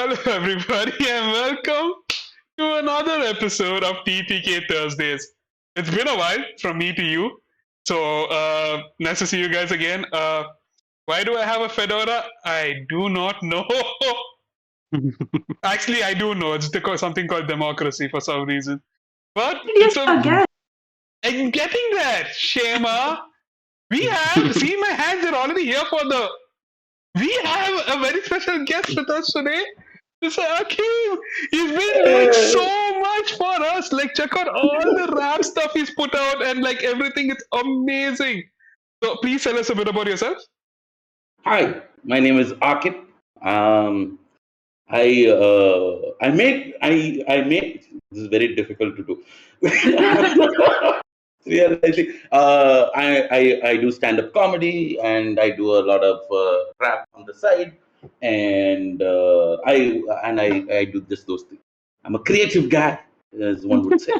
Hello, everybody, and welcome to another episode of TTK Thursdays. It's been a while from me to you, so nice to see you guys again. Why do I have a fedora? I do not know. Actually, I do know. It's something called democracy for some reason. But Yes, it's a. again. I'm getting there, Shema. We have. See, my hands are already here for the. We have a very special guest with us today. Mr. Akeem, he's been doing so much for us. Like, check out all the rap stuff he's put out, and like everything, it's amazing. So, please tell us a bit about yourself. Hi, my name is Akib. I make. This is very difficult to do. Realizing, I do stand up comedy and I do a lot of rap on the side, and I do just those things. I'm a creative guy, as one would say.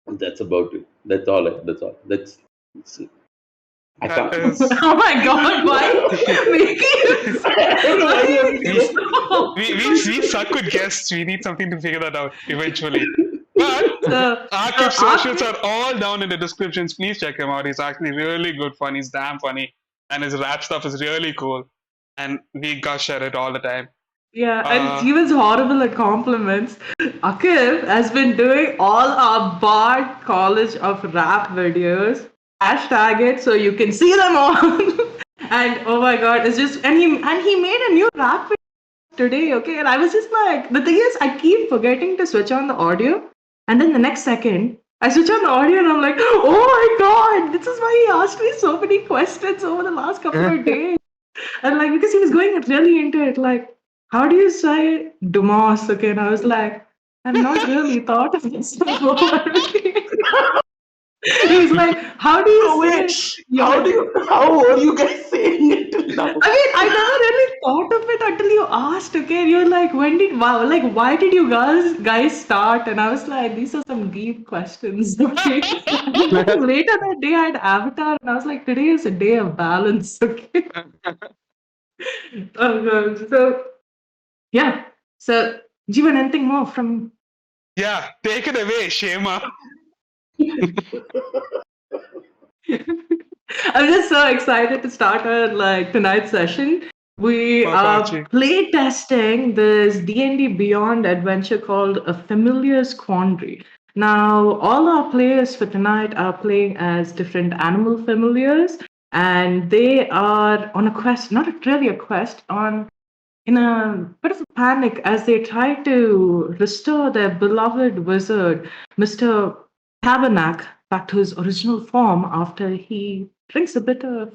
That's about it. That's all. That's all. That's it. I That can't. is. Oh my god, why making it I don't know why you are We suck with guests. We need something to figure that out eventually. But so, Akif's so socials are all down in the descriptions. Please check him out. He's actually really good fun. He's damn funny. And his rap stuff is really cool. And we gush at it all the time. yeah, and he was horrible at compliments. Akif has been doing all our Bard College of Rap videos. Hashtag it so you can see them all. And oh my god, it's just and he made a new rap video today, okay? And I was just like, the thing is, I keep forgetting to switch on the audio, and then the next second, I switch on the audio and I'm like, oh my god, this is why he asked me so many questions over the last couple of days. And like, because he was going really into it, like, how do you say Dumas? Okay, and I was like, I've not really thought of this before. He was like, how do you say How are you guys saying it now? I mean, I never really thought of it until you asked. Okay, you're like, why did you guys start? And I was like, these are some deep questions. Okay. Later that day, I had Avatar, and I was like, today is a day of balance. Okay. Oh god. So yeah. So Jeevan, anything more from? Yeah, take it away, Shema. I'm just so excited to start our tonight's session. We are play testing this D&D Beyond adventure called A Familiar's Quandary. Now, all our players for tonight are playing as different animal familiars, and they are on a quest, not really a quest, in a bit of a panic as they try to restore their beloved wizard, Mr. Tabernac, back to his original form after he drinks a bit of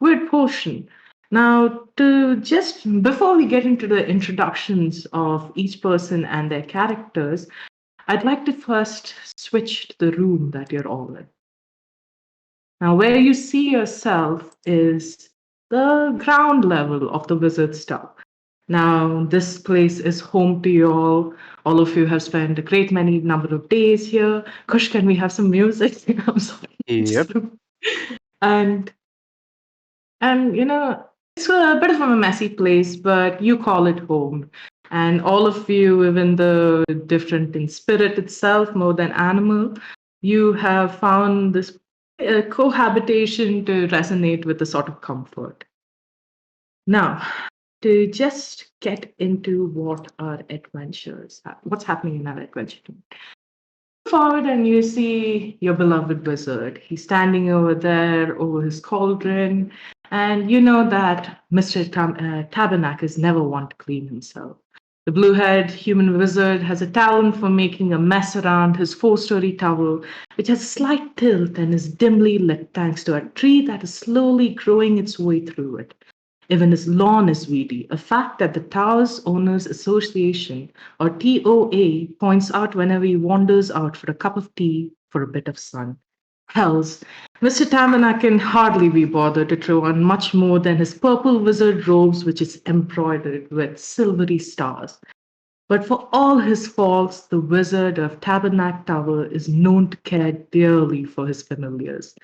weird potion. Now, before we get into the introductions of each person and their characters, I'd like to first switch to the room that you're all in. Now, where you see yourself is the ground level of the wizard's tower. Now, this place is home to you all. All of you have spent a great many number of days here. Kush, can we have some music? I'm sorry. Yep. And it's a bit of a messy place, but you call it home. And all of you, even though different in spirit itself more than animal, you have found this cohabitation to resonate with a sort of comfort. Now, to just get into what's happening in our adventure. Forward and you see your beloved wizard. He's standing over there over his cauldron, and you know that Mr. Tabernac is never one to clean himself. The blue-haired human wizard has a talent for making a mess around his 4-story tower, which has a slight tilt and is dimly lit thanks to a tree that is slowly growing its way through it. Even his lawn is weedy, a fact that the Tower's Owners Association, or TOA, points out whenever he wanders out for a cup of tea for a bit of sun. Hells, Mr. Tabernac can hardly be bothered to throw on much more than his purple wizard robes, which is embroidered with silvery stars. But for all his faults, the wizard of Tabernac Tower is known to care dearly for his familiars.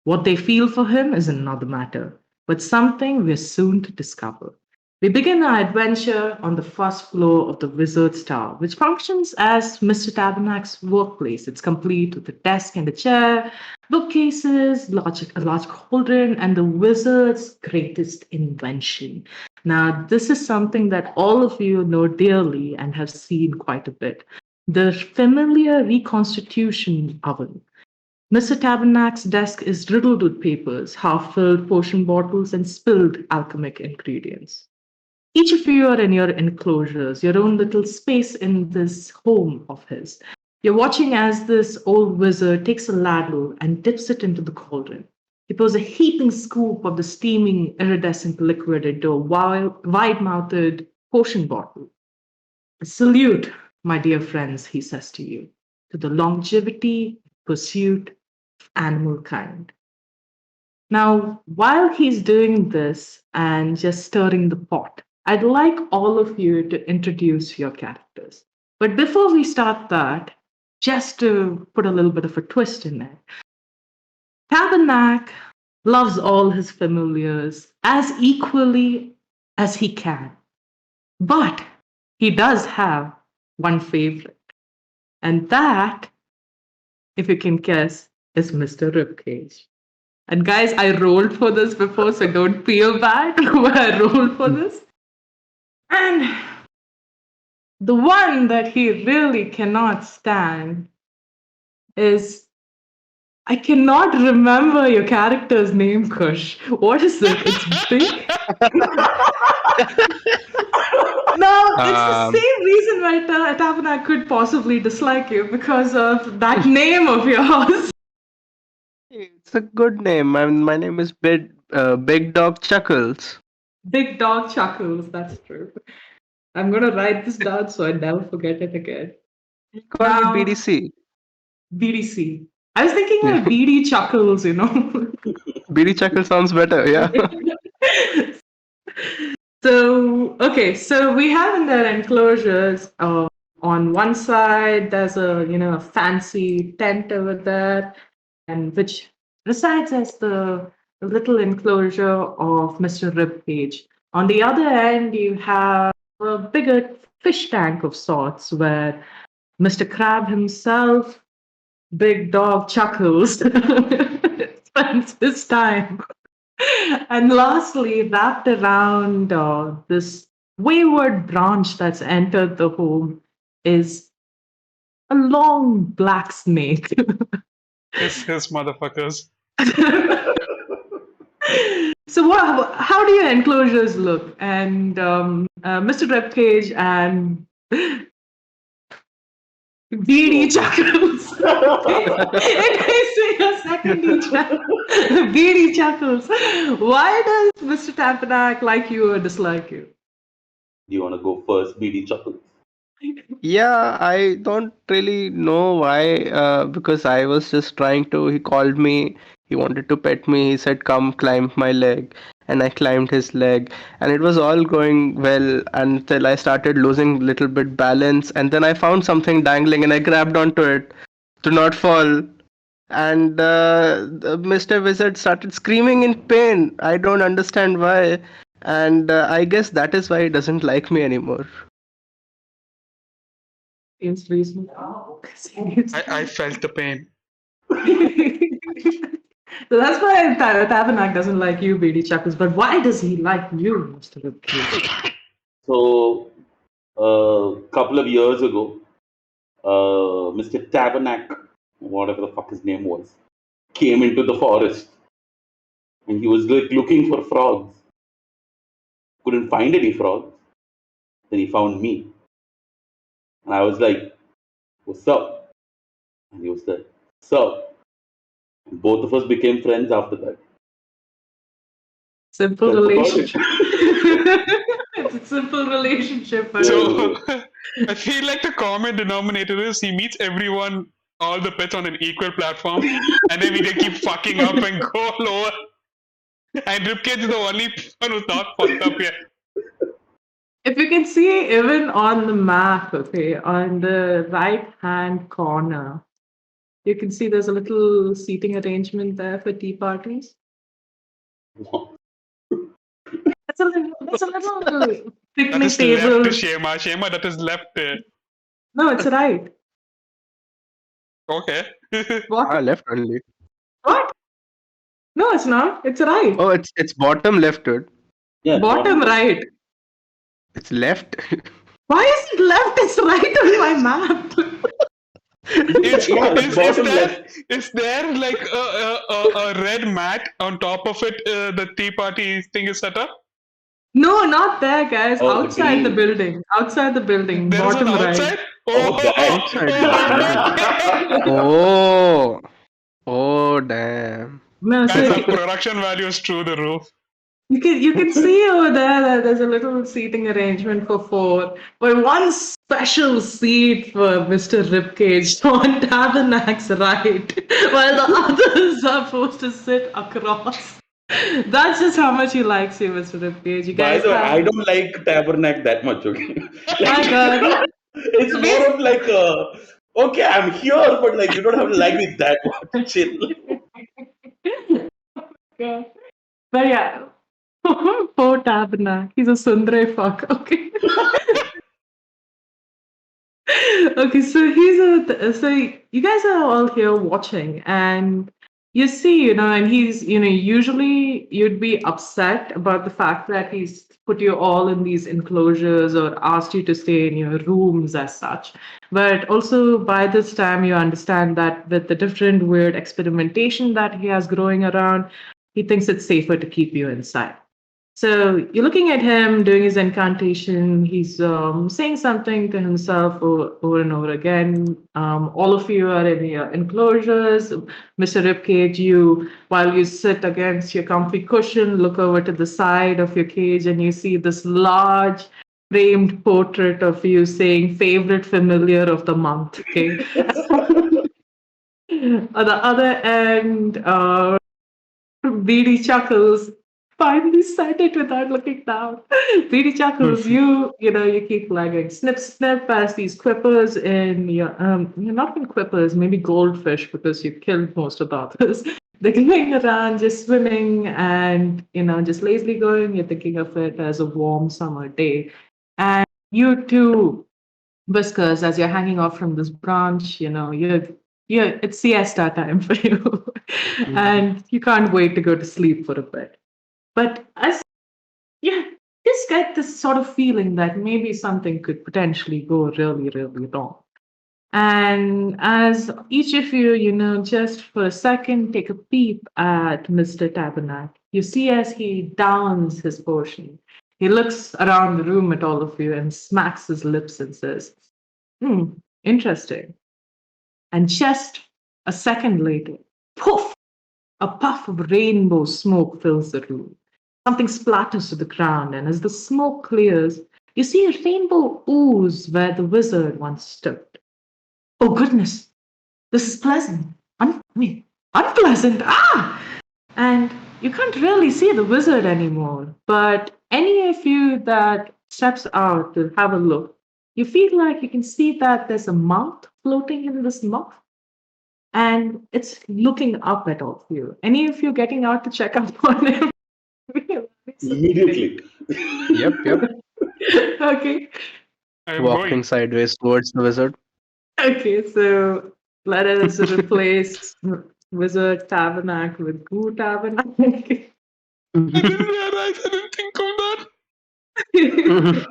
What they feel for him is another matter, but something we're soon to discover. We begin our adventure on the first floor of the Wizard's Tower, which functions as Mr. Tabernacle's workplace. It's complete with a desk and a chair, bookcases, a large cauldron, and the wizard's greatest invention. Now, this is something that all of you know dearly and have seen quite a bit. The familiar reconstitution oven. Mr. Tabernacle's desk is riddled with papers, half filled potion bottles, and spilled alchemic ingredients. Each of you are in your enclosures, your own little space in this home of his. You're watching as this old wizard takes a ladle and dips it into the cauldron. He pours a heaping scoop of the steaming, iridescent liquid into a wide mouthed potion bottle. Salute, my dear friends, he says to you, to the longevity, pursuit of animal kind. Now, while he's doing this and just stirring the pot, I'd like all of you to introduce your characters. But before we start that, just to put a little bit of a twist in it, Tabernac loves all his familiars as equally as he can. But he does have one favorite. And that, if you can guess, is Mr. Ribcage. And guys, I rolled for this before, so don't feel bad, but I rolled for this. And the one that he really cannot stand is, I cannot remember your character's name, Kush. What is it? It's big. No, it's the same reason why Tabernac could possibly dislike you, because of that name of yours. It's a good name. My name is Big Dog Chuckles. Big Dog Chuckles, that's true. I'm gonna write this down so I never forget it again. Call Now- me BDC. BDC. I was thinking of BD Chuckles, you know. BD Chuckle sounds better, yeah. So we have in their enclosures. On one side, there's a fancy tent over there, and which resides as the little enclosure of Mr. Ribcage. On the other end, you have a bigger fish tank of sorts where Mr. Crab himself, Big Dog Chuckles, spends his time. And lastly, wrapped around this wayward branch that's entered the home is a long black snake. His motherfuckers. So how do your enclosures look? And Mr. Ribcage and BD Chuckles. If I say a second each BD Chuckles. Why does Mr. Tabernac like you or dislike you? Do you want to go first, BD Chuckles? Yeah, I don't really know why, because I was just trying to, he called me, he wanted to pet me, he said, come climb my leg, and I climbed his leg, and it was all going well until I started losing little bit balance, and then I found something dangling and I grabbed onto it to not fall, and Mr. Wizard started screaming in pain. I don't understand why, and I guess that is why he doesn't like me anymore. Seems reasonable. I felt the pain. So that's why Tabernac doesn't like you, BD Chuckles. But why does he like you, Mr. Ribcage? So, a couple of years ago, Mr. Tabernac, whatever the fuck his name was, came into the forest, and he was like looking for frogs. Couldn't find any frogs. Then he found me, and I was like, "What's up?" And he was like, "Sup?" And both of us became friends after that. Simple That's about it. relationship. It's a simple relationship. But So I feel like the common denominator is he meets everyone, all the pets on an equal platform, and then we just keep fucking up and go lower. And Ribcage is the only one who's not fucked up yet. if you can see, even on the map, okay, on the right-hand corner, you can see there's a little seating arrangement there for tea parties. That's It's a little That picnic is table. left, Shema. Shema, that is left. No, it's right. Okay. What? Left only. What? No, it's not. It's right. Oh, it's bottom left, dude. Yeah, Bottom right. It's left. Why is it left? It's right on my map. It's bottom left. Is there like a red mat on top of it? The tea party thing is set up. No, not there, guys. Oh, Outside the green. building. Outside the building. There is Bottom an right. outside. Oh, outside. Oh, Oh, damn. No, so guys, our production value is through the roof. you can see over there that there's a little seating arrangement for 4, but one special seat for Mr. Ribcage on Tabernac's right, while the others are supposed to sit across. That's just how much he likes you, Mr. Ribcage. You By guys the way, have... I don't like Tabernacle that much. Okay, My God. it's more of like okay, I'm here, but like you don't have to like me that much. Chill. Yeah. But yeah, poor Tabernacle. He's a sundre fuck. Okay. Okay, so so you guys are all here watching, and you see, and he's, usually you'd be upset about the fact that he's put you all in these enclosures or asked you to stay in your rooms as such. But also by this time, you understand that with the different weird experimentation that he has growing around, he thinks it's safer to keep you inside. So you're looking at him doing his incantation. He's saying something to himself over and over again. All of you are in your enclosures. Mr. Ribcage, while you sit against your comfy cushion, look over to the side of your cage and you see this large framed portrait of you saying favorite familiar of the month. Okay. At the other end, BD chuckles. Finally said it without looking down. BD chuckles. You keep lagging. Snip, snip as these quippers in your you're not in quippers, maybe goldfish because you killed most of the others. They're going around just swimming and just lazily going. You're thinking of it as a warm summer day, and you too, Whiskers, as you're hanging off from this branch. It's siesta time for you, and you can't wait to go to sleep for a bit. But just get this sort of feeling that maybe something could potentially go really, really wrong. And as each of you, just for a second, take a peep at Mr. Tabernacle, you see as he downs his potion, he looks around the room at all of you and smacks his lips and says, interesting. And just a second later, poof, a puff of rainbow smoke fills the room. Something splatters to the ground, and as the smoke clears, you see a rainbow ooze where the wizard once stood. Oh goodness, this is pleasant. Unpleasant. And you can't really see the wizard anymore, but any of you that steps out to have a look, you feel like you can see that there's a mouth floating in this muff, and it's looking up at all of you. Any of you getting out to check up on him? Immediately. Yep. Okay. I'm Walking going. sideways towards the wizard. Okay, so let us replace Wizard Tabernacle with Goo Tabernacle. I didn't realize. I didn't think of that.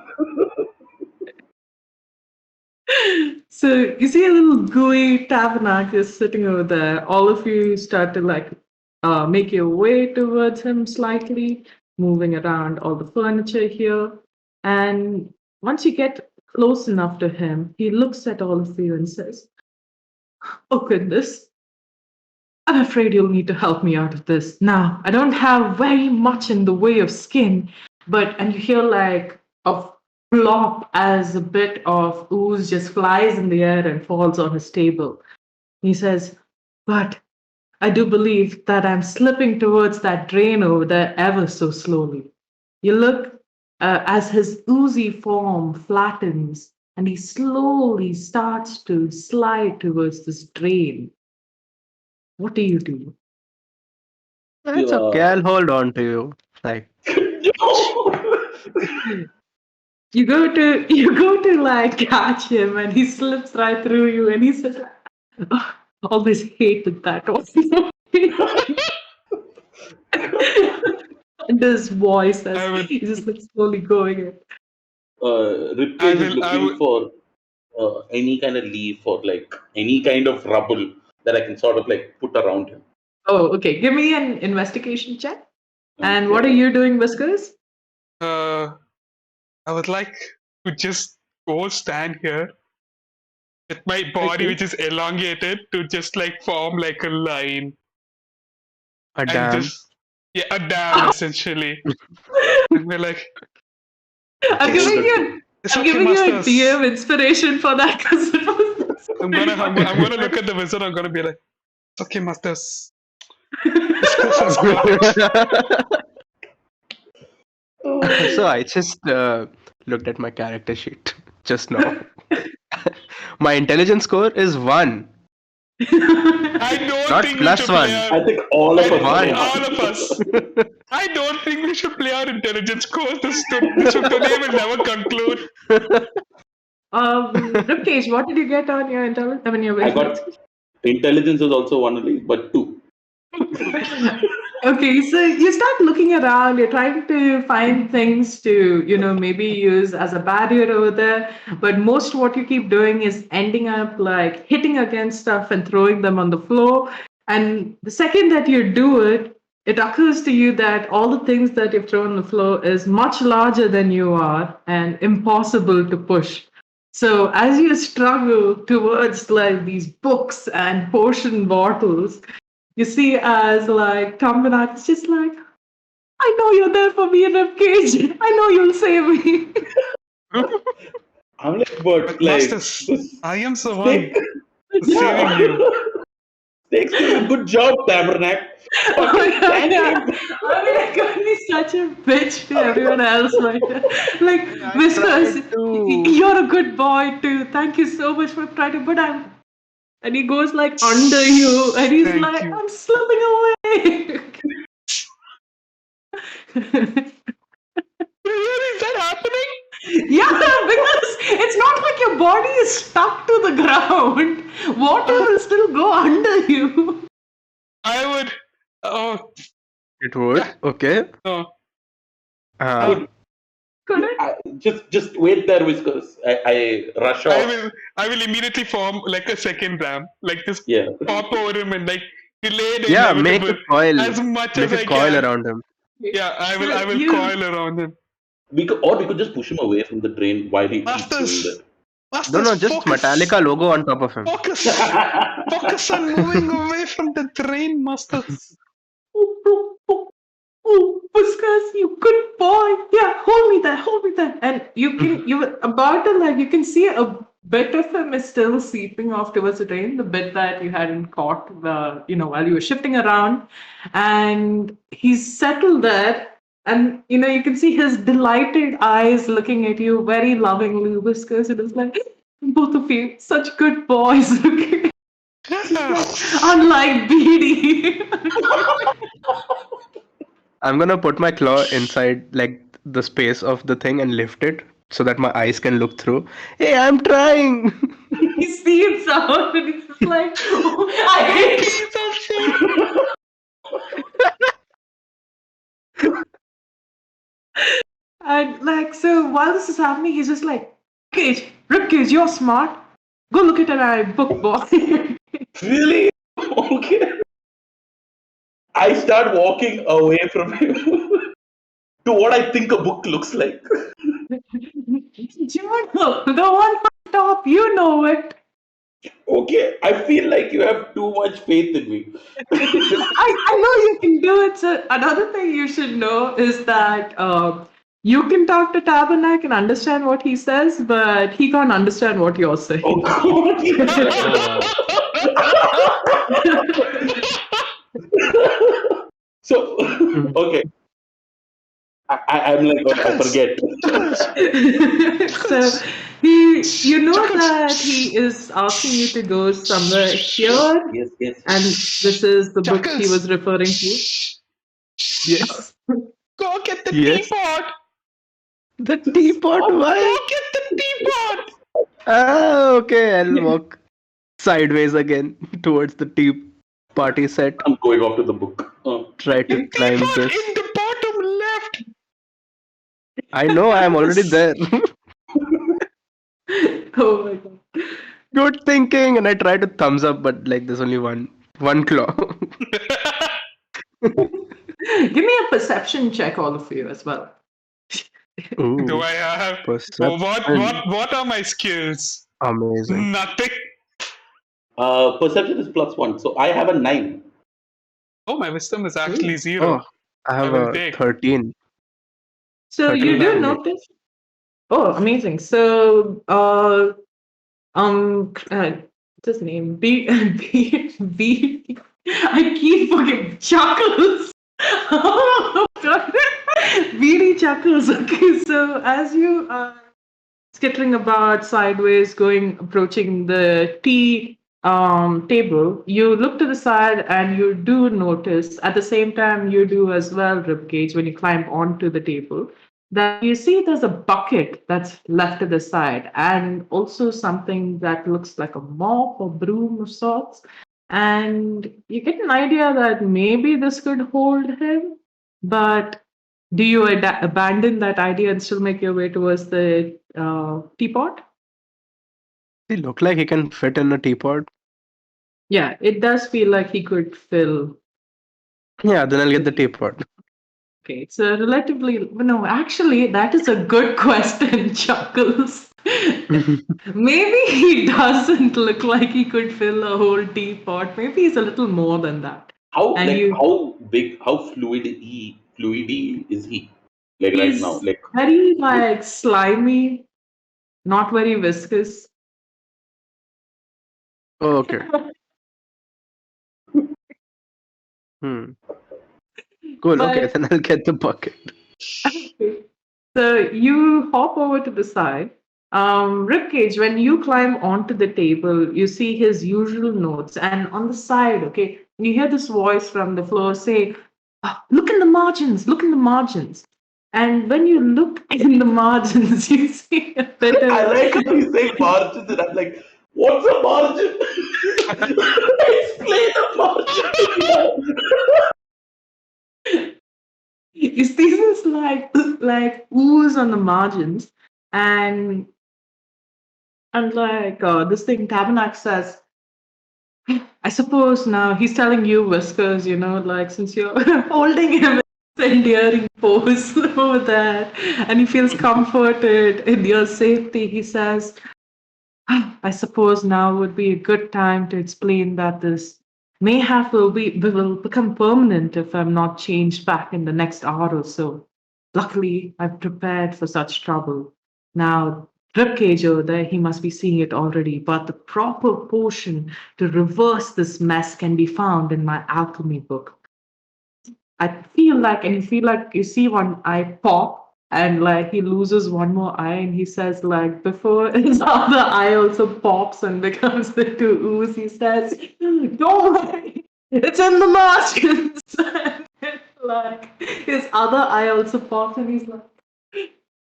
So you see a little gooey tabernacle sitting over there. All of you start to make your way towards him slightly, moving around all the furniture here. And once you get close enough to him, he looks at all of you and says, "Oh goodness, I'm afraid you'll need to help me out of this. Now, I don't have very much in the way of skin, and you hear like a plop as a bit of ooze just flies in the air and falls on his table. He says, but I do believe that I'm slipping towards that drain over there ever so slowly. You look as his oozy form flattens and he slowly starts to slide towards this drain. What do you do? That's okay. I'll hold on to you. Like, You go to like catch him, and he slips right through you, and he says, oh, "Always hated that one." And his voice I as would- he's just like slowly going in. Riptide is I looking will- for any kind of leaf or like any kind of rubble that I can sort of like put around him. Oh, okay. Give me an investigation check. And what are Okay. you doing, Whiskers? I would like to just go stand here with my body, Okay. which is elongated, to just like form like a line A and dam. just a dam essentially. And we're like, I'm giving you it's I'm okay, giving you a masters. DM inspiration for that because it was I'm gonna look at the wizard. I'm gonna be like, it's okay, masters. Whiskers has got it. So I just looked at my character sheet just now. My intelligence score is 1. I don't Not think plus we should one. play I our, think all of I us. think Why? all of us. I don't think we should play our intelligence scores. This today will never conclude. Ripkesh, what did you get on your intelligence? I mean, your I got intelligence is also one only, but 2. Okay, so you start looking around, you're trying to find things to, maybe use as a barrier over there. But most what you keep doing is ending up like hitting against stuff and throwing them on the floor. And the second that you do it, it occurs to you that all the things that you've thrown on the floor is much larger than you are and impossible to push. So as you struggle towards like these books and potion bottles, you see as like Tombanak is just like, I know you're there for me in Ripcage. I know you'll save me. I'm like, but like, Masters, this I am the one saving yeah. you. Snakes do a good job, Tabernacle. Oh, yeah. I mean, I can't be such a bitch to everyone else. Like Whiskers, tried to. you're a good boy too. Thank you so much for trying to, but I'm. And he goes like under you, and he's Thank like, you. I'm slipping away. Really, is that happening? Yeah, because it's not like your body is stuck to the ground. Water will still go under you. I would. Oh It would. Okay. no. Correct? Just wait there, Whiskers. I rush off. I will immediately form like a second ram, like just Yeah. pop over him and like delay the Yeah, make inevitable a coil. as much Make as a I coil can. around him. Yeah, I will So you- coil around him. We could just push him away from the drain while he keeps doing Masters, that. No, Masters, just focus, Metallica logo on top of him. Focus, focus on moving away from the drain, Masters. Oh, Whiskers, you good boy. Yeah, hold me there. And you were about to like, you can see a bit of him is still seeping off towards the drain, the bit that you hadn't caught, while you were shifting around. And he's settled there. And, you can see his delighted eyes looking at you very lovingly, Whiskers. It is like, both of you, such good boys. Unlike Beady. I'm gonna put my claw inside like the space of the thing and lift it so that my eyes can look through. Hey, I'm trying. He sees out and he's just like, I hate you. And like, so while this is happening, he's just like, Ripcage, you're smart. Go look at my book, boy. Really? Okay. I start walking away from him to what I think a book looks like. Jono, the one on top, you know it. Okay, I feel like you have too much faith in me. I know you can do it. So another thing you should know is that you can talk to Tabernacle and understand what he says, but he can't understand what you're saying. Oh God! So okay, I'm like, oh, I forget. So you know that he is asking you to go somewhere here, Yes. and this is the book he Chuckles. was referring to. Yes. Go Look at the Yes. teapot. The teapot, why? Look at the teapot. Ah, okay. I'll walk sideways again towards the tea party set. I'm going off to the book. Try The to climb teapot this. in the bottom left. I know I'm already there. Oh my god. Good thinking. And I try to thumbs up, but like there's only one claw. Give me a perception check, all of you, as well. Do Ooh, I have? perception. What are my skills? Amazing. Nothing. Perception is +1, so I have a 9. Oh, my wisdom is actually Oh, 0. I have will a take. 13. So you 13 do only. notice. Oh, amazing. So, what's his name? I keep forgetting Chuckles. Oh, God. BD Chuckles. Okay, so as you are skittering about sideways, approaching the tea table, you look to the side and you do notice, at the same time you do as well, Ribcage, when you climb onto the table, that you see there's a bucket that's left to the side and also something that looks like a mop or broom of sorts. And you get an idea that maybe this could hold him, but do you abandon that idea and still make your way towards the teapot? He look like he can fit in a teapot. Yeah, it does feel like he could fill. Yeah, then I'll get the teapot. Okay, it's a relatively. No, actually, that is a good question, Chuckles. Maybe he doesn't look like he could fill a whole teapot. Maybe he's a little more than that. How And like you- how big, how fluidy is he? Like right He's now, like very like slimy, not very viscous. Oh, okay. Cool. Okay, But- then I'll get the bucket. Okay. So you hop over to the side. Ribcage, when you climb onto the table, you see his usual notes, and on the side, okay, you hear this voice from the floor say, "Ah, look in the margins, look in the margins." And when you look in the margins, you see a bit I of like how you say margins, and I'm like, what's a margin? Explain a margin. you see this like ooze on the margins, and this thing Tabernacle says, I suppose now he's telling you, Whiskers, like since you're holding him in this endearing pose over there, and he feels comforted in your safety, he says, I suppose now would be a good time to explain that this mayhap will become permanent if I'm not changed back in the next hour or so. Luckily, I've prepared for such trouble. Now, Ribcage over there, he must be seeing it already, but the proper potion to reverse this mess can be found in my alchemy book. I feel like, and you feel like you see one eye pop, and like he loses one more eye, and he says, like, before his other eye also pops and becomes the two ooze, he says, don't worry, it's in the margins. And like his other eye also pops, and he's like,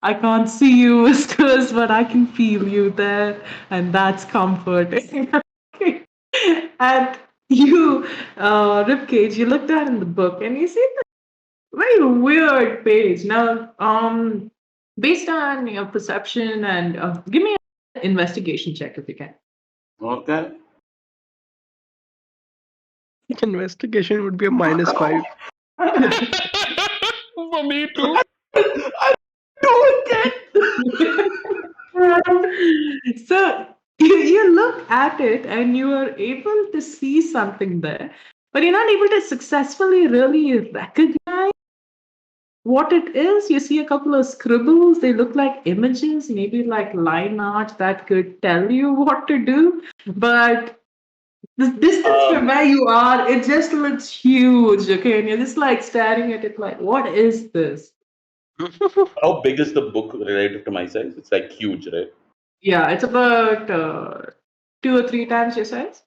I can't see you, Whiskers, but I can feel you there, and that's comforting. And you, Ribcage, you look down in the book and you see the very weird page. Now, based on your perception and give me an investigation check if you can. Okay. Investigation would be a -5. For me too. So you look at it and you are able to see something there, but you're not able to successfully really recognize what it is. You see a couple of scribbles, they look like images, maybe like line art that could tell you what to do, but the distance from where you are, it just looks huge, okay? And you're just like staring at it like, what is this? How big is the book relative to my size? It's like huge, right? Yeah, it's about 2 or 3 times your size.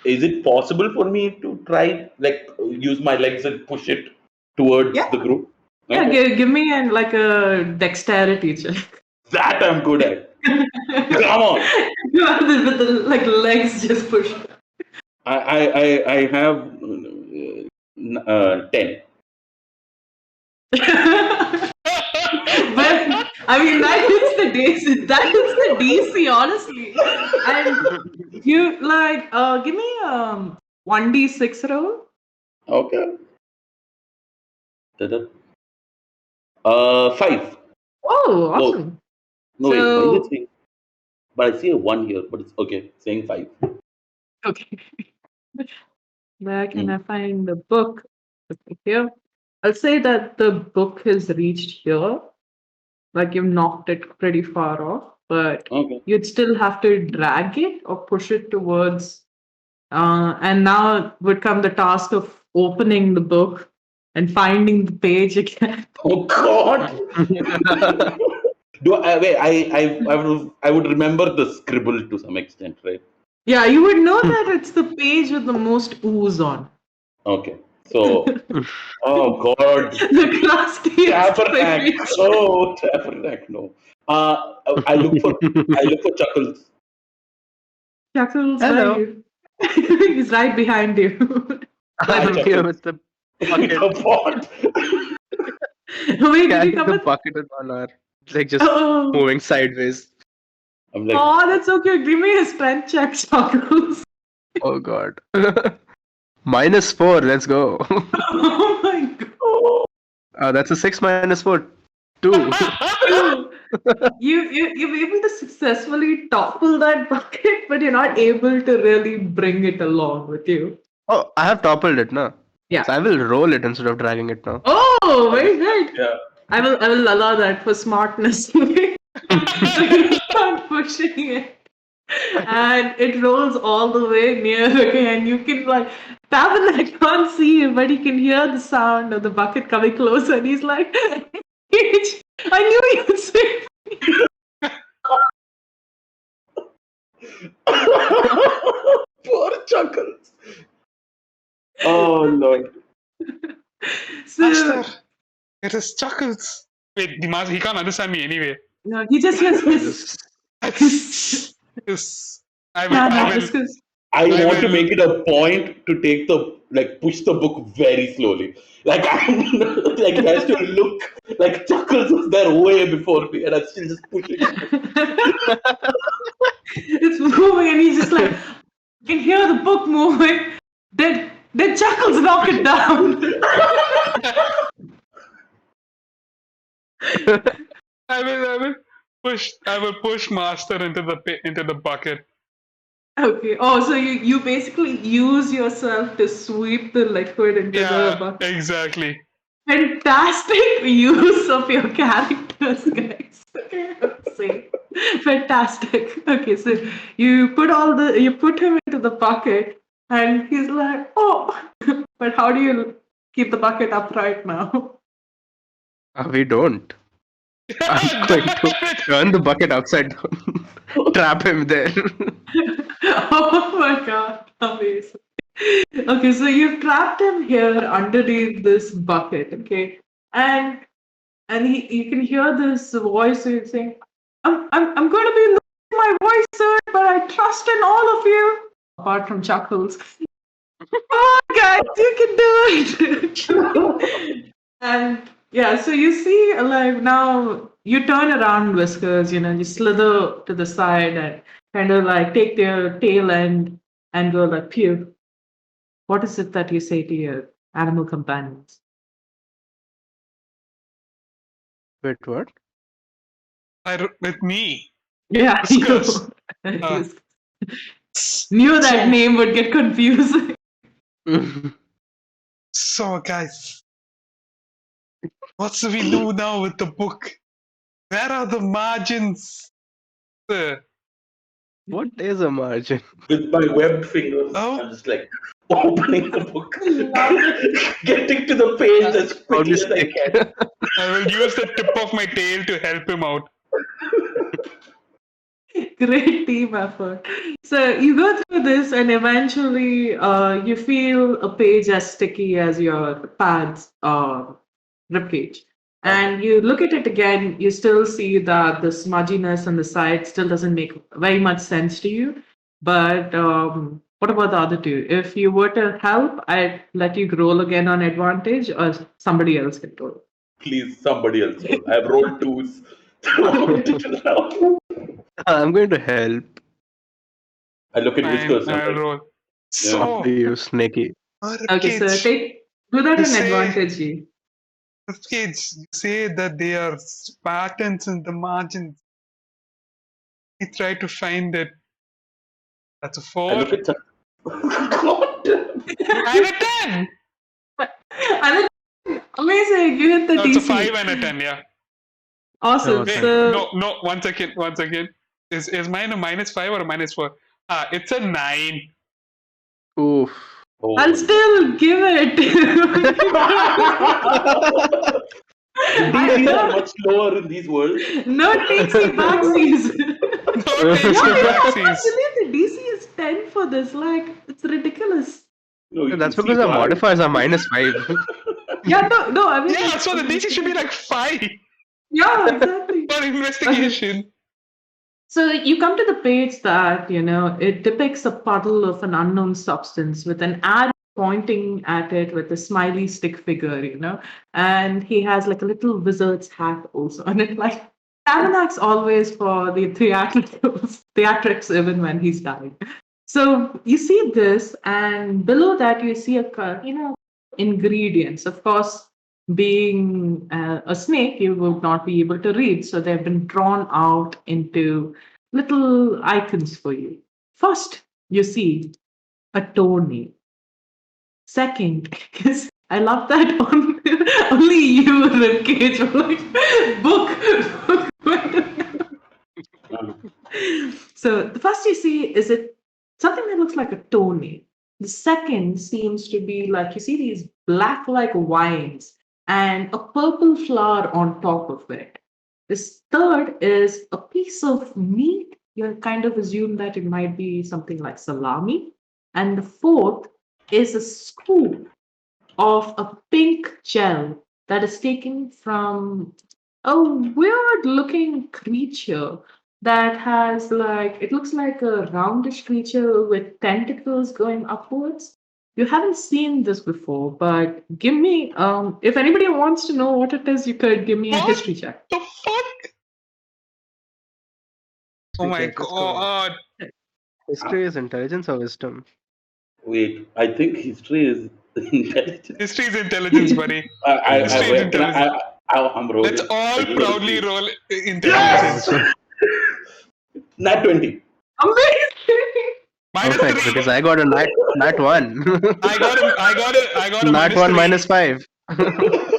Is it possible for me to try, like, use my legs and push it towards Yeah. the group? Yeah, Okay. give me a dexterity check. That I'm good at. Come on. You have with the legs just pushed. I have 10. But I mean that is the DC. That is the DC, honestly. And you give me 1d6 roll. Okay. 5. Oh, awesome. No, wait. Why is So it saying? But I see a 1 here, but it's okay. Saying 5. okay. Where can Mm. I find the book? Okay, here. I'll say that the book has reached here. Like you've knocked it pretty far off, but Okay. you'd still have to drag it or push it towards. And now would come the task of opening the book and finding the page again. Oh God. Wait? I would remember the scribble to some extent, right? Yeah, you would know that it's the page with the most ooze on. Okay. So, oh God. The crustiest Tabernacle. page. Oh, Tabernacle. No. I look for Chuckles. Chuckles, where Hello. are you? He's right behind you. I'm Chuckles. here with the bucket. The pot. Wait, did you Carrying come the with? bucket is on our just Oh, moving sideways. I'm like, oh, that's so cute. Give me a strength check, Chuckles. Oh God. -4. Let's go. Oh my god. That's a 6 - 4. 2. You're able to successfully topple that bucket, but you're not able to really bring it along with you. Oh, I have toppled it now. Yeah. So I will roll it instead of dragging it now. Oh, very good. yeah. I will allow that for smartness. So you start pushing it. And it rolls all the way near again. You can Tabernacle can't see him, but he can hear the sound of the bucket coming closer, and he's like, I knew you'd say. Poor Chuckles. Oh Lord. So Master, it is Chuckles. Wait, the master, he can't understand me anyway. no, he just hears Just- Yes. I yeah, will. because I I want to will- make it a point to take push the book very slowly. I'm it has to look like Chuckles was there way before me, and I'm still just pushing it. it's moving, and he's just like, you can hear the book moving. Then Chuckles knock it down. I will push Master into the bucket. Okay. Oh, so you basically use yourself to sweep the liquid into the Yeah, bucket. exactly. Fantastic use of your characters, guys. Okay, see. Fantastic. Okay, so you put him into the bucket, and he's like, oh, but how do you keep the bucket upright now? We don't. I'm going to turn the bucket upside down. Trap him there. Oh my god, amazing. Okay, so you've trapped him here underneath this bucket, okay? And you can hear this voice saying, I'm going to be losing my voice soon, but I trust in all of you. Apart from Chuckles. Oh, guys, you can do it. And yeah, so you see, now you turn around, Whiskers, you slither to the side and kind of take their tail end and go pew. What is it that you say to your animal companions? Wait, what? With me. Yeah, Whiskers. Knew that name would get confusing. So, guys, what's we do now with the book? Where are the margins? What is a margin? With my webbed fingers, Oh. I'm just opening the book, getting to the page as quickly as I can. I will use the tip of my tail to help him out. Great team effort. So you go through this, and eventually you feel a page as sticky as your pad's ribcage. And you look at it again, you still see that the smudginess on the side still doesn't make very much sense to you. But what about the other two? If you were to help, I'd let you roll again on advantage, or somebody else can roll. Please, somebody else roll. I have rolled twos. I I'm going to help. look at Fine, Whiskers. I'll roll. Yeah. So, After you, Snaky. Okay, so kids, do that You on say- advantage. G. kids say that they are patterns in the margins. We try to find it. That's a I 4 look at God. and a 10. And then, amazing, you hit the That's a DC. 5 and a 10. Yeah. Awesome. Okay. Wait, So no. 1 second. 1 second. Is mine a -5 or a -4? It's a 9. Oof. Oh, I'll still give it. DCs are much lower in these worlds. No takesy backsies. No takes No, me I back, can't sis. believe the DC is 10 for this. Like, it's ridiculous. No, you That's can because see the why. modifiers are -5. Yeah, no, I mean. Yeah, like, so the DC should be like 5 Yeah, exactly. for investigation. So you come to the page that, it depicts a puddle of an unknown substance with an arrow pointing at it with a smiley stick figure, and he has like a little wizard's hat also on it. Like, Tabernax always for the theatrics even when he's dying. So you see this, and below that you see ingredients. Of course, being a snake, you would not be able to read. So they've been drawn out into little icons for you. First, you see a toenail. Second, because I love that only you, Ribcage, were like, book. So the first you see is it something that looks like a toenail. The second seems to be like you see these black like vines and a purple flower on top of it. This third is a piece of meat. You kind of assume that it might be something like salami. And the fourth is a scoop of a pink gel that is taken from a weird looking creature that has it looks like a roundish creature with tentacles going upwards. You haven't seen this before, but give me if anybody wants to know what it is, you could give me a What? history check. The fuck? Oh my Let's go. god. History is intelligence or wisdom? Wait, I think history is intelligence. History is intelligence, buddy. History is intelligence. I'm rolling. Let's all I do proudly everything. roll intelligence. Nat 20. Amazing! Perfect, -3. because I got a nat 1. I got a Nat 1 -3. -5.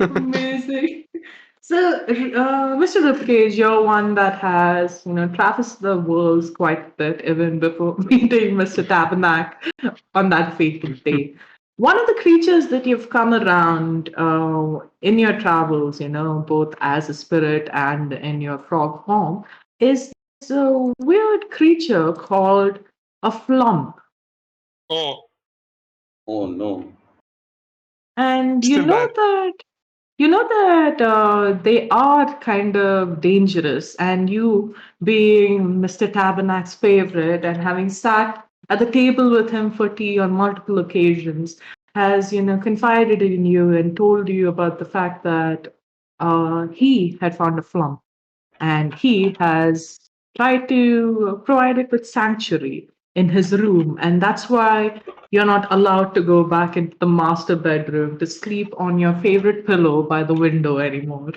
Amazing. So, Mr. Ripcage, you're one that has, traversed the worlds quite a bit even before meeting Mr. Tabernac on that fateful day. One of the creatures that you've come around in your travels, both as a spirit and in your frog form, is a weird creature called a flump. Oh, Oh no. And Still bad. they are kind of dangerous. And you, being Mr. Tabernac's favorite and having sat at the table with him for tea on multiple occasions, has confided in you and told you about the fact that he had found a flump, and he has tried to provide it with sanctuary in his room, and that's why you're not allowed to go back into the master bedroom to sleep on your favorite pillow by the window anymore.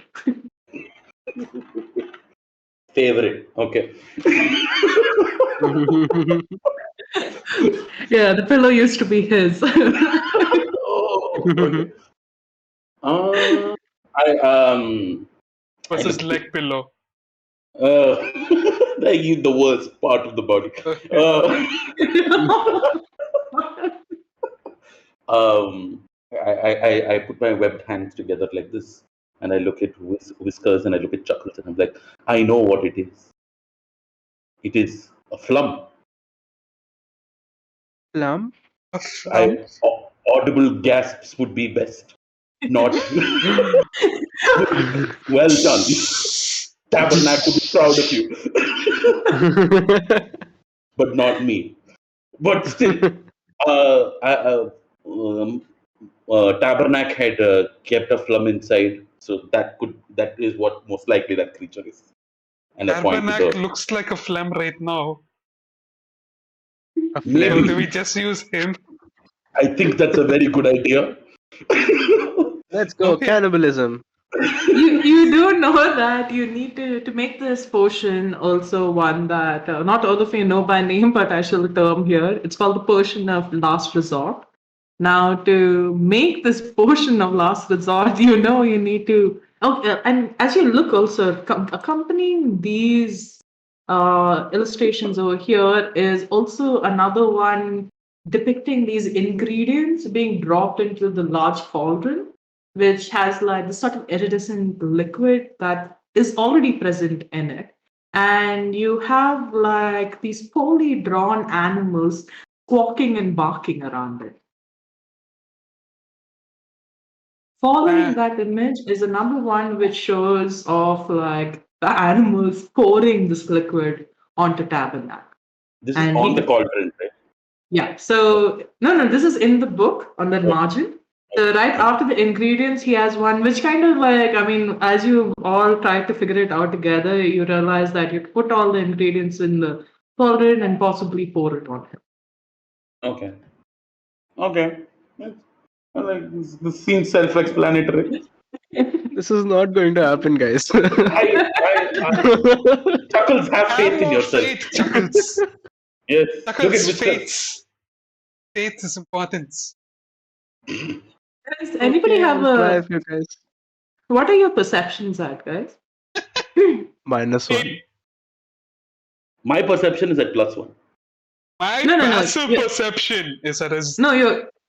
Favorite. Okay. Yeah, the pillow used to be his. Oh, okay. versus leg pillow. They eat the worst part of the body. I put my webbed hands together like this, and I look at Whiskers and I look at Chuckles, and I'm like, I know what it is. It is a flump. Plum? Audible gasps would be best. Not well done. Tabernacle to be proud of you, but not me. But still, um, Tabernacle had kept a flum inside, so that is what most likely that creature is. And I point to Tabernacle the looks like a phlegm right now. A So maybe. do we just use him? I think that's a very good idea. Let's go. Okay. Cannibalism. You do know that you need to make this potion also one that not all of you know by name, but I shall term here. It's called the potion of last resort. Now, to make this potion of last resort, you need to. Oh, and as you look also, accompanying these illustrations over here is also another one depicting these ingredients being dropped into the large cauldron, which has like the sort of iridescent liquid that is already present in it. And you have like these poorly drawn animals squawking and barking around it. Following that image is another one which shows of like the animals pouring this liquid onto Tabernacle. This is And on he- the cauldron, right? Yeah. So no, this is in the book on that margin. So right after the ingredients, he has one which kind of like, I mean, as you all try to figure it out together, you realize that you put all the ingredients in the cauldron and possibly pour it on him. Okay. Okay. Well, like, this seems self-explanatory. This is not going to happen, guys. Chuckles, have Have faith in more yourself. faith, Chuckles. Yes. Look at Chuckles, Whisker. faith. Faith is important. Guys, anybody Okay, have I'll try a? if you guys. What are your perceptions at, guys? -1. My perception is at +1. My No. passive Yeah. perception is that is No,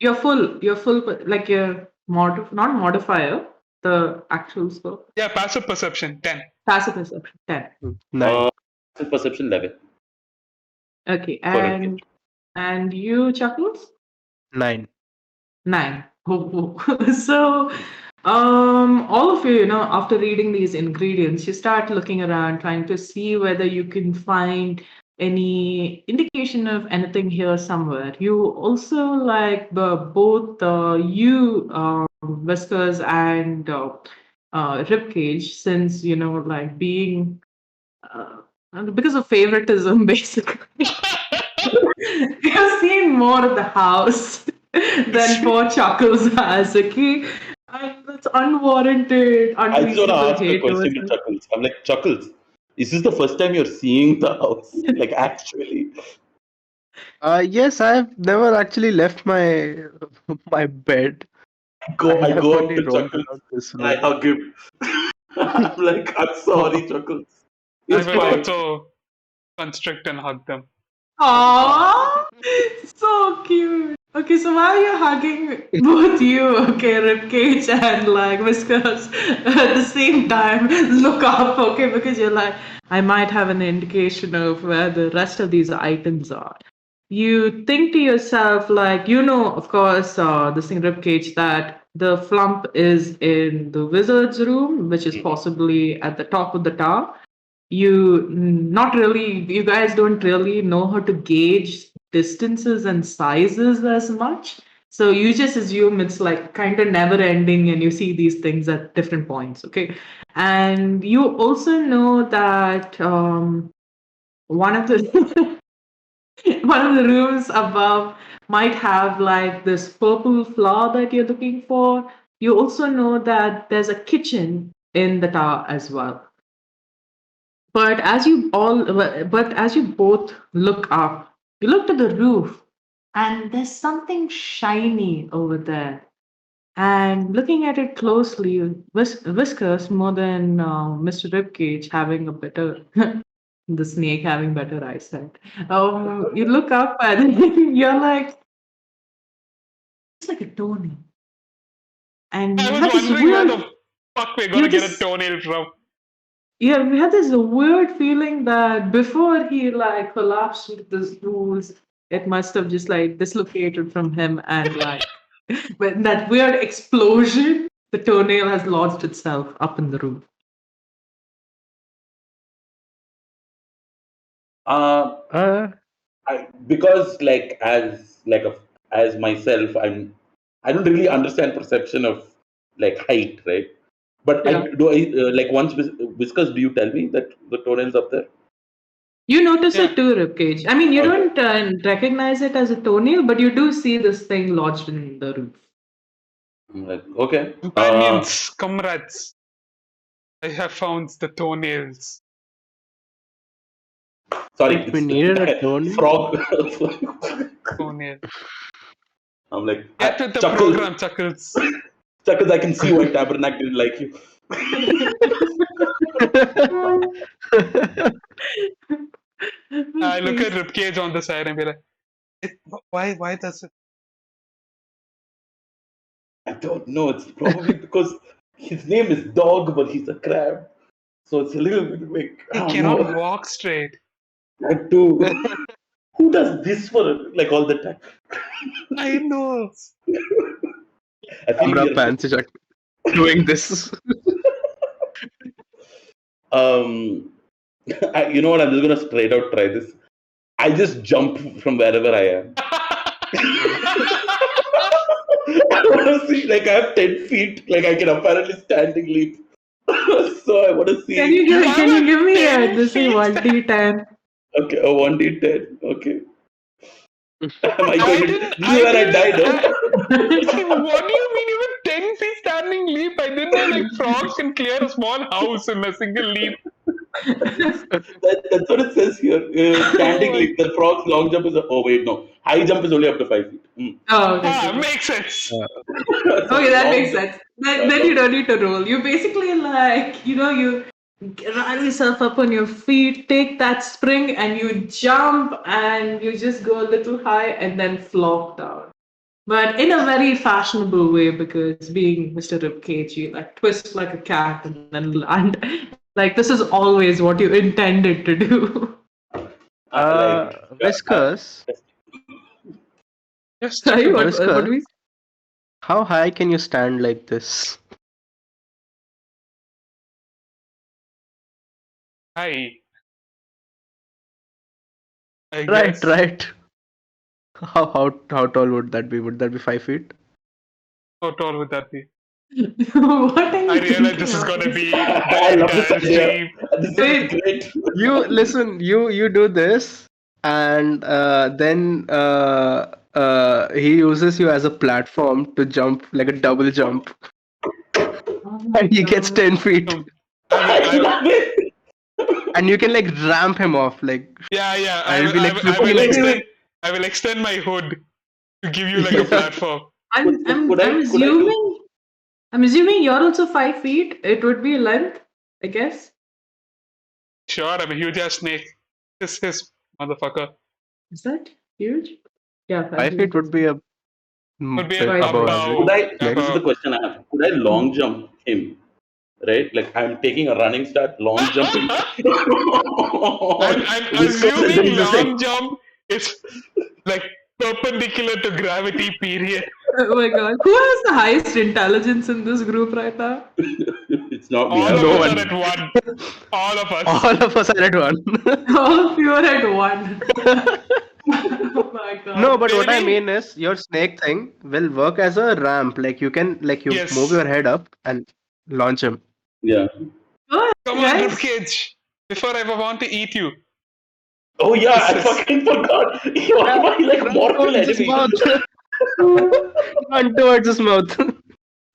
you're full. You're full. Like your not modifier. The actual score. yeah, passive perception 10. Passive perception 10. 9. Perception 11. Okay, Correct. and you, Chuckles? 9. 9. So, all of you, after reading these ingredients, you start looking around, trying to see whether you can find any indication of anything here somewhere. You also like both you, Whiskers, and Ribcage, since like being because of favoritism, basically. You've seen more of the house than poor Chuckles has, okay? And that's unwarranted, I just want to unreasonable ask a hate question towards to him. Chuckles. I'm like, Chuckles, is this the first time you're seeing the house? Like, actually? Yes, I've never actually left my my bed. I go I've up only to roamed Chuckles around this and I room. hug him. I'm like, I'm sorry, Chuckles. I It's will fine. also constrict and hug them. Aww, so cute. Okay, so while you're hugging both you, okay, Ribcage and like Whiskers at the same time, look up, okay, because you're like, I might have an indication of where the rest of these items are. You think to yourself, like, of course, this thing, Ribcage, that the flump is in the wizard's room, which is possibly at the top of the tower. You guys don't really know how to gauge distances and sizes as much. So you just assume it's like kind of never ending and you see these things at different points, okay? And you also know that one of the one of the rooms above might have like this purple flower that you're looking for. You also know that there's a kitchen in the tower as well. But as you both look up, you look to the roof, and there's something shiny over there. And looking at it closely, Whiskers more than Mr. Ribcage having a better, the snake having better eyesight. You look up and you're like, it's like a toenail. And I you was have this wondering where weird, the fuck we're gonna you get a just- toenail from. yeah, we had this weird feeling that before he like collapsed with the stools, it must have just like dislocated from him and like but that weird explosion the toenail has lodged itself up in the roof. Uh, Uh, because as myself, I don't really understand perception of like height, right? But Yeah. like once Whiskers, do you tell me that the toenails up there? You notice Yeah. it too, Ribcage. I mean, you Okay. don't recognize it as a toenail, but you do see this thing lodged in the roof. I'm like, okay. Companions, comrades. I have found the toenails. Sorry, if we needed a toenail. frog. Toenail. I'm like, Get with the Chuckles, program, Chuckles. Chuckles, I can see why Tabernacle didn't like you. I look at Ribcage on the side and be like, why does it? I don't know. It's probably because his name is Dog, but he's a crab. So it's a little bit like, I He don't cannot know. walk straight. That too. Who does this for like all the time? I know. I feel Camera we are- pans is doing this. you know what? I'm just gonna straight out try this. I just jump from wherever I am. I want to see, like, I have 10 feet, like, I can apparently standing leap. So I want to see. Can you give me a this is 10 1d10? Okay, a 1d10. Okay. Am I I going to. didn't. This is where I died. What do you mean? Even 10 feet standing leap? I didn't know like frogs can clear a small house in a single leap. That's what it says here. Standing leap. The frog's long jump is. Oh, wait, no. High jump is only up to 5 feet. Oh, okay. Ah, makes sense. Okay, that makes sense. Then you don't need to roll. You basically like, you run yourself up on your feet, take that spring, and you jump, and you just go a little high and then flop down. But in a very fashionable way, because being Mr. Ribcage, you like twist like a cat and then land. Like this is always what you intended to do. Whiskers, Yes, Sorry, what Whiskers? do we? how high can you stand like this? Hi. I Right, guess. right. How tall would that be? Would that be 5 feet? How tall would that be? What are you I realize this thinking is of? gonna be I love this the idea. stream. This is great. You listen. You do this, and then he uses you as a platform to jump, like a double jump, Oh my and he gets God. 10 feet, I love it. and you can like ramp him off, like. Yeah. I'll be like I flipping will it. extend. I will extend my hood to give you like a platform. I'm assuming you're also 5 feet. It would be length, I guess. Sure, I'm a huge ass snake. His motherfucker. Is that huge? Yeah, 5 feet would be a Would be bit a above above. average. This is the question I have. Could I long jump him? Right? Like I'm taking a running start, long jumping. I'm assuming long jump is like perpendicular to gravity, period. Oh my God. Who has the highest intelligence in this group right now? It's not me. All I'm of No us one. are at one. All of us. All of us are at one. All of you are at one. Oh my God. No, but what I Maybe- mean is your snake thing will work as a ramp. Like you can, like you Yes. move your head up and launch him. Yeah. Go ahead, Come on, guys. Ribcage. Before I ever want to eat you. Oh yeah, I This is- fucking forgot. You are my like mortal Towards his enemy. mouth. Run towards his mouth.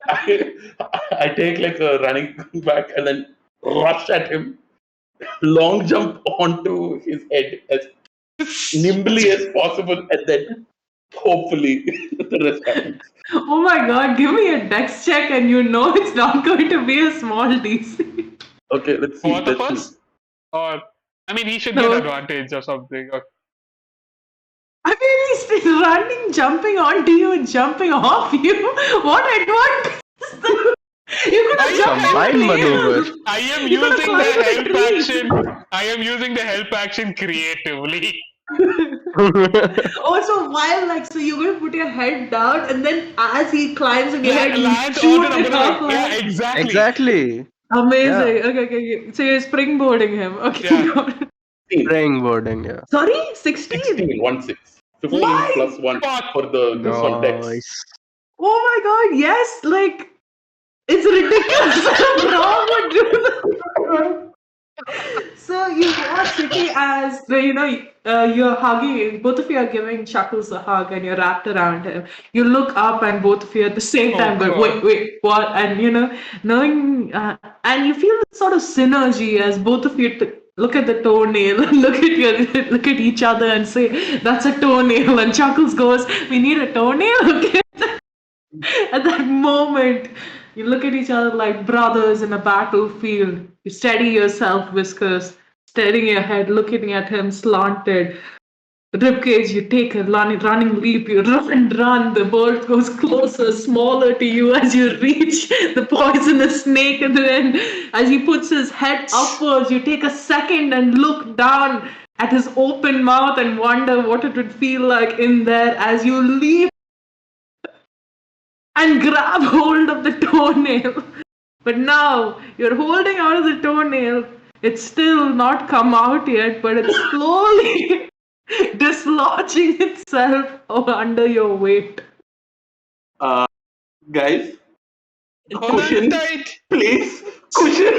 I take like a running back and then rush at him. Long jump onto his head as nimbly as possible, and then hopefully the rest happens. Oh my God. Give me a dex check and you know it's not going to be a small DC. Okay, let's see. Both of let's us? see. Or, I mean, he should No. get advantage or something. Or, I mean, he's running, jumping onto you, and jumping off you. What advantage? You could have jumped Combined on the maneuver. nail. I am You using gotta the climb the help tree. action. I am using the help action creatively. Oh, so while so you're gonna put your head down, and then as he climbs in your head, you Lands on shoot the it number up. one. Yeah, exactly. Exactly. Amazing. Yeah. Okay. So you're springboarding him. Okay. Yeah. got it. Springboarding, yeah. Sorry, 16. 16, 1-6. 15 Why? plus 1 Fuck. for this one text. Nice. Oh my god, yes, it's ridiculous. Wrong would do that. So you watch Ricky as you're hugging, both of you are giving Chuckles a hug and you're wrapped around him. You look up and both of you at the same time go, God. wait, what? And knowing, and you feel this sort of synergy as both of you look at the toenail and look at each other and say, that's a toenail. And Chuckles goes, we need a toenail? Okay. At that moment, you look at each other like brothers in a battlefield. You steady yourself, Whiskers, steadying your head, looking at him slanted. Ribcage, you take a running leap, you run and run. The bird goes closer, smaller to you as you reach the poisonous snake. And then, as he puts his head upwards, you take a second and look down at his open mouth and wonder what it would feel like in there as you leap and grab hold of the toenail. But now you're holding out of the toenail. It's still not come out yet, but it's slowly dislodging itself under your weight. Guys, Hold on cushion, tight. please. Cushion.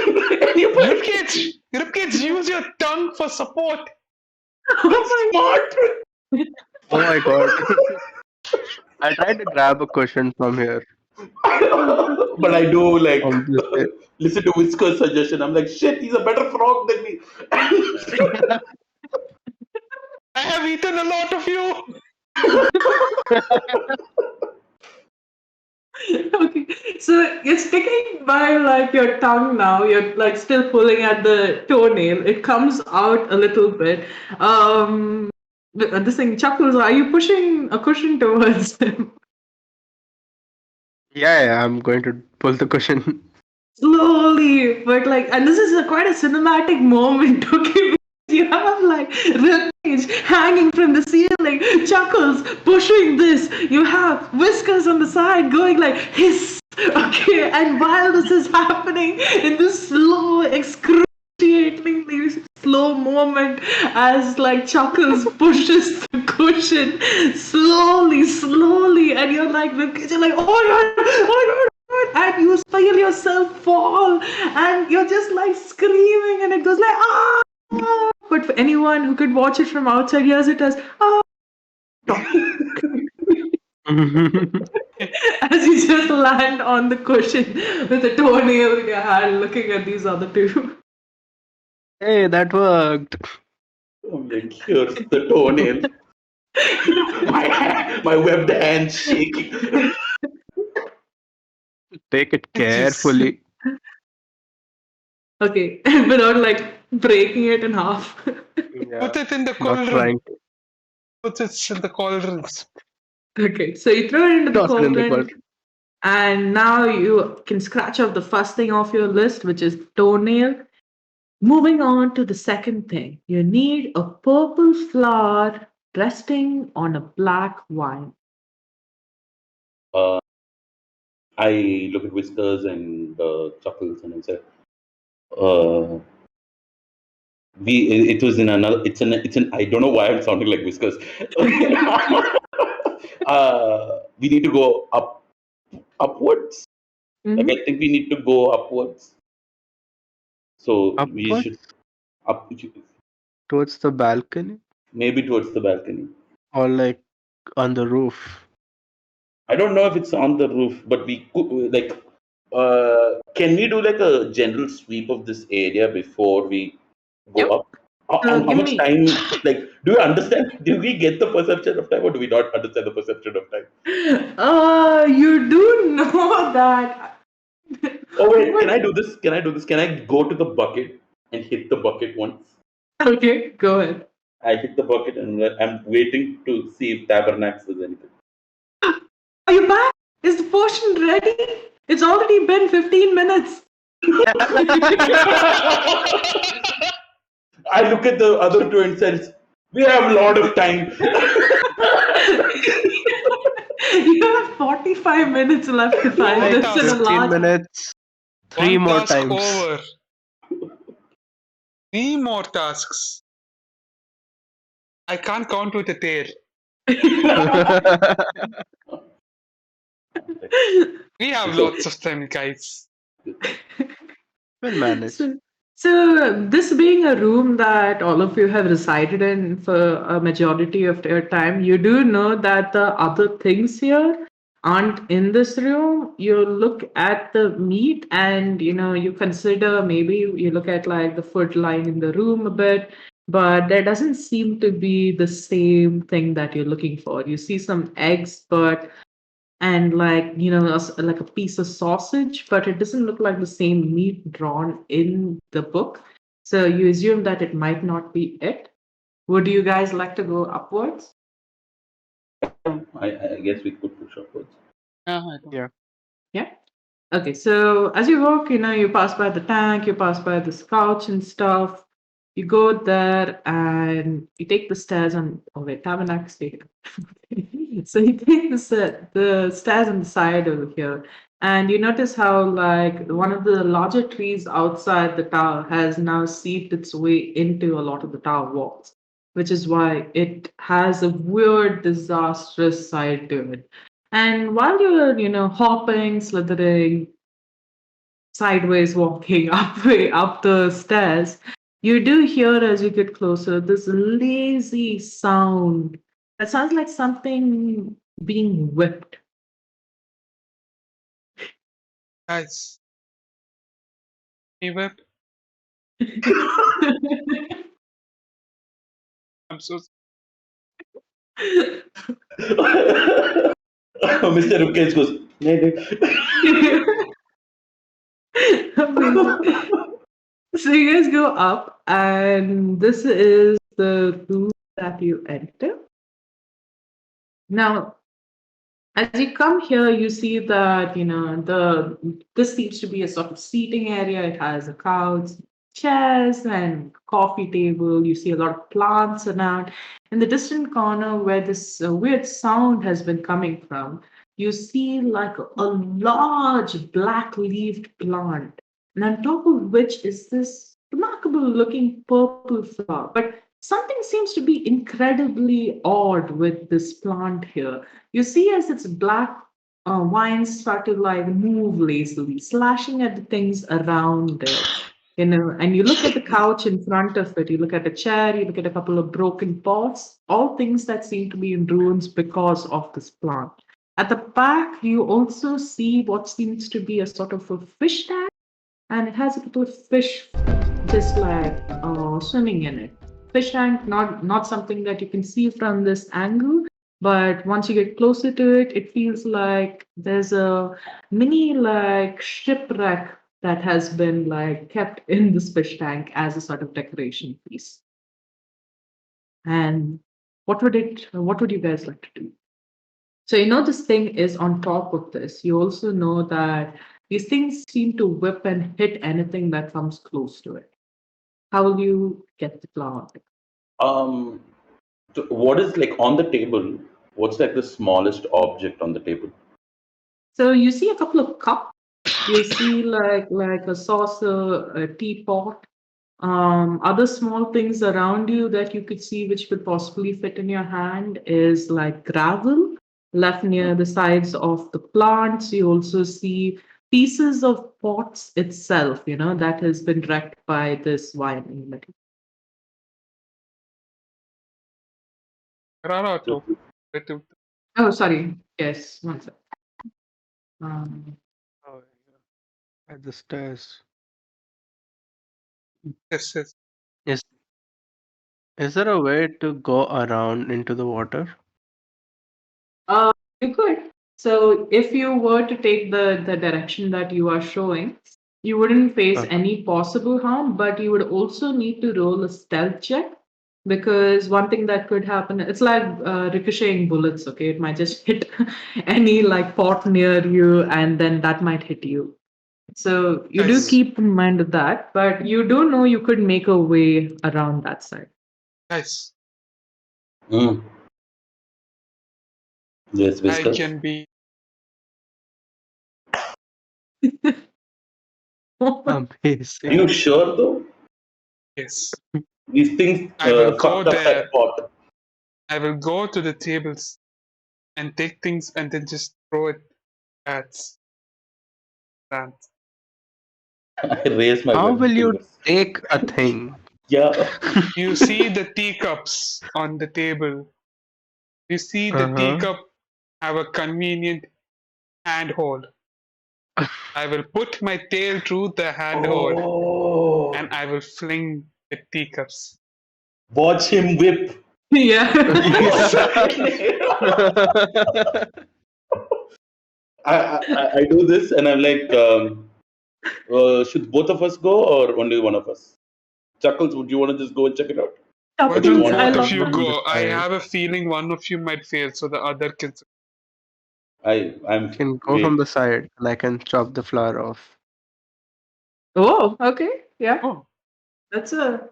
Ribcage, use your tongue for support. Smart. Oh my god. I tried to grab a cushion from here. But I do Obviously. listen to Whisker's suggestion. I'm like, shit, he's a better frog than me. I have eaten a lot of you. Okay, so you're sticking by your tongue now. You're still pulling at the toenail. It comes out a little bit. This thing, Chuckles, are you pushing a cushion towards him? Yeah, I'm going to pull the cushion. Slowly, but and this is quite a cinematic moment, okay? You have Ribcage hanging from the ceiling, Chuckles pushing this. You have Whiskers on the side going hiss, okay? And while this is happening in this slow, excruciatingly slow moment, as Chuckles pushes the cushion slowly, and you're Ribcage, you're oh my god. And you feel yourself fall, and you're just screaming, and it goes ah! But for anyone who could watch it from outside, hears it as ah! As you just land on the cushion with a toenail in your hand, looking at these other two. Hey, that worked. I'm like, here's the toenail. my webbed hand shaking. Take it carefully. Okay, without breaking it in half. Yeah, Put it in the not cauldron. trying to Put it in the cauldrons. Okay, so you throw it into the toss it in the cauldron. cauldron. And now you can scratch off the first thing off your list, which is toenail. Moving on to the second thing. You need a purple flower resting on a black wine. I look at Whiskers and Chuckles and I say, it was in another. It's an. I don't know why I'm sounding like Whiskers. We need to go upwards. Mhm. I think we need to go upwards. So we Upwards? should up Towards the balcony maybe towards the balcony. or on the roof. I don't know if it's on the roof, but we could can we do a general sweep of this area before we go Yep. up? And how give much me- time? Do you understand? Do we get the perception of time, or do we not understand the perception of time? You do know that. Oh wait, can I do this? Can I go to the bucket and hit the bucket once? Okay, go ahead. I hit the bucket and I'm waiting to see if Tabernax does anything. Are you back? Is the potion ready? It's already been 15 minutes. I look at the other two and says, We have a lot of time. You have 45 minutes left to find Long this in a task. 15 large. minutes, 3 One more task times. over. 3 more tasks. I can't count with a tail. We have It's lots of time, guys. We'll manage. So this being a room that all of you have resided in for a majority of your time, you do know that the other things here aren't in this room. You look at the meat and you consider, maybe you look at like the food lying in the room a bit, but there doesn't seem to be the same thing that you're looking for. You see some eggs, but and like like a piece of sausage, but it doesn't look like the same meat drawn in the book, so you assume that it might not be it. Would you guys like to go upwards? I guess we could push upwards. Yeah. Yeah. Okay, so as you walk, you pass by the tank, you pass by this couch and stuff. You go there and you take the stairs on. Oh wait, Tabernacle Stadium. So you take the stairs on the side over here, and you notice how like one of the larger trees outside the tower has now seeped its way into a lot of the tower walls, which is why it has a weird, disastrous side to it. And while you're, hopping, slithering, sideways walking up way up the stairs, you do hear as you get closer this lazy sound that sounds like something being whipped. Guys, me whip. I'm so Mr. Rukesh goes, Amazing. So you guys go up, and this is the room that you enter. Now, as you come here, you see that this seems to be a sort of seating area. It has a couch, chairs, and coffee table. You see a lot of plants around. In the distant corner, where this weird sound has been coming from, you see like a large black-leaved plant, and on top of which is this remarkable-looking purple flower. But something seems to be incredibly odd with this plant here. You see, as its black vines start to like move lazily, slashing at the things around it. And you look at the couch in front of it, you look at a chair, you look at a couple of broken pots, all things that seem to be in ruins because of this plant. At the back, you also see what seems to be a sort of a fish tank, and it has a couple of fish just like swimming in it. Fish tank, not something that you can see from this angle, but once you get closer to it, it feels like there's a mini like shipwreck that has been like kept in this fish tank as a sort of decoration piece. And what would you guys like to do? So you know this thing is on top of this. You also know that these things seem to whip and hit anything that comes close to it. How will you get the plant? um, so what is like on the table? What's like the smallest object on the table? So you see a couple of cups. You see like a saucer, a teapot, other small things around you that you could see which could possibly fit in your hand is like gravel left near the sides of the plants. You also see pieces of pots itself, that has been wrecked by this wine material. Rarato. Oh, sorry. Yes, one sec. Um, Oh, yeah. At the stairs. Yes, yes. Is is there a way to go around into the water? you could. So if you were to take the direction that you are showing, you wouldn't face Okay. any possible harm, but you would also need to roll a stealth check because one thing that could happen, it's like ricocheting bullets, okay? It might just hit any like pot near you and then that might hit you. So you do Nice. keep in mind of that, but you do know you could make a way around that side. Guys, Mm. Yes, I whiskers. can be. Are Amazing. you sure though? Yes. These things I will go fucked up there. that pot. I will go to the tables and take things and then just throw it at Grant. I raised my How will you fingers. take a thing? Yeah. You see the teacups on the table. You see the Uh-huh. teacup have a convenient handhold. I will put my tail through the handhold Oh. and I will fling the teacups. Watch him whip. Yeah. Exactly. I do this and I'm like, should both of us go or only one of us? Chuckles, would you want to just go and check it out? Why Or do you don't Chuckles, want I both to? of love you that. go? I Decide. have a feeling one of you might fail, so the other can. I'm Can go wait. from the side and I can chop the flower off. Oh, okay. Yeah. Oh, That's an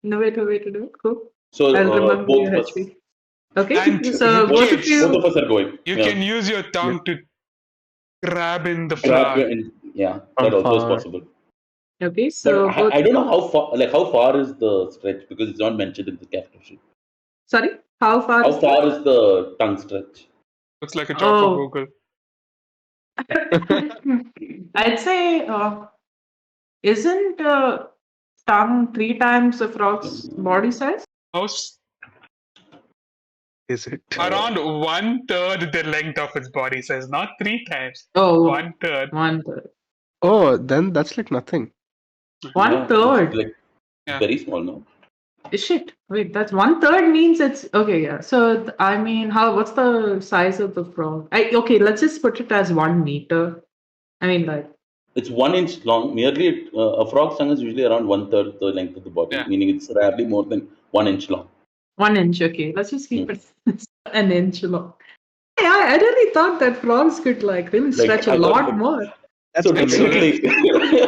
innovative way to do it. Cool. So I'll remember both your of us, HP. Okay. and So you both of kids, both of you. us are going. you Yeah. can use your tongue to grab in the Grab flower. and yeah, From that also is far. possible. Okay. But So both. I don't know how far is the stretch because it's not mentioned in the character sheet. Sorry. How far How is far that? is the tongue stretch? Looks like a job for Oh. Google. I'd say isn't tongue 3 times a frog's body size? Most Is it? around 1/3 the length of its body size, not 3 times. Oh, 1/3. 1/3. Oh, then that's like nothing. One Yeah, it's third. like Yeah. very small, no? Shit. Wait, that's 1/3 means it's okay. Yeah. So I mean, what's the size of the frog? Okay, let's just put it as 1 meter. I mean, like, It's 1 inch long. Merely, a frog's tongue is usually around 1/3 the length of the body, Yeah. meaning it's rarely more than 1 inch long. 1 inch. Okay, let's just keep it an inch long. Yeah, I really thought that frogs could like really Like, stretch a I thought, lot like, more. That's so amazing. definitely,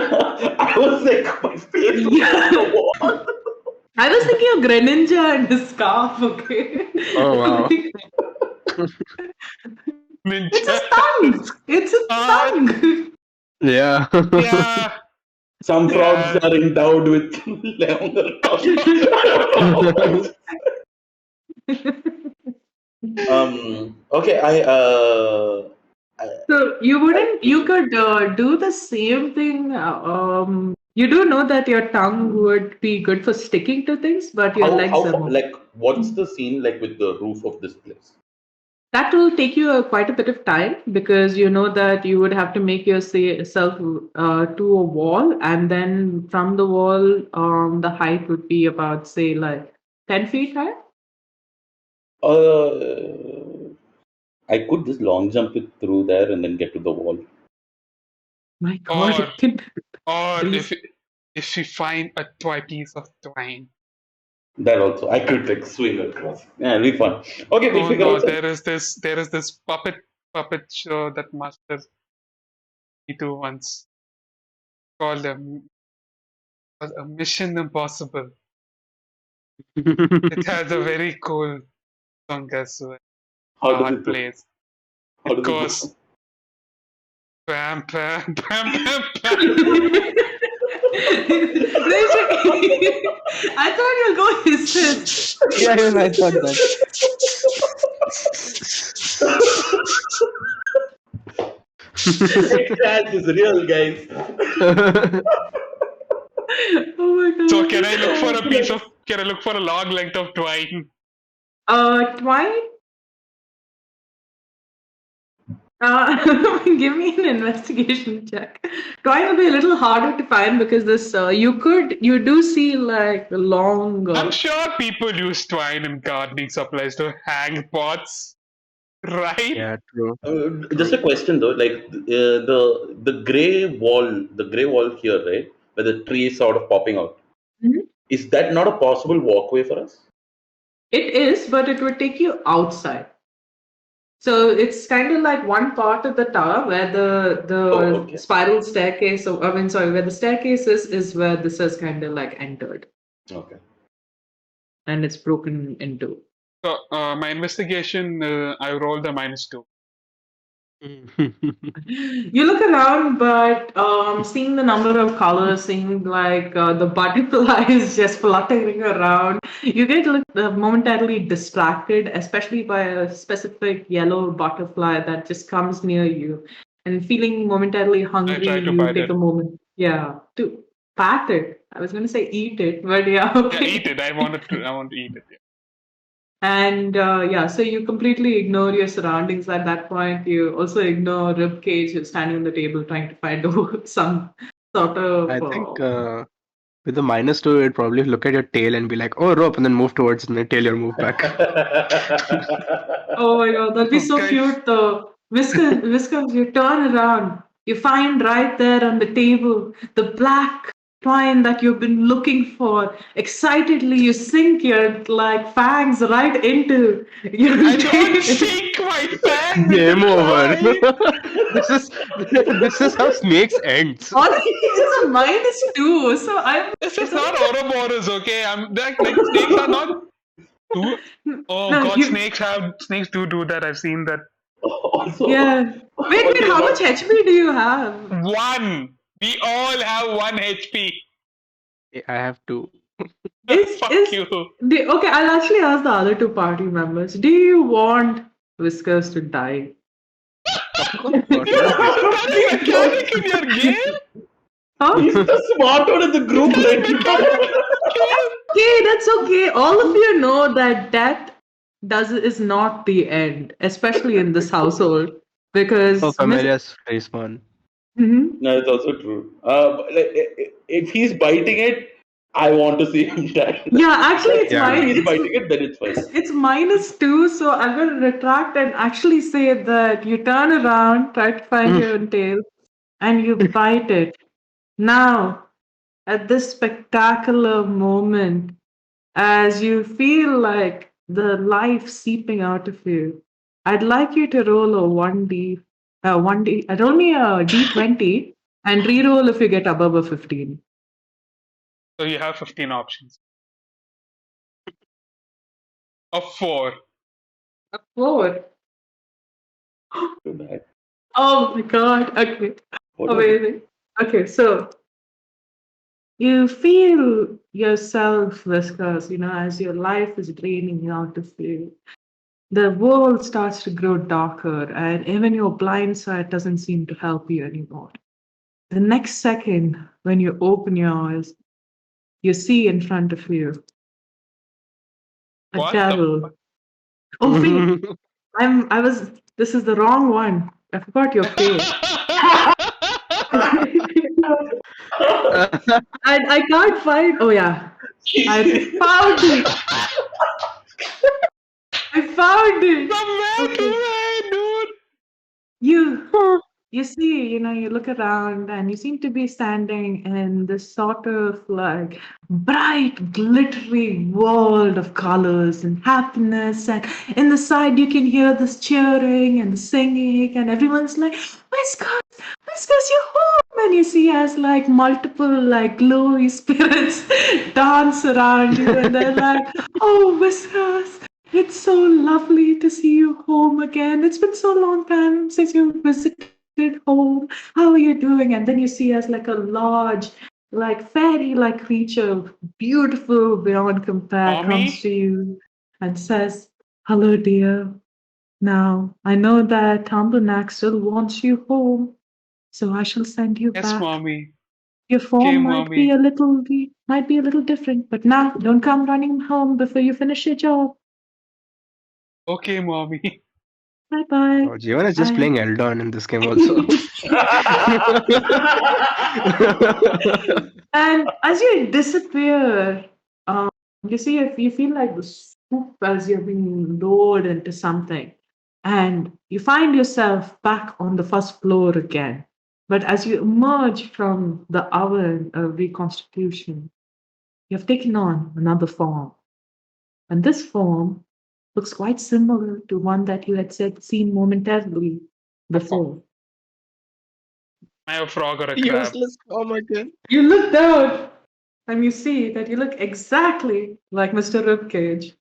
I was like, my face was on the wall. I was thinking of Greninja and his scarf. Okay. Oh, wow. It's his Ninja. tongue. It's his tongue. Yeah. Yeah. Some frogs Yeah. are endowed with longer tongues. Okay, So you could do the same thing. You do know that your tongue would be good for sticking to things, but your legs are more. like, what's the scene like with the roof of this place? That will take you quite a bit of time because you know that you would have to make yourself to a wall, and then from the wall, the height would be about say like 10 feet high. I could just long jump it through there and then get to the wall. My God, Or- it can Or Please. if we find a piece of twine. That also, I could like swing across. Yeah, it'll be fun. Okay, we'll Oh figure no, out. there is this puppet show that Master E2 once called a Mission Impossible. It has a very cool song as well. How How does it it go? plays. How It does it go? goes bam bam bam bam bam. I thought you'll go his. Yeah, even I thought that. That is real, guys. Oh my God. So can I look for a long length of twine? Twine? Give me an investigation check. Twine will be a little harder to find because this you do see like long. I'm sure people use twine in gardening supplies to hang pots, right? Yeah, true. Just a question though, like the gray wall here, right, where the tree is sort of popping out. Mhm. Is that not a possible walkway for us? It is, but it would take you outside. So it's kind of like one part of the tower where the okay. spiral staircase. So I mean, sorry, where the staircase is where this is kind of like entered, Okay. and it's broken into. So my investigation, I rolled a -2. You look around, but seeing the number of colors, seeing like the butterflies just fluttering around, you get momentarily distracted, especially by a specific yellow butterfly that just comes near you. And feeling momentarily I hungry, try to you bite take it. a moment, yeah, to pat it. I was going to say eat it, but yeah, Yeah, okay. eat it. I want to eat it. Yeah. And yeah, so you completely ignore your surroundings at that point. You also ignore Ribcage who's standing on the table trying to find some sort I of. think with the -2, it'd probably look at your tail and be like, "Oh, rope," and then move towards the tail. You'll move back. Oh my god, that'd be so Guys, cute though. Whiskers, you turn around. You find right there on the table the black twine that you've been looking for. Excitedly, you sink your like fangs right into your I don't tail. sink my fang with Game the over. twine. This is how snakes ends. Honestly, it's a -2, so I'm. This It's is not only Ouroboros, okay? I'm like snakes are not. Too, oh no, God, you. snakes do that. I've seen that. Also, Yeah. Wait, okay, how what? much HP do you have? One. We all have 1 HP. I have to. Fuck you. Okay, I'll actually ask the other two party members. Do you want Whiskers to die? Of course not. Is Let's that discuss. a mechanic in your game? Huh? He's the smart one in the group, Is that a right? mechanic in your game? Okay, that's okay. All of you know that death is not the end, especially in this household, Oh, because Familia's very fun. Mhm. No, it's also true. But, like, if he's biting it, I want to see him die. Yeah, actually, it's Yeah. mine. If he's biting it, then it's fine. It's -2, so I'm going to retract and actually say that you turn around, try to find your own tail, and you bite it. Now, at this spectacular moment, as you feel like the life seeping out of you, I'd like you to roll a 1D, roll me a D20 and re-roll if you get above a 15. So you have 15 options. Of 4. A 4. Too bad. Oh my god, okay. What was it? Amazing. Okay, so you feel yourself, Whiskers, as your life is draining out of you. The world starts to grow darker, and even your blind sight doesn't seem to help you anymore. The next second, when you open your eyes, you see in front of you a What the devil. fuck? Oh, wait, this is the wrong one. I forgot your face. I can't find. Oh yeah, I found it. I found it. The man Okay. to man, dude. You see, you look around and you seem to be standing in this sort of like bright, glittery world of colors and happiness. And in the side, you can hear this cheering and the singing, and everyone's like, Whiskers, Whiskers, you're home. And you see as like multiple like glowy spirits dance around you, and they're like, oh, Whiskers. It's so lovely to see you home again. It's been so long time since you visited home. How are you doing? And then you see as like a large, like fairy-like creature, beautiful beyond compare, Mommy? comes to you and says, "Hello, dear. Now I know that Tambunak still wants you home, so I shall send you Yes, back. mommy. Your form might be mommy. a little different, but now don't come running home before you finish your job. Okay, mommy. Bye bye." Oh, Jivan is just I- playing Eldon in this game also. And as you disappear, you see if you feel like the swoop as you're being lowered into something, and you find yourself back on the first floor again. But as you emerge from the hour of reconstitution, you have taken on another form. And this form looks quite similar to one that you had seen momentarily before. I have a frog or a crab. Useless form again. You look down and you see that you look exactly like Mr. Ribcage,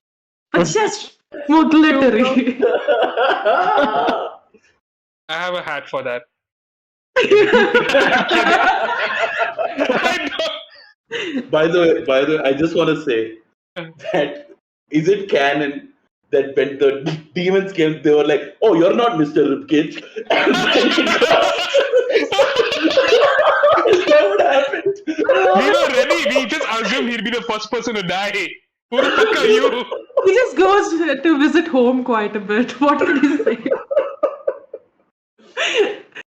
but just Glittery. I have a hat for that. I don't. By the way, I just want to say that is it canon that when the demons came, they were like, "Oh, you're not Mr. Ribcage," and then he got. Is that what happened? We were ready. We just assumed he'd be the first person to die. Who the fuck are you? He just goes to visit home quite a bit. What can he say?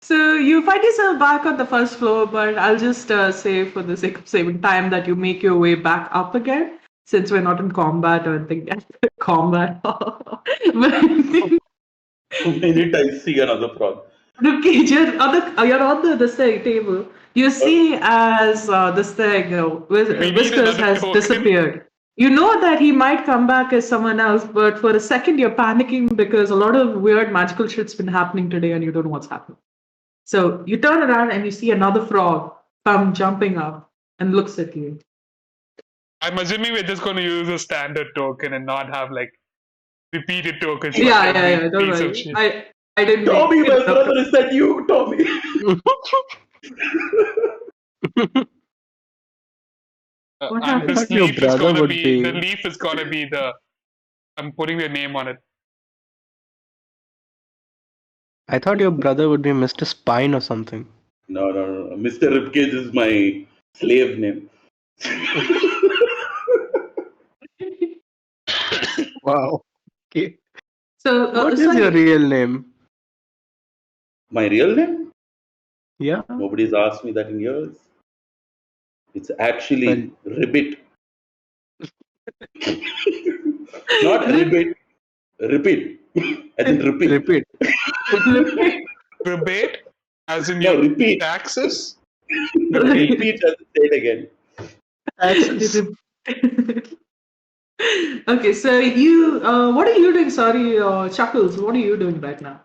So you find yourself back on the first floor, but I'll just say for the sake of saving time that you make your way back up again, since we're not in combat or anything yet. Combat. But The minute I see another frog. Ribcage, you're on this thing, table. You see as this thing, need Whiskers another has token. disappeared. You know that he might come back as someone else, but for a second you're panicking because a lot of weird magical shit's been happening today and you don't know what's happening. So you turn around and you see another frog come jumping up and looks at you. I'm assuming we're just going to use a standard token and not have like repeated tokens. for Yeah, every don't piece of worry. shit. I didn't Tommy, make my it up. brother, is that you, Tommy? What And happened? this I thought your leaf is brother going to would be be- the leaf is going to be the. I'm putting the name on it. I thought your brother would be Mr. Spine or something. No. Mr. Ribcage is my slave name. Wow. Okay. So, What is sorry. your real name? My real name? Yeah. Nobody's asked me that in years. It's actually Ribbit. Not Ribbit. Repeat. I think repeat. Repeat. Rebate, as in No, your repeat. taxes. Repeat and say it again. Access. Okay, so you, what are you doing? Sorry, Chuckles, what are you doing right now?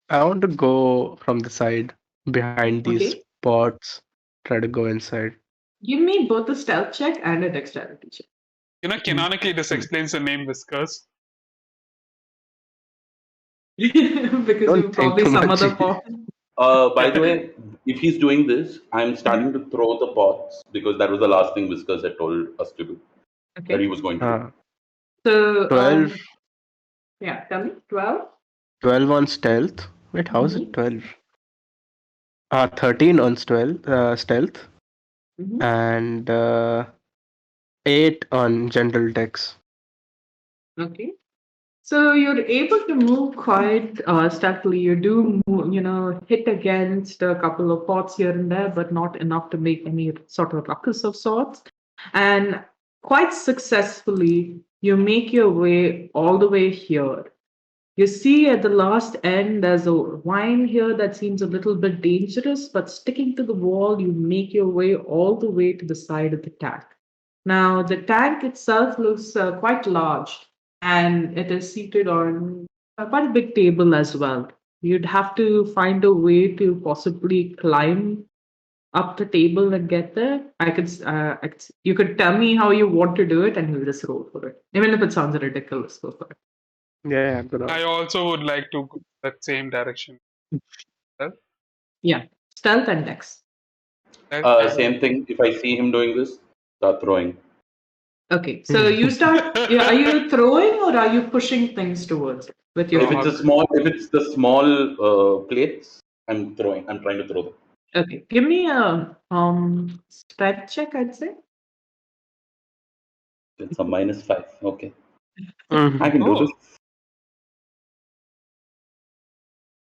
I want to go from the side behind these Okay. pots. Try to go inside. Give me both a stealth check and a dexterity check. You know, canonically, this explains the name Whiskers. Because Don't you probably think too some much. other pot. By the way, if he's doing this, I'm starting to throw the pots because that was the last thing Whiskers had told us to do. That he Okay. was going to do. So, 12. Yeah, tell me. 12? 12 on stealth. Wait, how is it 12? 13 on stealth. Mhm. And 8 on general dex. Okay. So you're able to move quite stealthily. You do, hit against a couple of pots here and there, but not enough to make any sort of ruckus of sorts. And quite successfully, you make your way all the way here. You see at the last end, there's a vine here that seems a little bit dangerous, but sticking to the wall, you make your way all the way to the side of the tank. Now, the tank itself looks quite large, and it is seated on quite a big table as well. You'd have to find a way to possibly climb up the table and get there. You could tell me how you want to do it, and we'll just roll for it. Even if it sounds ridiculous, go for it. Yeah, I'm gonna. I also would like to go that same direction. Yeah, stealth and dex. Same thing. If I see him doing this, start throwing. Okay, so you start. Are you throwing or are you pushing things towards it with your? If it's the small plates, I'm throwing. I'm trying to throw them. Okay, give me a strength check. I'd say. It's a -5. Okay, Mhm. I can do this.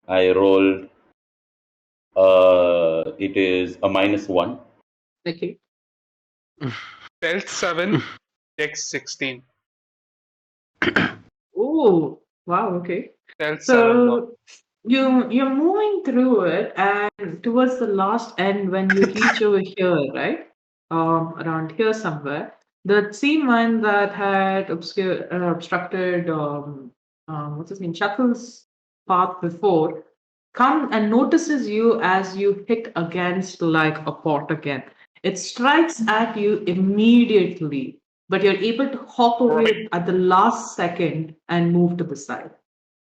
I rolled. It is a -1. Okay. Stealth 7, Dex 16. Oh, wow. Okay. Stealth 7. So you're moving through it, and towards the last end, when you reach over here, right? Around here somewhere, the same one that had obstructed what's his name, Chuckles' path before, come and notices you as you hit against like a pot again. It strikes at you immediately, but you're able to hop away Right. at the last second and move to the side.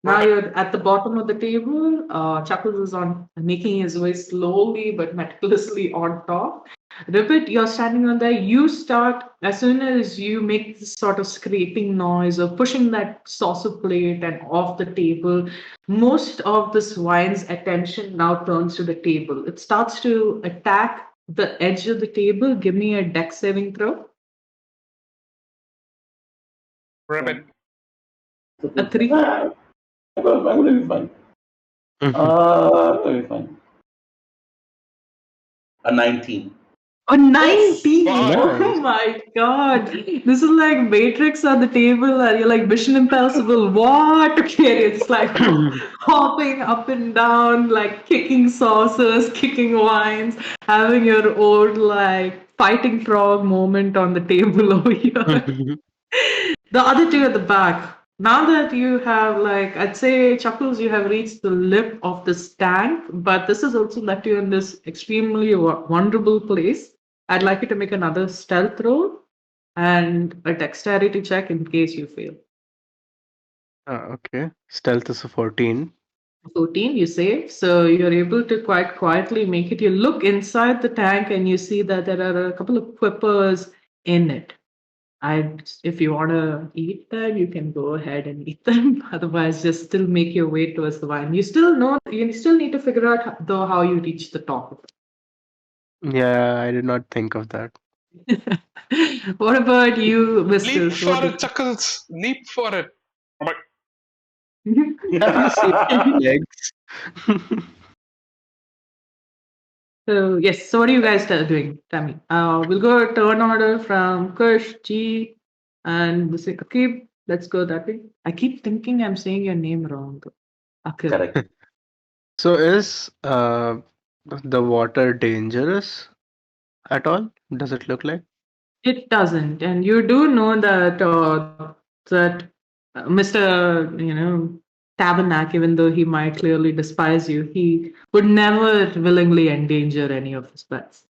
Now Right. you're at the bottom of the table. Chuckles is on making his way slowly but meticulously on top. Ribbit, you're standing on there. You start as soon as you make this sort of scraping noise or pushing that saucer plate and off the table. Most of this wine's attention now turns to the table. It starts to attack the edge of the table. Give me a dex saving throw. Ribbit. A 3. I'm gonna be fine. I'm gonna be fine. A 19. A 19. Yes. Oh my god. This is like Matrix on the table, and you're like Mission Impossible. What? Okay, it's like hopping up and down, like kicking saucers, kicking wines, having your own like fighting frog moment on the table over here. The other two at the back. Now that you have, like, I'd say, Chuckles, you have reached the lip of this tank, but this has also left you in this extremely vulnerable place. I'd like you to make another stealth roll and a dexterity check in case you fail. Okay. Stealth is a 14. 14, you save. So you're able to quite quietly make it. You look inside the tank and you see that there are a couple of quippers in it. If you want to eat them, you can go ahead and eat them. Otherwise, just still make your way towards the vine. You still need to figure out though how you reach the top. Yeah, I did not think of that. What about you, Mister? Leap for it, Chuckles. Leap for it. Oh my- Have you seen legs? So yes. So what are you guys doing? Tell me. We'll go turn order from Kush, G, and Akib. Let's go that way. I keep thinking I'm saying your name wrong. Akib. Correct. So is the water dangerous at all? Does it look like? It doesn't, and you do know that Mr. Tabernac, even though he might clearly despise you, he would never willingly endanger any of his pets.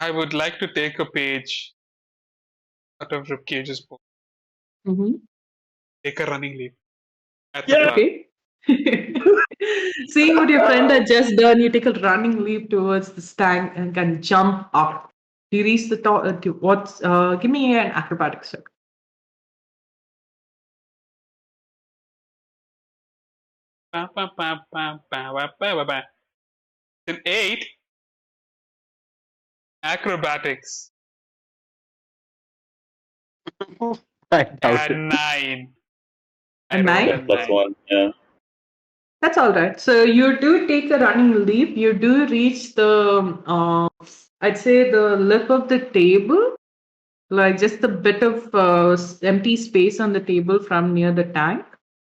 I would like to take a page out of Ribcage's book. Mm-hmm. Take a running leap. At Yeah. the plan. Okay. Seeing what your friend had just done, you take a running leap towards the tank and can jump up. You reach the top. Give me an acrobatics check. An 8. Acrobatics. I doubt it. And 9. A 9? Yeah, plus 1. Yeah. That's all right. So you do take a running leap. You do reach the, I'd say, the lip of the table, like just a bit of empty space on the table from near the tank.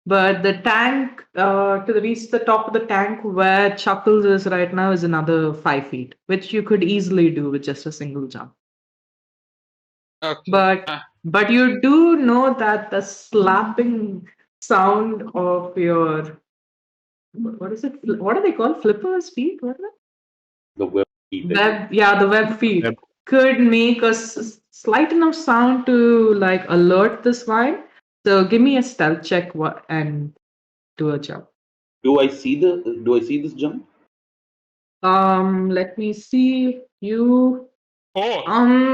But the tank, reach the top of the tank where Chuckles is right now, is another 5 feet, which you could easily do with just a single jump. Okay. But you do know that the slapping sound of your, what is it? What are they called? Flippers, feet? What are they? The web feet. The web feet Web. could make a slight enough sound to like alert this vine. So give me a stealth check and do a jump. Do I see this jump? Let me see you. Oh,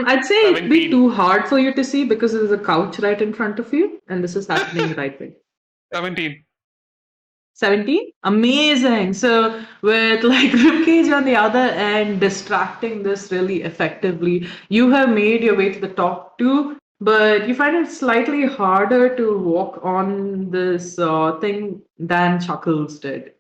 I'd say it'd be 17. too hard for you to see because there's a couch right in front of you, and this is happening right way. 17. 17? Amazing. So with like Ribcage on the other end distracting this really effectively, you have made your way to the top too, but you find it slightly harder to walk on this thing than Chuckles did.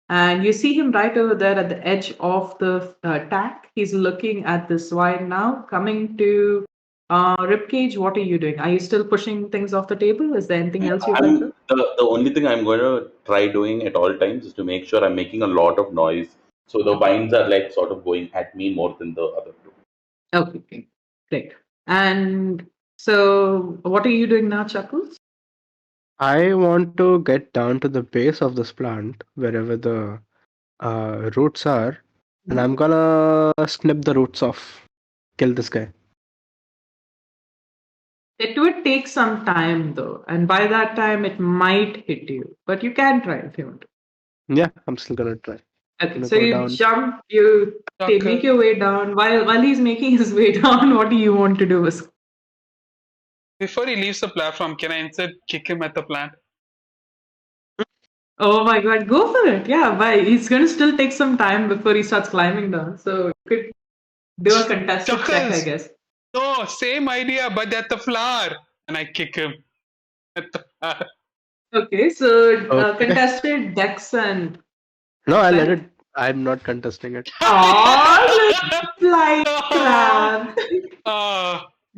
And you see him right over there at the edge of the tank. He's looking at this wine now, coming to Ribcage. What are you doing? Are you still pushing things off the table? Is there anything else you'd like to? The only thing I'm going to try doing at all times is to make sure I'm making a lot of noise. So the vines are like sort of going at me more than the other two. Okay, great. And so, what are you doing now, Chuckles? I want to get down to the base of this plant, wherever the roots are, and I'm gonna snip the roots off. Kill this guy. It would take some time though, and by that time it might hit you. But you can try if you want to. Yeah, I'm still gonna try. Okay, Gonna so go you down. jump, you make your way down. While he's making his way down, what do you want to do? Before he leaves the platform, can I instead kick him at the plant? Oh my god, go for it. Yeah, why? He's going to still take some time before he starts climbing down. So you could do a contested check, I Chuckles! guess. No, same idea, but at the flower. And I kick him at the flower. Okay, so Okay. contested Dex and. No, I let it. I'm not contesting it. Oh, flying crab.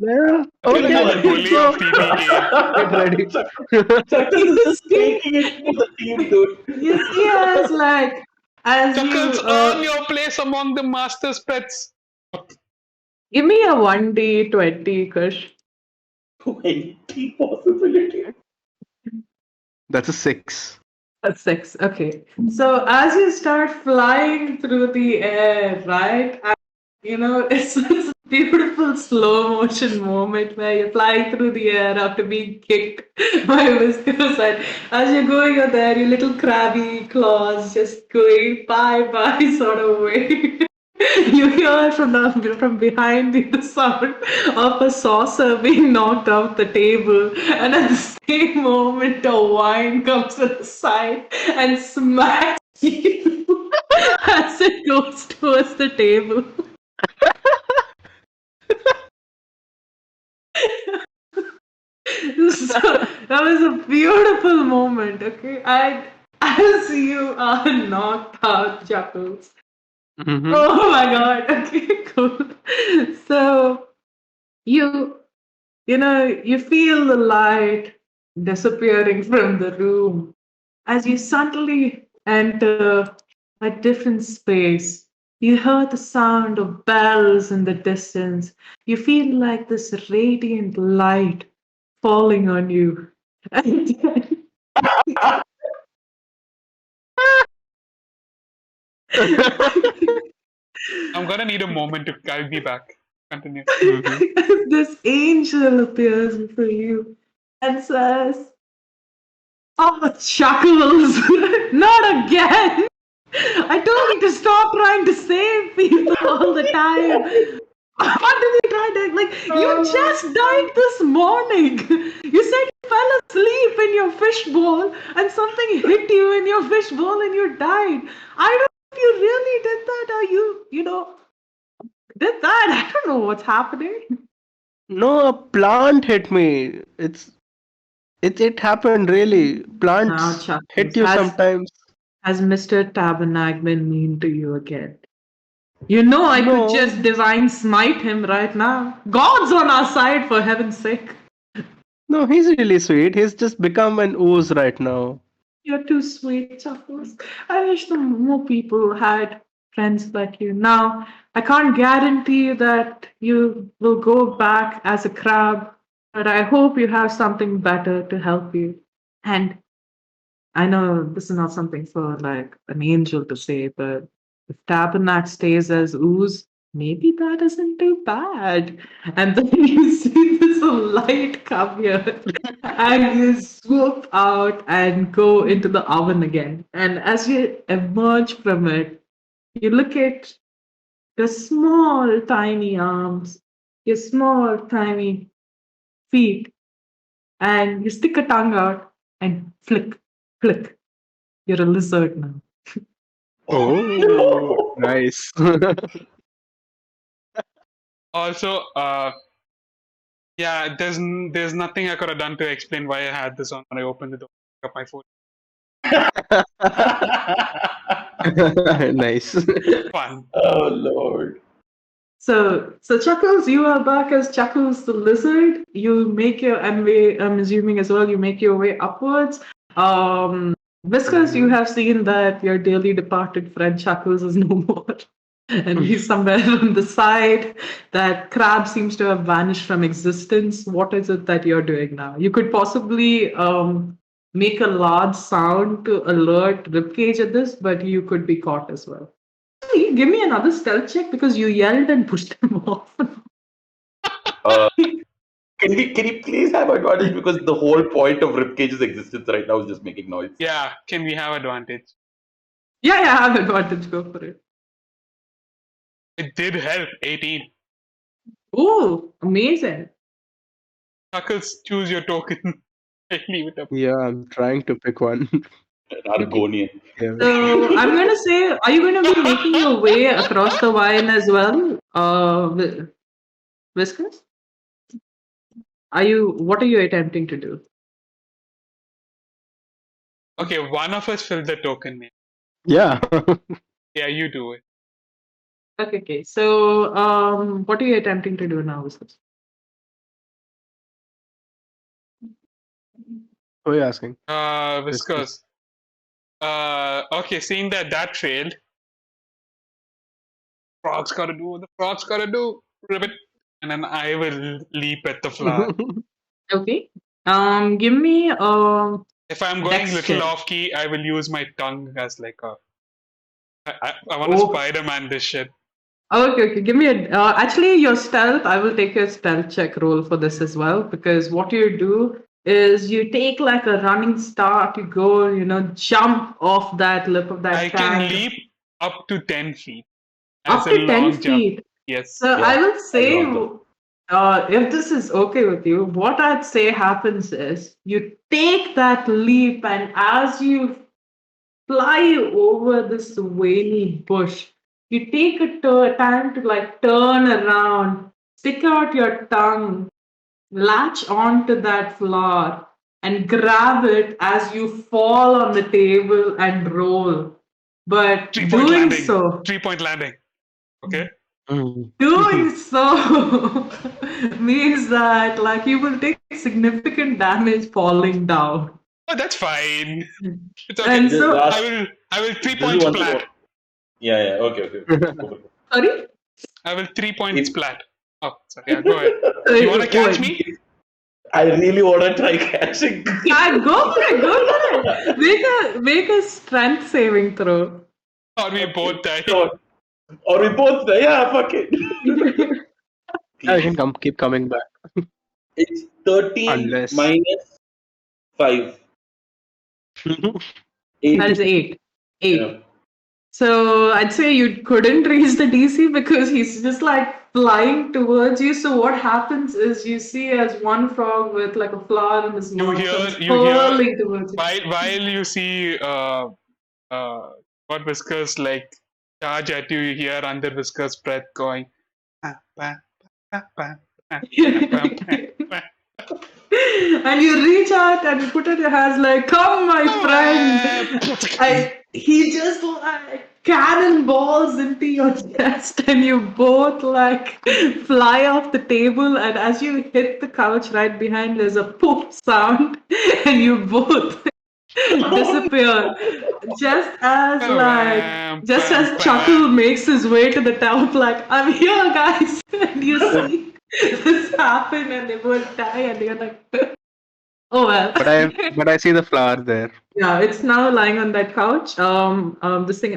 Yeah. Okay, Okay. the bully of TTK. Get ready. Chuckles is just taking it to the team, dude. Yes, like as Chuckles, you earn your place among the master's pets. give me a 1d20, Kush. 20 possibility. That's a 6. Okay. So as you start flying through the air, right? It's this beautiful slow motion moment where you're flying through the air after being kicked by Whiskers, and as you're going out there, your little crabby claws just going bye bye sort of way. You hear from behind you the sound of a saucer being knocked off the table, and at the same moment, a wine comes to the side and smacks you as it goes towards the table. So that was a beautiful moment. Okay, as you are knocked out, Chuckles. Mhm. Oh my god. Okay, cool. So you you feel the light disappearing from the room as you suddenly enter a different space. You hear the sound of bells in the distance. You feel like this radiant light falling on you. And then I'm gonna need a moment to. I'll be back. Continue. this angel appears for you and says, "Oh, Chuckles, not again! I told you to stop trying to save people all the time. What did you try to, like, you just died this morning. You said you fell asleep in your fishbowl and something hit you in your fishbowl and you died. I don't know if you really did that or did that. I don't know what's happening." No, a plant hit me. It happened really. Now, Plants Chuckles, hit you sometimes. has Mr. Tabernacle been mean to you again? You know I No. could just divine smite him right now. God's on our side, for heaven's sake. No, he's really sweet. He's just become an ooze right now. You're too sweet, Chuckles. I wish more people had friends like you. Now, I can't guarantee that you will go back as a crab, but I hope you have something better to help you. And I know this is not something for like an angel to say, but if Tabernacle stays as ooze, maybe that isn't too bad. And then you see this light come here, and you swoop out and go into the oven again. And as you emerge from it, you look at your small, tiny arms, your small, tiny feet, and you stick a tongue out and flick, flick. You're a lizard now. Oh, nice. Also, yeah, there's nothing I could have done to explain why I had this on when I opened the door, pick up my phone. Nice. Fun. Oh Lord. So Chuckles, you are back as Chuckles the lizard. You make your I'm assuming as well. You make your way upwards. Whiskers, you have seen that your dearly departed friend Chuckles is no more, and he's somewhere on the side. That crab seems to have vanished from existence. What is it that you're doing now? You could possibly make a large sound to alert Ribcage at this, but you could be caught as well. Give me another stealth check because you yelled and pushed him off. Can we please have advantage, because the whole point of Ribcage's existence right now is just making noise. Yeah, can we have advantage? Yeah, I have advantage. Go for it. It did help. 18. Oh, amazing. Chuckles, choose your token. I leave it up. Yeah, I'm trying to pick one. An Argonian. Yeah. So I'm going to say, are you going to be making your way across the wine as well, Whiskers? What are you attempting to do? Okay, one of us fill the token name. Yeah. Yeah, you do it. Okay. So, what are you attempting to do now, Whiskers? Who are you asking? Whiskers. Okay, seeing that failed. Frog's gotta do what the frog's gotta do. Ribbit. And then I will leap at the flower. Okay. Give me If I'm going Dex little check. off key, I will use my tongue as like a. I want to Oh. Spider-Man this shit. Okay. Give me actually your stealth. I will take your stealth check roll for this as well, because what you do is you take like a running start. You go, jump off that lip of that I can tank leap up to 10 feet. As up a to 10 long jump. feet. Yes. So Yeah, I will say, long if this is okay with you, what I'd say happens is you take that leap, and as you fly over this veiny bush, you take a time to like turn around, stick out your tongue, latch onto that flower, and grab it as you fall on the table and roll. But 3-point doing landing. so, 3-point landing. Okay. doing so means that like you will take significant damage falling down. Oh, that's fine. It's okay. And This so, last- I will this 3-point is one splat. thing. Yeah. Okay. Go for it. sorry? I will 3-point It- splat. Oh, sorry. Yeah, go ahead. You want to catch me? I really want to try catching. Yeah, go for it. Make a strength saving throw. Or we both die. Sure. Or we both die. Yeah, fuck it. I can keep coming back. It's 13 Unless- minus 5. 8. That is 8. Yeah. So I'd say you couldn't reach the DC because he's just like flying towards you. So what happens is you see as one frog with like a flower in his mouth comes hurling towards you. While you see what Whiskers like charge at you, you hear under Whiskers' breath going. And you reach out and you put out your hands like, "Come, my friend!" And he just like cannonballs into your chest, and you both like fly off the table. And as you hit the couch right behind, there's a poof sound, and you both disappear. Just as Chuckle makes his way to the top, like, "I'm here, guys," and you see this happen, and they both die, and you're like, "Oh well." But I see the flower there. Yeah, it's now lying on that couch. This thing,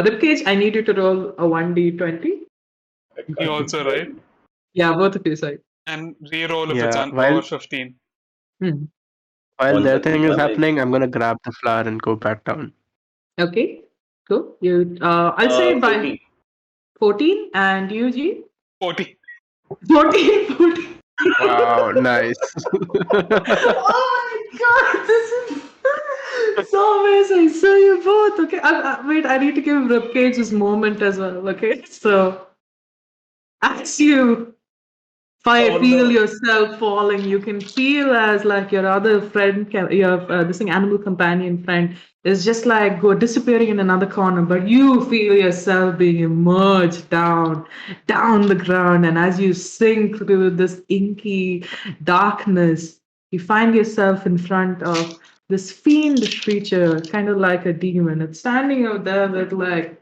Ribcage, I need you to roll a 1d20. You also, right? Yeah, both of you, sorry. And re-roll if it's Yeah, on while- over 15. While One their second, thing is one happening, I'm gonna grab the flower and go back down. Okay, cool. I'll say by 14. 14, and you, G? 14. 14. Wow, nice. Oh my god, this is so amazing. So you both, okay. Wait, I need to give Ribcage his moment as well, okay? So, as you feel yourself falling, you can feel as like your other friend, this thing, animal companion friend, is just like disappearing in another corner, but you feel yourself being emerged down the ground, and as you sink through this inky darkness, you find yourself in front of this fiendish creature, kind of like a demon. It's standing out there with like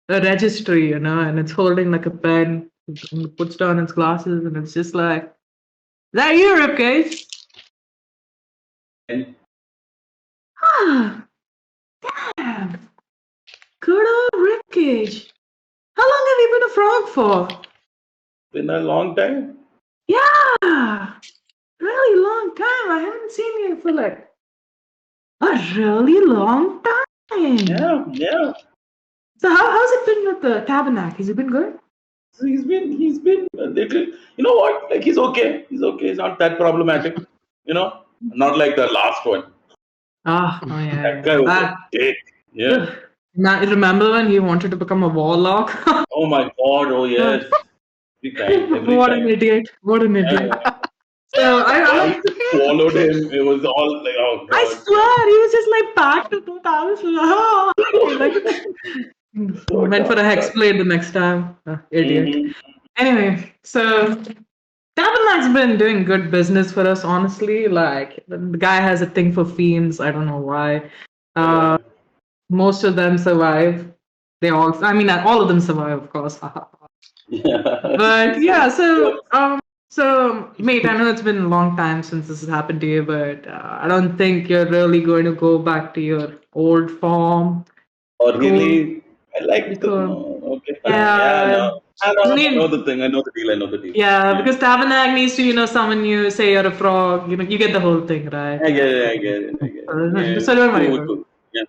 a registry, and it's holding like a pen. It puts down its glasses, and it's just like, "Is that you, Ribcage?" And Ah, damn. Good old Ribcage. How long have you been a frog for? been a long time. Yeah, really long time. I haven't seen you for like a really long time. Yeah. So how's it been with the Tabernacle? Has it been good? So he's been a little. You know what? Like he's okay. He's okay. He's not that problematic. Not like the last one. Oh yeah, That yeah. guy was a That. dick. Yeah. Now, remember when he wanted to become a warlock? Oh my God. Oh yes. Every time. Every What an time. idiot! What an Yeah, idiot! yeah. So I I like. swallowed him. It was all like, oh I God. swear he was just like packed to 2000. Like So went for a tough. hex blade the next time. Idiot. Mhm. Anyway, so Tabernac's been doing good business for us, honestly. Like the guy has a thing for fiends. I don't know why. Yeah. Most of them survive. They all. I mean, all of them survive, of course. Yeah. But yeah, so mate, I know it's been a long time since this has happened to you, but I don't think you're really going to go back to your old form. Or Cool, really, I like the. cool. No, okay, fine. Yeah, Yeah, no. I know, I I know mean, the thing. I know the deal. I know the deal. yeah, Yeah. because Tabernacle needs to, summon you, say you're a frog, you get the whole thing, right? I get it. I get it. I get it. Yeah. So don't worry Cool. about it. Cool. Yeah.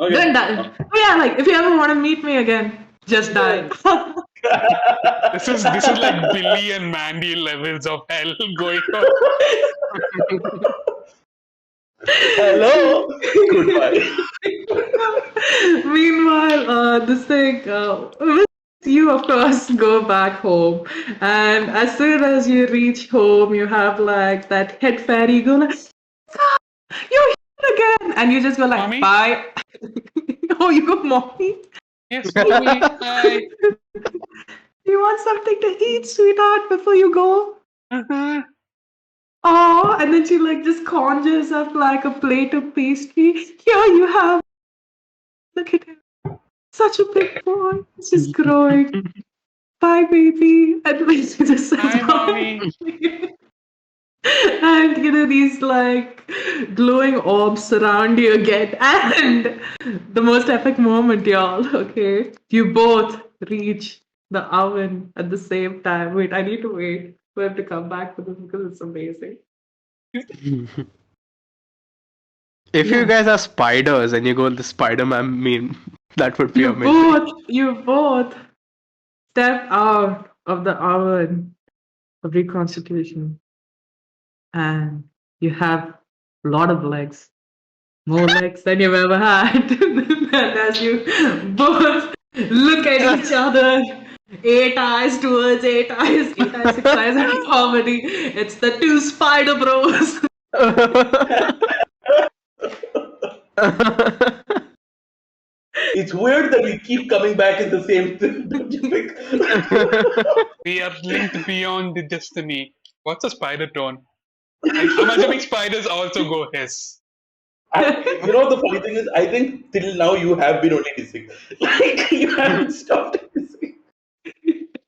Okay. Don't die. Oh yeah, like if you ever want to meet me again, just die. This is like Billy and Mandy levels of hell going on. Hello. Goodbye. Meanwhile, this thing, you of course go back home, and as soon as you reach home, you have like that head fairy. You go like, "Ah, you're here again," and you just go like, Mommy? "Bye." Oh, you go, mommy. Yes, mommy. Hi. You want something to eat, sweetheart, before you go? Uh-huh. Oh, and then she like just conjures up like a plate of pastry. Here you have. Look at him. Such a big boy. He's just growing. Bye, baby. And then she just says Hi, bye. mommy. And these like glowing orbs surround you again. And the most epic moment, y'all. Okay. You both reach the oven at the same time. Wait, I need to wait for him to come back for this because it's amazing. If Yeah. you guys are spiders and you go the Spider-Man meme, that would be amazing. You both step out of the oven of reconstitution, and you have a lot of legs, more legs than you've ever had. And as you both look at each other, 8 eyes towards 8 eyes, 8 eyes, 6 eyes, and comedy. It's the two spider bros. It's weird that we keep coming back in the same thing. Don't you think? We are linked beyond the destiny. What's a spider tone? I'm assuming spiders also go hiss. The funny thing is, I think till now you have been only hissing. Like you haven't stopped hissing.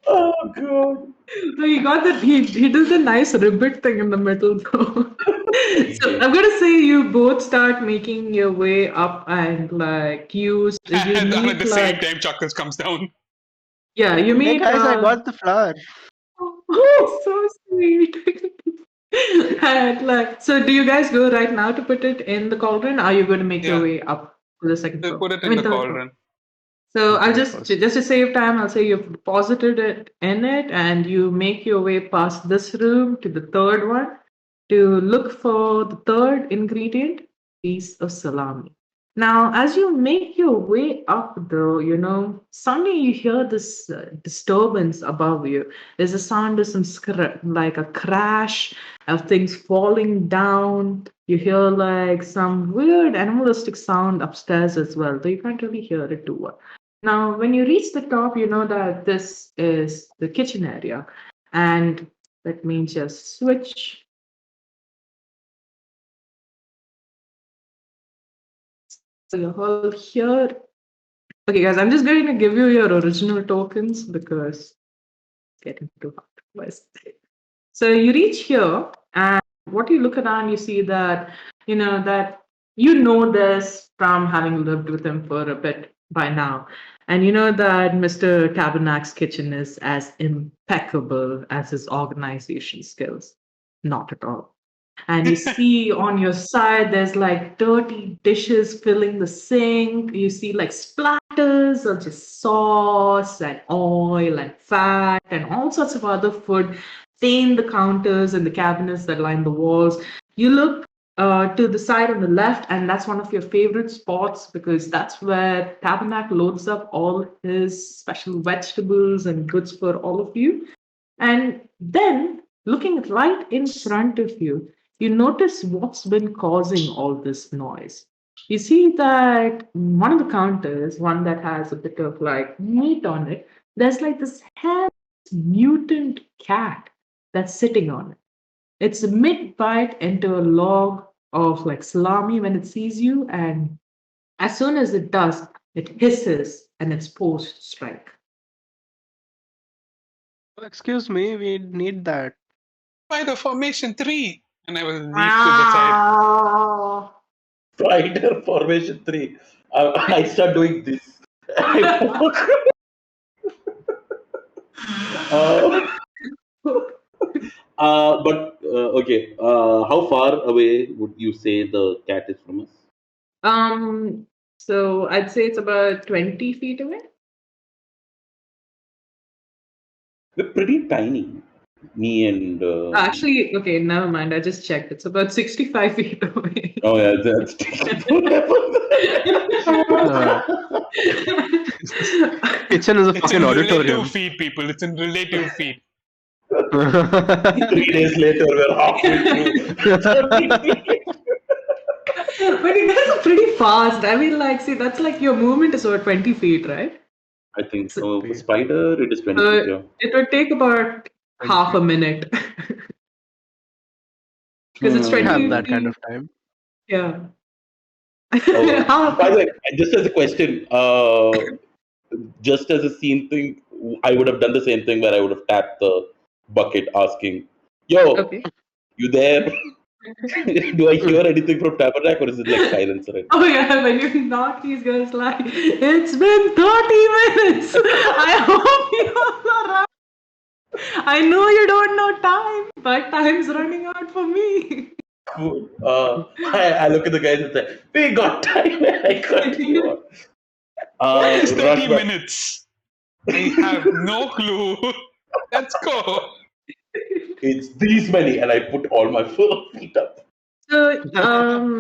Oh God. No, he got that. He does the nice ribbit thing in the middle, though. So I'm gonna say you both start making your way up, and like you And at meet the same like time, Chuckles comes down. yeah, you Hey meet. guys, I got the flower. Oh, so sweet. And like, so do you guys go right now to put it in the cauldron? Or are you going to make your Yeah. way up to the second They floor? put it I in mean, the third floor. cauldron. So I'll Okay, just first. to save time, I'll say you've deposited it in it, and you make your way past this room to the third one to look for the third ingredient, piece of salami. Now, as you make your way up, though, suddenly you hear this disturbance above you. There's a sound of some like a crash of things falling down. You hear like some weird animalistic sound upstairs as well, though you can't really hear it too well. Now, when you reach the top, you know that this is the kitchen area. And let me just switch. So you're all here. Okay, guys, I'm just going to give you your original tokens because it's getting too hard. Otherwise. So you reach here, and what you look around, you see that that you know this from having lived with him for a bit by now. And you know that Mr. Tabernac's kitchen is as impeccable as his organization skills. Not at all. And you see on your side, there's like dirty dishes filling the sink. You see like splatters of just sauce and oil and fat and all sorts of other food stain the counters and the cabinets that line the walls. You look to the side on the left, and that's one of your favorite spots because that's where Tabernacle loads up all his special vegetables and goods for all of you. And then, looking right in front of you, you notice what's been causing all this noise. You see that one of the counters, one that has a bit of like meat on it, there's like this hairless mutant cat that's sitting on it. It's mid bite into a log of like salami when it sees you, and as soon as it does, it hisses and it's post strike. Excuse me, we need that. Spider formation 3. And I will leap to the side. Ah. Spider formation 3. I start doing this. Okay. How far away would you say the cat is from us? So I'd say it's about 20 feet away. We're pretty tiny. Me and. Actually, okay, never mind. I just checked. It's about 65 feet away. Oh, yeah, that's. Kitchen is a It's fucking in auditorium. relative feet, people. It's in relative feet. 3 days later, we're halfway through. But you guys are pretty fast. I mean, like, see, that's like your movement is over 20 feet, right? I think so. For spider, it is 20 feet. Yeah. It would take about half a minute. Because it's 20 have that feet. kind of time. Yeah. Oh, by the way, just as a question, just as a scene thing, I would have done the same thing where I would have tapped the bucket asking, yo, Okay. you there? Do I hear anything from Tabernacle or is it like silence? Right? Oh yeah, when you knock, he's going to like, it's been 30 minutes. I hope you're alright. I know you don't know time, but time's running out for me. Cool. I look at the guys and say, we got time. I continue on. It's 30 Rashba- minutes. I have no clue. Let's go. It's these many, and I put all my 4 feet up. So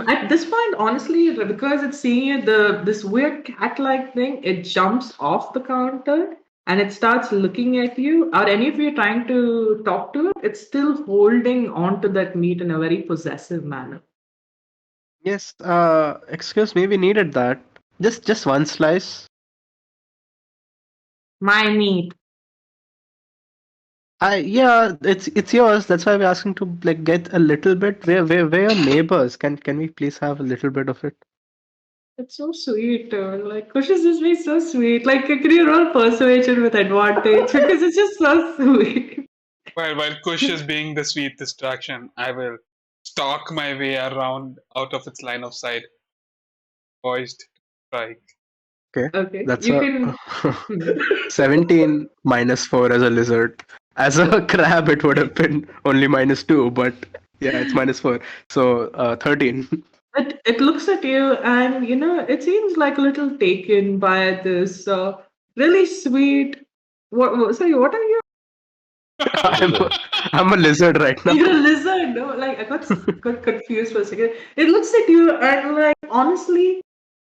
at this point, honestly, because it's seeing you, this weird cat-like thing, it jumps off the counter and it starts looking at you. Are any of you trying to talk to it? It's still holding onto that meat in a very possessive manner. Yes, excuse me, we needed that. Just one slice. My meat. Yeah, it's yours. That's why we're asking to like get a little bit. We're your neighbors. Can we please have a little bit of it? It's so sweet. Like Kush is just being so sweet. Like, can you roll persuasion with advantage because it's just so sweet. While Kush is being the sweet distraction, I will stalk my way around out of its line of sight. Poised to strike. Okay, That's you a can. 17 minus 4 as a lizard. As a crab, it would have been only -2, but yeah, it's -4. So 13. It looks at you, and you know it seems like a little taken by this really sweet. Sorry, what are you? I'm a lizard right now. You're a lizard. No, like I got confused for a second. It looks at you, and like honestly,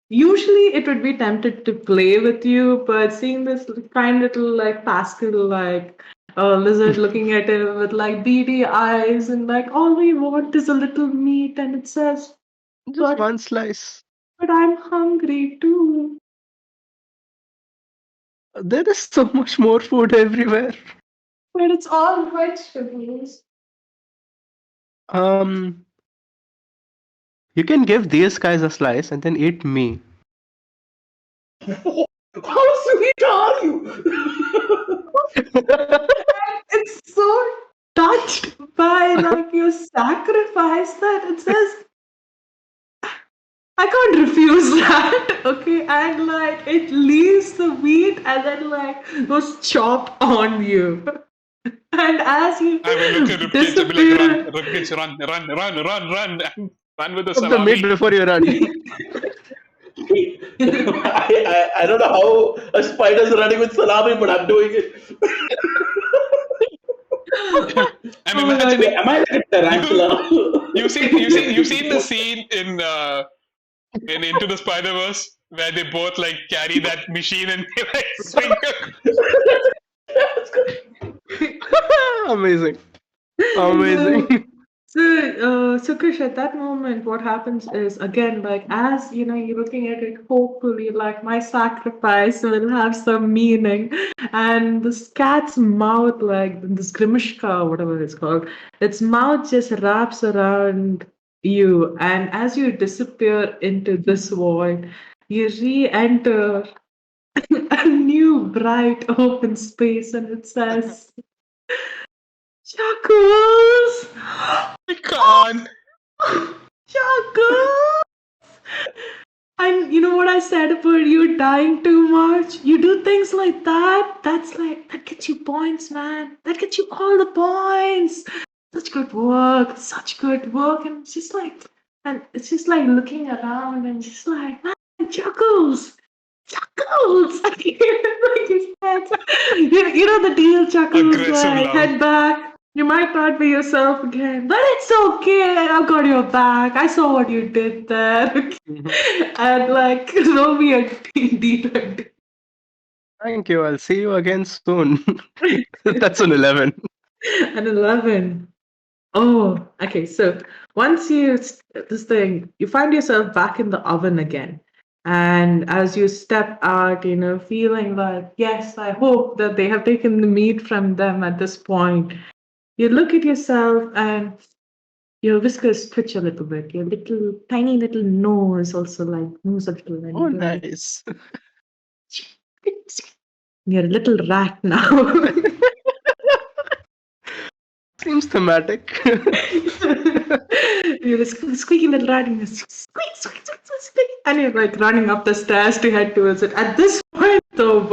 usually it would be tempted to play with you, but seeing this kind little like Pascal like lizard looking at him with like beady eyes, and like all we want is a little meat, and it says, Just one slice. but I'm hungry too. There is so much more food everywhere. But it's all vegetables. You can give these guys a slice and then eat me. How sweet are you? It's so touched by like your sacrifice that it says, I can't refuse that. Okay, and like it leaves the meat and then like goes chopped on you. And as you I will look at Ribcage and be like, run, disappear, Ribcage, run, and run with the Chop the meat salami. before you run. I don't know how a spider's running with salami, but I'm doing it. I'm Oh my God. imagining. Am I like a tarantula? You've seen the scene in Into the Spider Verse where they both like carry that machine and they like swing. Amazing. Amazing. So Krish, at that moment, what happens is again, like as you know, you're looking at it hopefully, like my sacrifice will have some meaning, and this cat's mouth, like this Grimishka, whatever it's called, its mouth just wraps around you, and as you disappear into this void, you re-enter a new bright open space, and it says, Chuckles! I can't. Chuckles! And you know what I said about you dying too much? You do things like that. That gets you points, man. That gets you all the points. Such good work. Such good work. And it's just like looking around and just like, man, Chuckles. Chuckles! you know the deal, Chuckles. Aggressive Like, love. head back. You might not be yourself again, but it's okay. I've got your back. I saw what you did there. And like, roll me a D20. Thank you. I'll see you again soon. That's an 11. An 11. Oh, okay. So once you find yourself back in the oven again. And as you step out, feeling like, yes, I hope that they have taken the meat from them at this point. You look at yourself and your whiskers twitch a little bit. Your tiny little nose also like moves a little. And Oh, you're like, nice. you're a little rat now. Seems thematic. You're a squeaky little rat and you're squeak, squeak, squeak, squeak, squeak, and you're like running up the stairs to head towards it. At this point, though,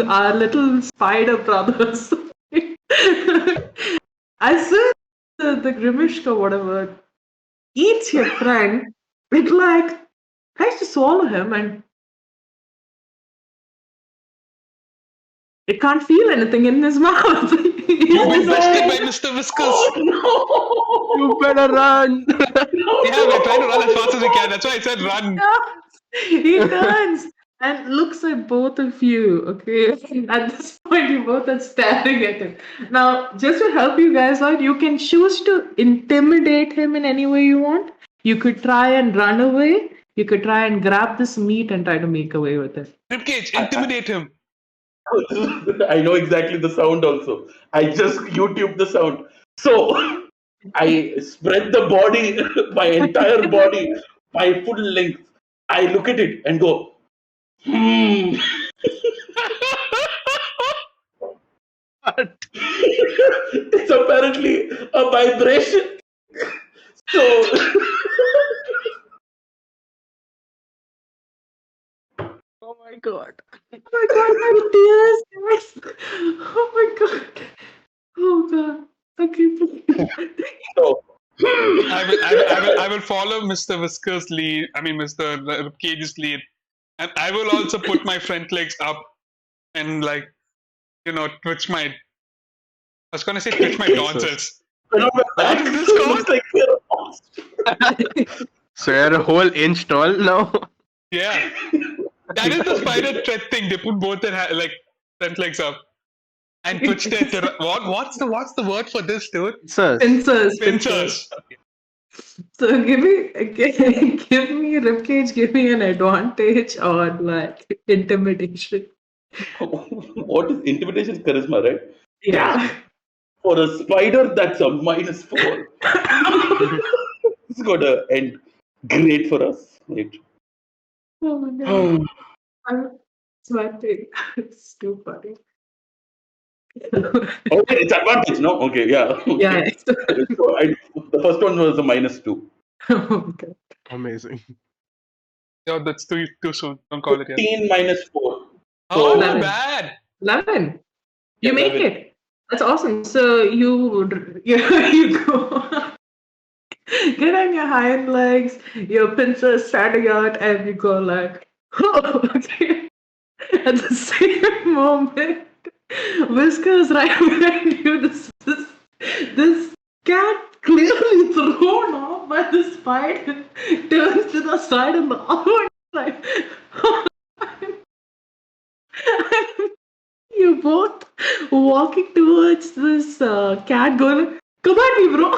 our little spider brothers, as soon as the Grimishka, whatever, eats your friend, it like tries to swallow him and it can't feel anything in his mouth. You've been bested by Mr. Whiskers. Oh, You better run. Yeah, we're trying to run as fast as we can. That's why I said run. He turns and looks at both of you, okay? At this point, you both are staring at him. Now, just to help you guys out, you can choose to intimidate him in any way you want. You could try and run away. You could try and grab this meat and try to make away with it. Ribcage, intimidate him. I know exactly the sound also. I just YouTube the sound. So I spread the body, my entire body, my full length. I look at it and go, it's apparently a vibration. So Oh my god. Oh my god, my tears, guys. Oh my god. Oh god. Okay. so I will follow Mr. Whiskers' lead. I mean, Mr. Ribcage's lead, and I will also put my front legs up and like, twitch my. I was gonna say twitch my tonsils. What is this called? It's like we're lost. So you're a whole inch tall now? Yeah, that is the spider thread thing. They put both their front legs up and twitch their. What's the word for this, dude? Sir. Pincers. So give me Ribcage, give me an advantage on like intimidation. What is intimidation? Charisma, right? Yeah. For a spider, that's a -4. It's gonna end great for us. Right? Oh my god. I'm sweating. It's too funny. Okay, it's advantage, no? Okay, yeah. Okay. Yeah. So the first one was a -2. Oh my god. Amazing. Oh, that's too soon. Don't call it yet. 15 minus 4. Oh, So- not 11. bad. 11. You Yeah, make 11. it. That's awesome. So you go get on your hind legs, your pincers standing out, and you go like, oh, okay. At the same moment, Whiskers right behind you. This cat clearly thrown off by the spider turns to the side and the other like. You both walking towards this cat going, come on, me, bro.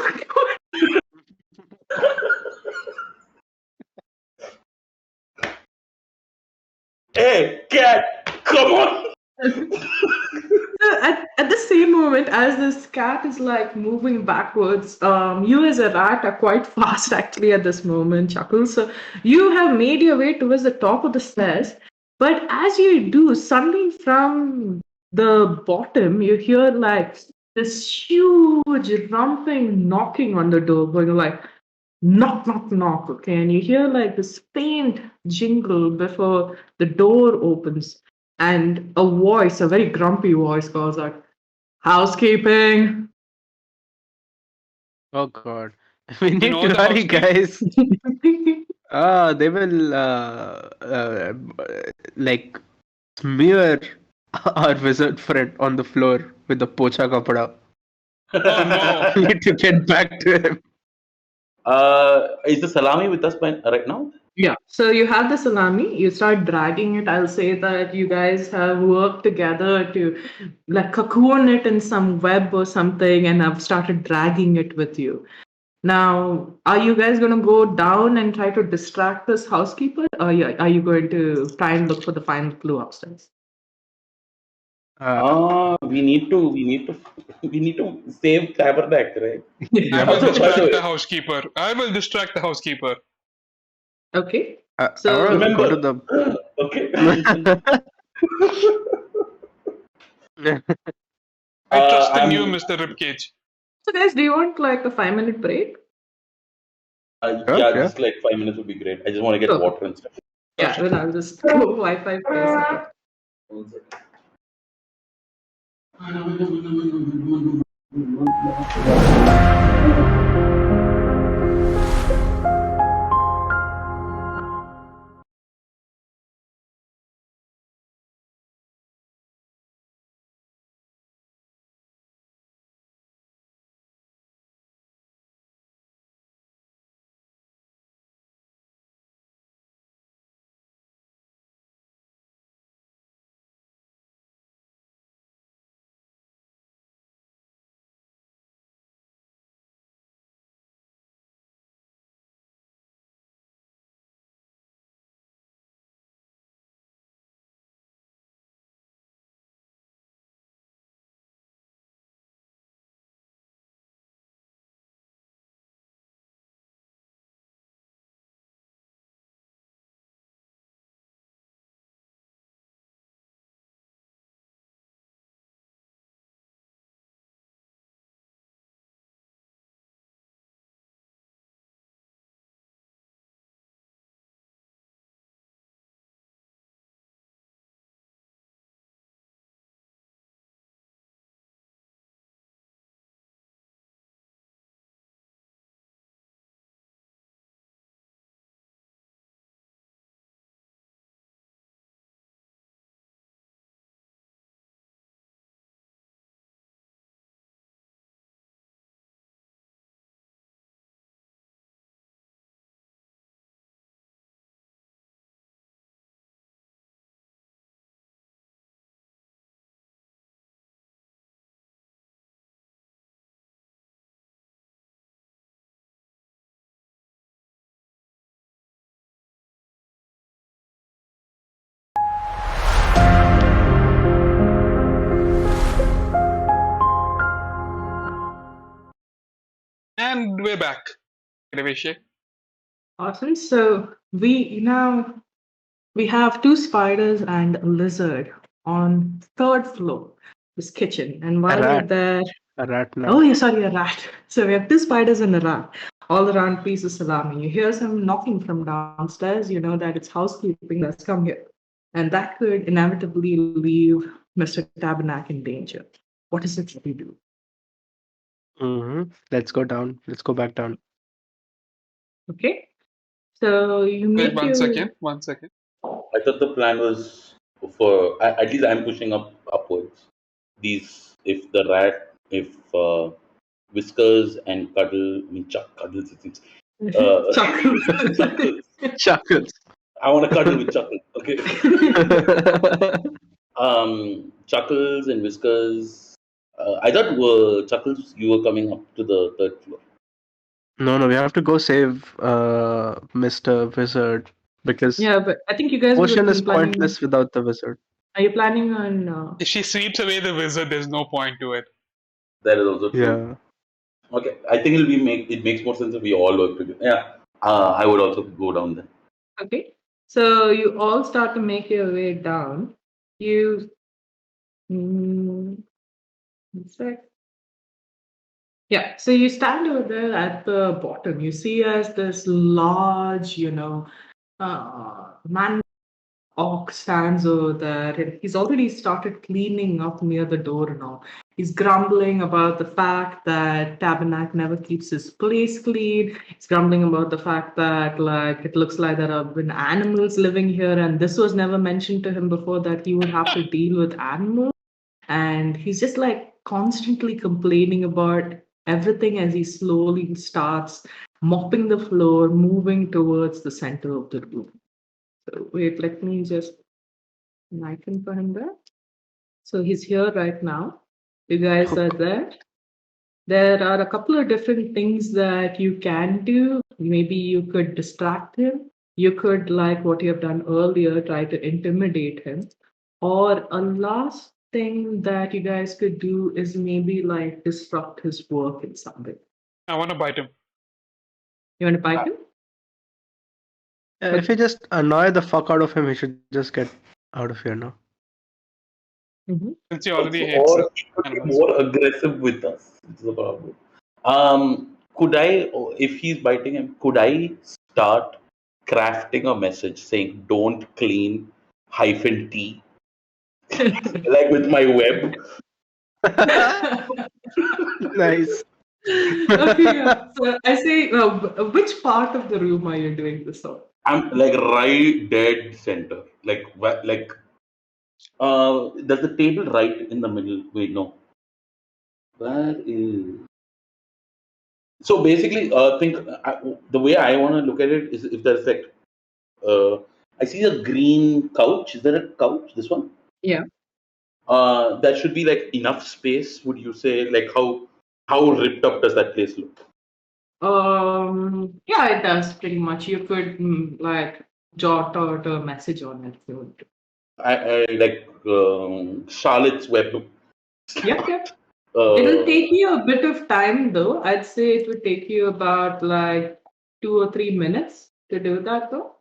Hey, cat, come on! So at the same moment as this cat is like moving backwards, you as a rat are quite fast actually at this moment, Chuckles. So you have made your way towards the top of the stairs, but as you do, suddenly from the bottom, you hear like this huge rumping knocking on the door, going like knock, knock, knock. Okay, and you hear like this faint jingle before the door opens, and a voice, a very grumpy voice, calls out, "Housekeeping." Oh God. We need know to the hurry, housekeeping? guys. They will like smear our wizard friend on the floor with the pocha kapada. Oh no. We need to get back to him. Is the salami with us right now? Yeah. So you have the salami, you start dragging it. I'll say that you guys have worked together to like cocoon it in some web or something and have started dragging it with you. Now, are you guys going to go down and try to distract this housekeeper? Or are you going to try and look for the final clue upstairs? We need to save Tabernac, right? I will Also, by the distract way- the housekeeper. I will distract the housekeeper. Okay. I So- want to Remember- go to the. Okay. I trust in I'm- you, Mr. Ribcage. So, guys, do you want like a 5-minute break? Yeah, Yeah. just like 5 minutes would be great. I just want to get Sure. water and stuff. Yeah, well, I'll just go Wi-Fi for a second. And we're back. Devesh. Awesome. So we have 2 spiders and a lizard on 3rd floor, this kitchen. And while we're rat. there, A rat now. oh yeah, sorry, a rat. So we have 2 spiders and a rat. all around piece of salami. You hear some knocking from downstairs, you know that it's housekeeping that's come here. And that could inevitably leave Mr. Tabernacle in danger. What is it that you do? Let's go down. Let's go back down. Okay. So you Wait, make one your second. 1 second. I thought the plan was for at least I'm pushing upwards. These if Whiskers and Cuddle, I mean Cuddles, it seems. chuckles. Chuckles. Chuckles. I want to cuddle with Chuckles. Okay. Chuckles and Whiskers. I thought Chuckles, you were coming up to the third floor. No, we have to go save Mr. Wizard because Yeah, but I think you guys potion were is planning. pointless without the wizard. Are you planning on? If she sweeps away the wizard, there's no point to it. That is also true. Yeah. Okay, I think it makes more sense if we all work together. Yeah, I would also go down there. Okay. So you all start to make your way down. You. One sec. Yeah, so you stand over there at the bottom. You see as this large, man orc stands over there. And he's already started cleaning up near the door and all. He's grumbling about the fact that Tabernacle never keeps his place clean. He's grumbling about the fact that like it looks like there have been animals living here, and this was never mentioned to him before that he would have to deal with animals. And he's just like constantly complaining about everything as he slowly starts mopping the floor, moving towards the center of the room. So wait, let me just icon for him there. So he's here right now. You guys are there. There are a couple of different things that you can do. Maybe you could distract him. You could, like what you have done earlier, try to intimidate him. Or a last thing that you guys could do is maybe like disrupt his work in some way. I want to bite him. You want to bite him? If you just annoy the fuck out of him, he should just get out of here now. Mm-hmm. Since he already hates Or it. he could be more aggressive with us. It's the problem. Could I, if he's biting him, could I start crafting a message saying "Don't clean -T," like with my web? Nice. Okay, so I say, which part of the room are you doing this on? I'm like right dead center. Like there's the table right in the middle. Wait, no. Where is? So basically, the way I want to look at it is if there's like, I see a green couch. Is there a couch? This one? Yeah. That should be like enough space. Would you say? Like how ripped up does that place look? Yeah, it does pretty much. You could like jot out a message on it if you want to. I like Charlotte's Web. Yep. It'll take you a bit of time though. I'd say it would take you about like 2 or 3 minutes to do that though.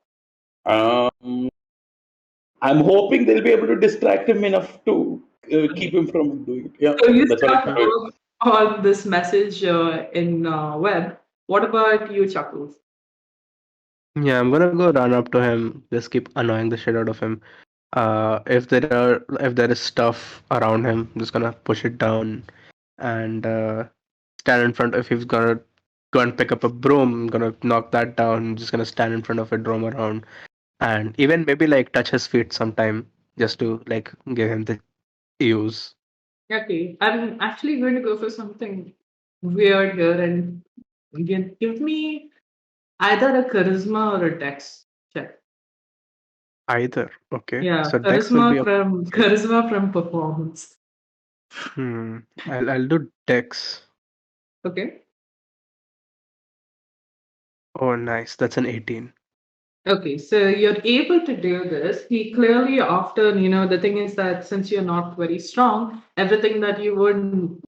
I'm hoping they'll be able to distract him enough to keep him from doing it. Yeah, So you that's what start I'm doing. work on this message in web. What about you, Chuckles? Yeah, I'm gonna go run up to him, just keep annoying the shit out of him. If there is stuff around him, I'm just gonna push it down and stand in front. If he's gonna go and pick up a broom, I'm gonna knock that down. I'm just gonna stand in front of it, roam around, and even maybe like touch his feet sometime, just to like give him the use. Okay, I'm actually going to go for something weird here and give me either a charisma or a dex check. Either, okay. Yeah, So Dex will be charisma from performance. I'll do Dex. Okay. Oh, nice. That's an 18. Okay, so you're able to do this. He clearly, after, the thing is that since you're not very strong, everything that you were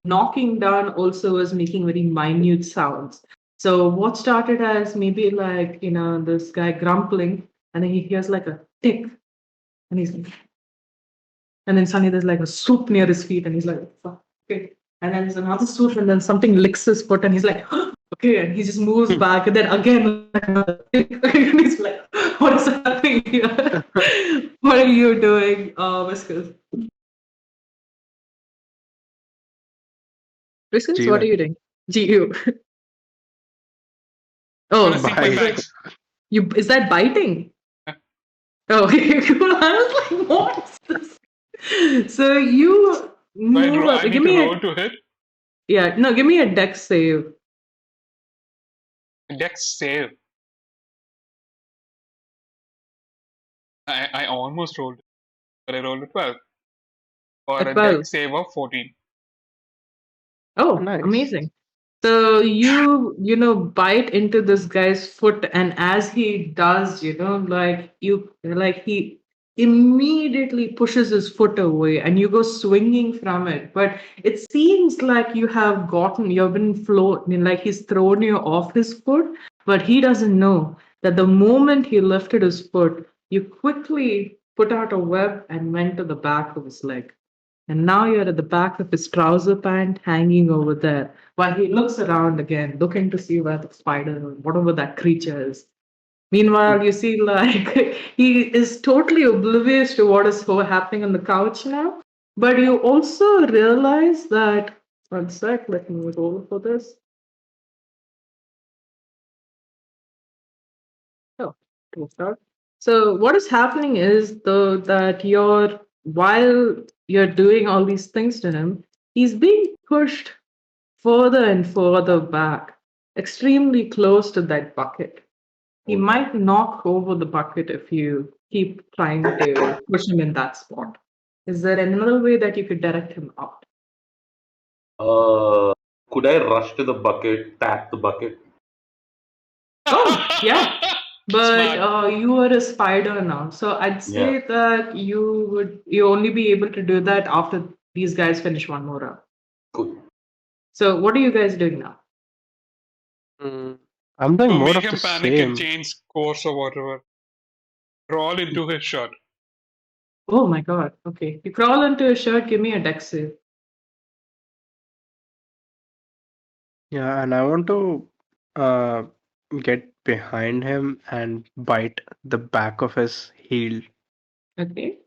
knocking down also was making very minute sounds. So what started as maybe like, this guy grumbling, and then he hears like a tick, and he's like, and then suddenly there's like a swoop near his feet, and he's like, fuck, okay. And then there's another swoop, and then something licks his foot, and he's like, Okay, and he just moves back, and then again, and he's like, "What is happening here? What are you doing, Whiskers? Whiskers, what are Jeevan. you doing? GU. Wanna Oh, see my is Bye. bags? is that biting? Yeah. Oh, okay, cool. I was like, what is this? So you Wait, move up. I need Give to me roll a to hit. give me a dex save. Dex save. I almost rolled, but I rolled a 12 or A a 12. dex save of 14. Oh, Nice. amazing. So bite into this guy's foot, and as he does, he immediately pushes his foot away, and you go swinging from it. But it seems like you've been floating, like he's thrown you off his foot, but he doesn't know that the moment he lifted his foot, you quickly put out a web and went to the back of his leg. And now you're at the back of his trouser pant hanging over there while he looks around again, looking to see where the spider or whatever that creature is. Meanwhile, you see, like, he is totally oblivious to what is happening on the couch now. But you also realize that, one sec, let me roll for this. Oh, we'll start. So what is happening is though that while you're doing all these things to him, he's being pushed further and further back, extremely close to that bucket. He might knock over the bucket if you keep trying to push him in that spot. Is there another way that you could direct him out? Could I rush to the bucket, tap the bucket? Oh, yeah. But Smart. you are a spider now, so I'd Yeah. say that you only be able to do that after these guys finish one more round. Cool. So what are you guys doing now? Mm, I'm doing To more make of the him panic and same. change course or whatever. Crawl into his shirt. Oh my god. Okay. You crawl into a shirt, give me a dex save. Yeah, and I want to uh, get behind him and bite the back of his heel. Okay.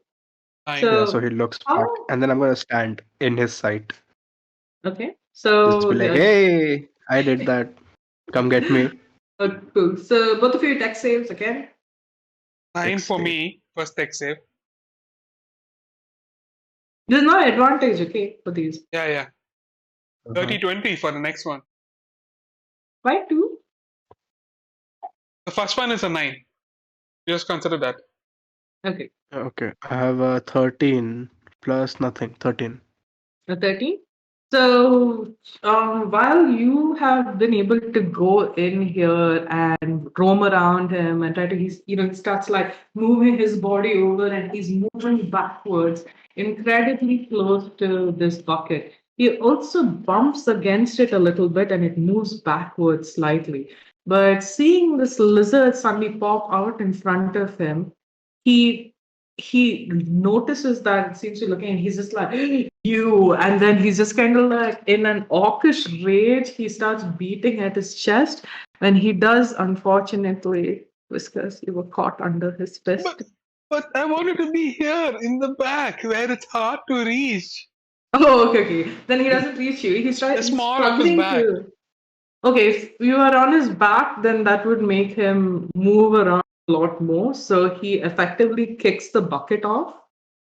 Fine. Yeah, so So he looks back, how and then I'm gonna stand in his sight. okay. Just be So like, "Hey, I did that. Come get me." cool. So both of you dex saves again. 9 Next for day. me. First dex save. There's no advantage, okay, for these. Yeah. Uh-huh. 30-20 for the next one. Why two? The first one is a 9. Just consider that. Okay. Okay, I have a 13 plus nothing. 13. A 13. So, while you have been able to go in here and roam around him and try to, he starts like moving his body over and he's moving backwards, incredibly close to this bucket. He also bumps against it a little bit and it moves backwards slightly. But seeing this lizard suddenly pop out in front of him, he he notices that it seems to be looking and he's just like you, and then he's just kind of like in an orcish rage he starts beating at his chest. When he does, unfortunately, Whiskers, you were caught under his fist. But I wanted to be here in the back where it's hard to reach. Oh, okay. Then he doesn't reach you. He's The he's small of his struggling back. to. Okay, if you are on his back, then that would make him move around a lot more. So he effectively kicks the bucket off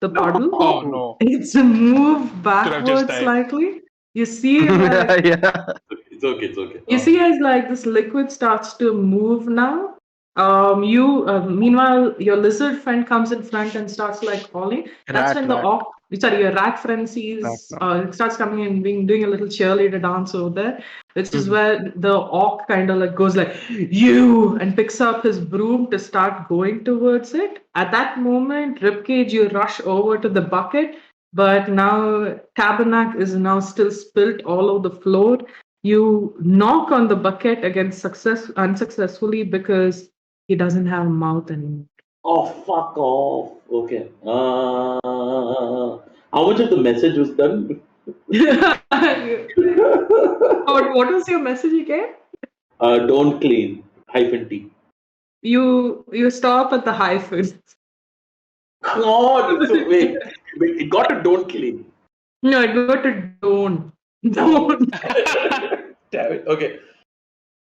the puddle. Oh no. It's a move Should have just backwards died. slightly. You see, like Yeah. It's okay. It's okay. you see, as like this liquid starts to move now. Meanwhile, your lizard friend comes in front and starts like calling. That's when the your rat friend sees starts coming and doing a little cheerleader dance over there, which is where the orc kind of like goes like you and picks up his broom to start going towards it. At that moment, Ribcage, you rush over to the bucket, but now Tabernac is now still spilt all over the floor. You knock on the bucket again unsuccessfully because he doesn't have a mouth anymore. Oh, fuck off. Okay. How much of the message was done? What was your message again? Don't clean. -T. You stop at the hyphen. God, so wait, it got to don't clean. No, I go to don't. Don't. Damn it. Okay.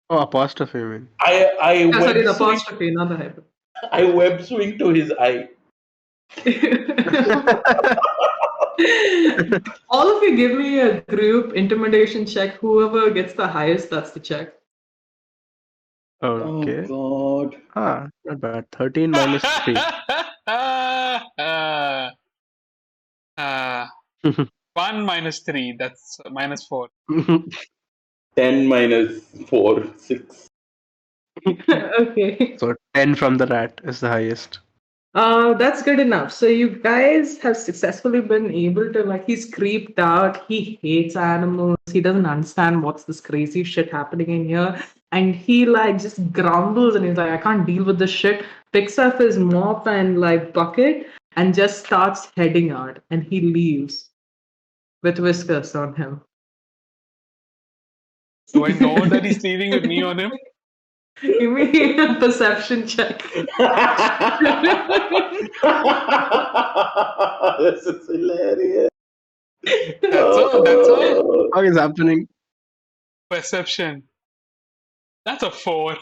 Oh, apostrophe, I mean. I Oh, sorry, web the swing. apostrophe, not the hyphen. I web swing to his eye. All of you give me a group intimidation check. Whoever gets the highest, that's the check. Okay. Oh God. Not bad. 13 minus 3. 1 minus 3, that's minus 4. 10 minus 4, 6. Okay. So 10 from the rat is the highest. That's good enough. So you guys have successfully been able to, like, he's creeped out. He hates animals. He doesn't understand what's this crazy shit happening in here. And he like just grumbles and he's like, I can't deal with this shit. Picks up his mop and like bucket and just starts heading out. And he leaves with whiskers on him. Do I know that he's leaving with me on him? Give me a perception check. This is hilarious. That's all. What is happening? Perception. That's a 4.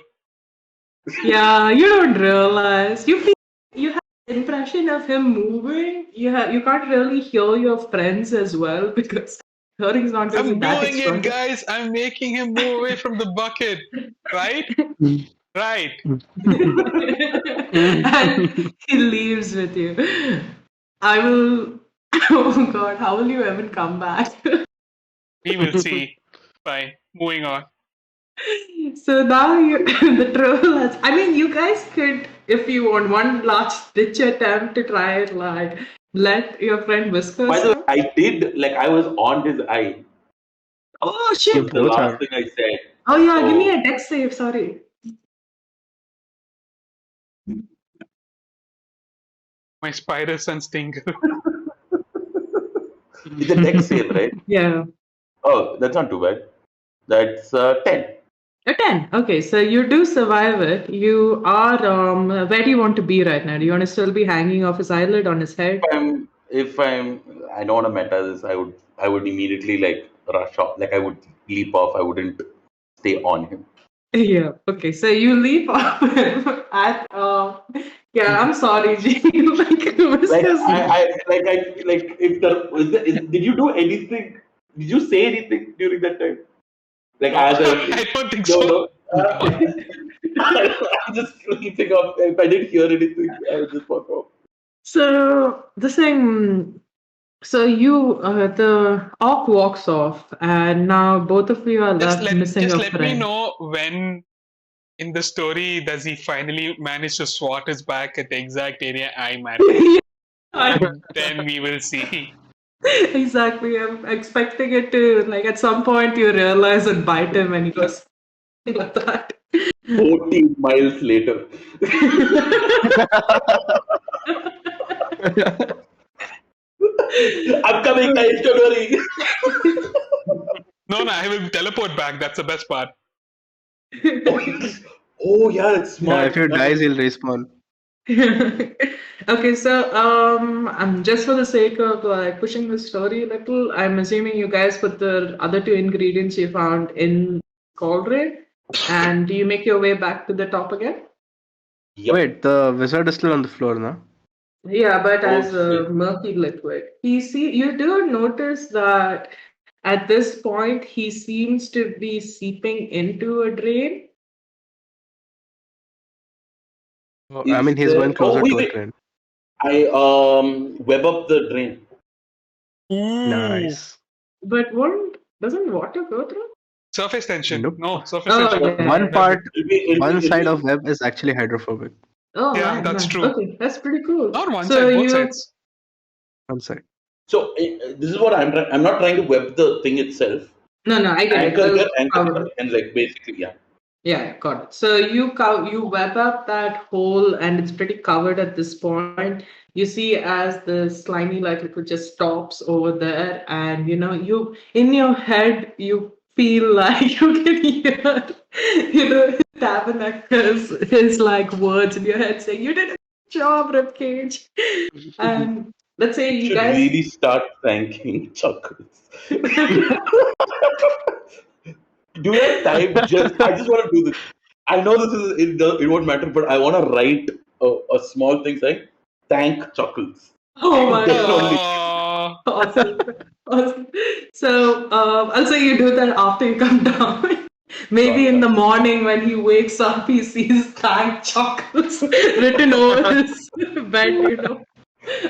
Yeah, you don't realize. You feel you have the impression of him moving. You can't really hear your friends as well because hearing's not going to I'm be that doing it, strong. guys. I'm making him move away from the bucket. Right? Right. And he leaves with you. I will. Oh God, how will you ever come back? We will see. Fine. Moving on. So now the troll has. I mean, you guys could, if you want, one last ditch attempt to try and like let your friend whisper. By the way, I did, like, I was on his eye. Oh That's shit! the last thing I said. Oh yeah, give me So- a dex save. Sorry. My spider sense tingle. It's a dex save, right? Yeah. Oh, that's not too bad. That's 10. A 10. Okay, so you do survive it. You are where do you want to be right now? Do you want to still be hanging off his eyelid on his head? I don't want to meta this. I would immediately like rush off. Like I would leap off. I wouldn't stay on him. Yeah. Okay, so you leap off him at yeah, I'm sorry, G. Like, Did you do anything? Did you say anything during that time? Like as I don't think so. I'm just sleeping off. If I didn't hear anything, I would just walk off. So this thing, so you the orc walks off, and now both of you are left missing a Let me friend. know when in the story does he finally manage to swat his back at the exact area I'm at. And then we will see. Exactly. I'm expecting it to like at some point you realize and bite him, and he goes like that. 14 miles later. I'm coming, guys. Don't worry. No, I will teleport back. That's the best part. Oh yeah, it's Yeah, smart. if you dies, he'll respawn. Okay, so I'm just for the sake of like pushing the story a little, I'm assuming you guys put the other two ingredients you found in cauldron, and do you make your way back to the top again? Yep. Wait, the wizard is still on the floor now. Yeah, but as a shit. murky liquid. You do notice that at this point he seems to be seeping into a drain. I mean, he's going closer to a drain. I web up the drain. Nice. But doesn't water go through? Surface tension. Nope. No, surface Oh, tension. yeah. One part, It'll one be- side of web is actually hydrophobic. Oh, Yeah, man, that's man. true. Okay, that's pretty cool. Not one So side, both you- sides. One side. So this is what I'm trying. I'm not trying to web the thing itself. No, I get Anchor it. here, anchor Cover. here, and like basically, yeah. Yeah, got it. So you web up that hole, and it's pretty covered at this point. You see as the slimy like liquid just stops over there, and you in your head you feel like you can hear, Tabernacle's his like words in your head saying, "You did a good job, Ribcage." And let's say you should guys. really start thanking Chuckles. Do you have time? I just want to do this. I know it won't matter, but I want to write a small thing saying thank Chuckles. Oh my Then god. only Awesome. Awesome. So I'll say you do that after you come down. Maybe in the morning when he wakes up, he sees thank Chuckles written over his bed,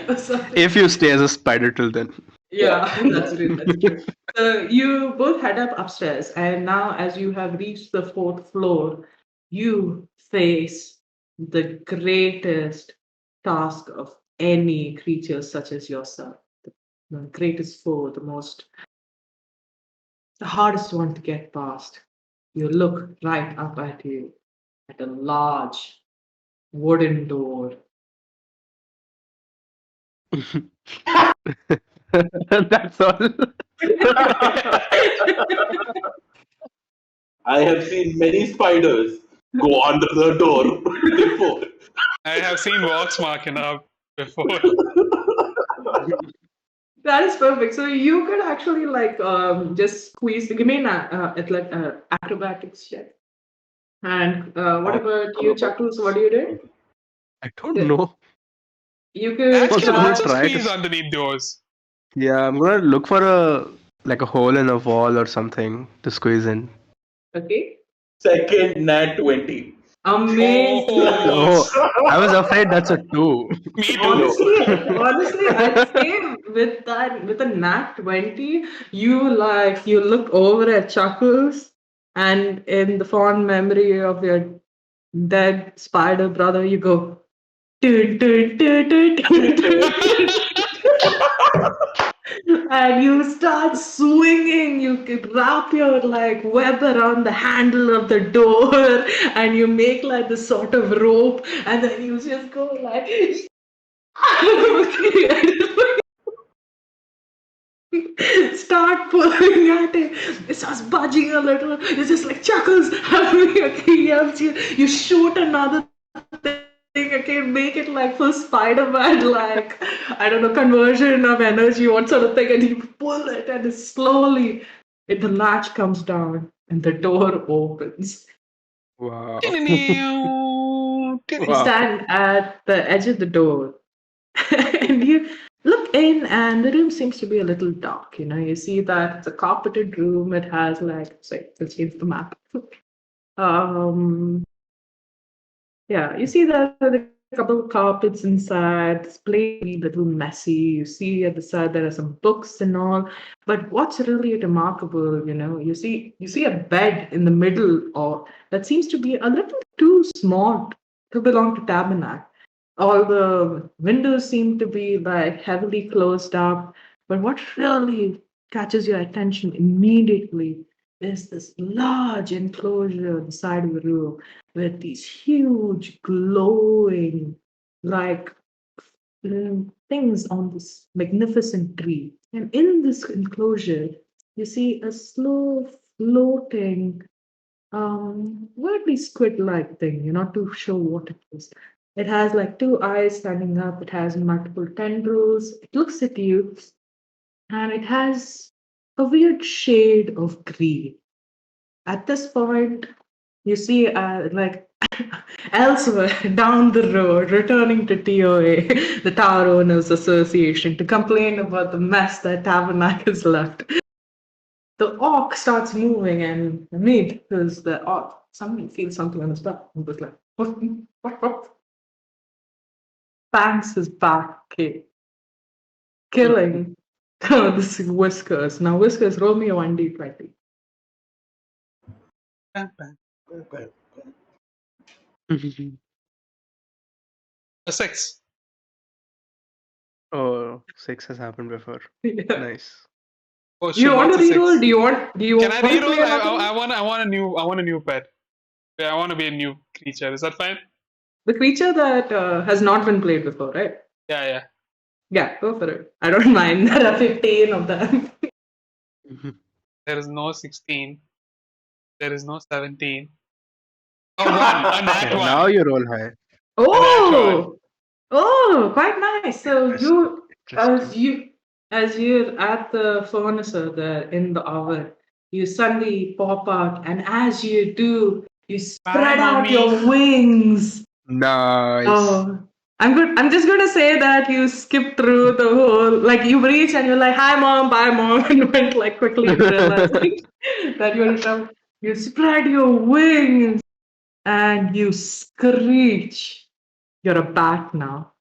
or something. If you stay as a spider till then. Yeah, that's true. That's true. So you both head up upstairs, and now as you have reached the 4th floor, you face the greatest task of any creature such as yourself. The greatest foe, the hardest one to get past. You look right up at you at a large wooden door. That's all. I have seen many spiders go under the door before. I have seen Vox Machina before. That is perfect. So you could actually just squeeze. Give me an acrobatics check. And what about you, Chuckles? What do you do? I don't know. You could Ash Also, can I'm gonna also try to- squeeze underneath doors. Yeah, I'm gonna look for a hole in a wall or something to squeeze in. Okay. Second nat 20. Amazing. Oh, I was afraid that's a 2. Me too. Honestly, I'd say with a nat 20, you look over at Chuckles, and in the fond memory of your dead spider brother, you go, "Dun, dun, dun, dun, dun, dun." And you start swinging. You could wrap your web around the handle of the door, and you make like this sort of rope, and then you just go like. Start pulling at it. It starts budging a little. It's just like Chuckles. Okay, he helps you. You shoot another thing. Okay, make it like full Spider-Man, I don't know, conversion of energy, what sort of thing, and you pull it, and the latch comes down, and the door opens. Wow. You Wow. stand at the edge of the door, and you look in, and the room seems to be a little dark. You see that it's a carpeted room. It has sorry, let's change the map. Yeah, you see that there are a couple of carpets inside. It's plain, a little messy. You see at the side there are some books and all. But what's really remarkable, you see a bed in the middle, or that seems to be a little too small to belong to Tabernacle. All the windows seem to be heavily closed up. But what really catches your attention immediately is this large enclosure on the side of the room with these huge glowing things on this magnificent tree. And in this enclosure, you see a slow floating, weirdly squid-like thing. You're not too sure what it is. It has 2 eyes standing up. It has multiple tendrils. It looks at you, and it has a weird shade of green. At this point, you see, elsewhere down the road, returning to TOA, the Tower Owners Association, to complain about the mess that Tabernacle has left. The orc starts moving, and because the orc, somebody feels something on his back. He was like, what? Bangs his back, okay, killing this Whiskers. Now, Whiskers, roll me a 1d20. A 6. Oh, 6 has happened before. Yeah. Nice. Oh, Do you want to that's a 6. reroll? Do you want? Can I to play reroll? another one? I want a new pet. Yeah, I want to be a new creature. Is that fine? The creature that has not been played before, right? Yeah. Yeah, go for it. I don't mind. There are 15 of them. There is no 16. There is no 17. A 1. A nat Okay, 1. now you roll high. Oh, oh, quite nice. So Interesting. as you're at the furnace there in the oven, you suddenly pop out, and as you do, you Bye, spread out mommy. your wings. Nice. Oh, I'm good. I'm just gonna say that you skipped through the whole, like you reached and you're like, "Hi, mom, bye, mom," and went like quickly realizing that you're in trouble. You spread your wings and you screech. You're a bat now.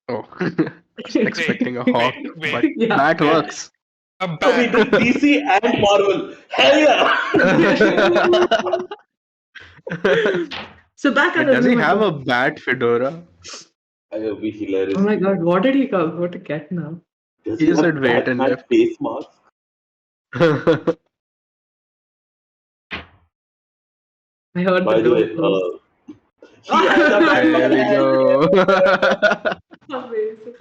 Oh, was expecting a hawk, but Wait. Yeah. that Wait. works. A So we bat. did DC and Marvel. Hell yeah! So back at But the does he room have a again. bat fedora? It would be Oh hilarious. my god, what did he go to get now? Does He he just have said wait and Batman left. face mask? I heard the By the door way, close. he has a There Batman we hat. go. Amazing.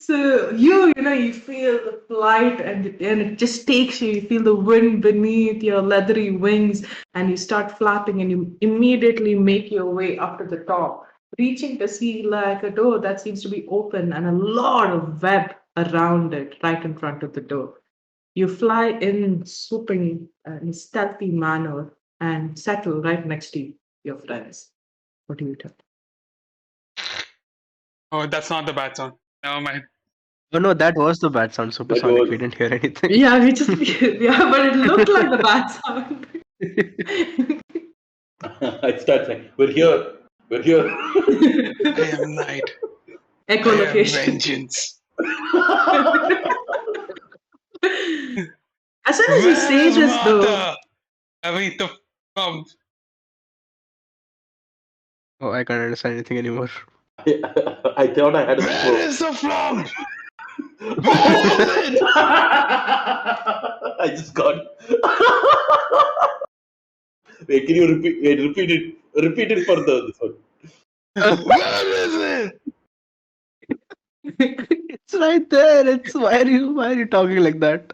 So you feel the flight and it just takes you. You feel the wind beneath your leathery wings, and you start flapping, and you immediately make your way up to the top, reaching to see like a door that seems to be open and a lot of web around it, right in front of the door. You fly in, swooping in a stealthy manner, and settle right next to your friends. What do you do? Oh, that's not the bat sound. Never mind. Oh no, that was the bat sound, That supersonic. We was didn't hear anything. Yeah, we just yeah, but it looked like the bat sound. I start saying, "We're here. We're here." I am night. I am Echolocation. vengeance. As soon as you Where say is this, though, Mata? I mean, the um, Oh, I can't understand anything anymore. I thought I had a where stroke. is the flump? Where is it? I just got. Wait, can you repeat? Wait, repeat it. Repeat it for this one. Where is it? It's right there. It's why are you talking like that?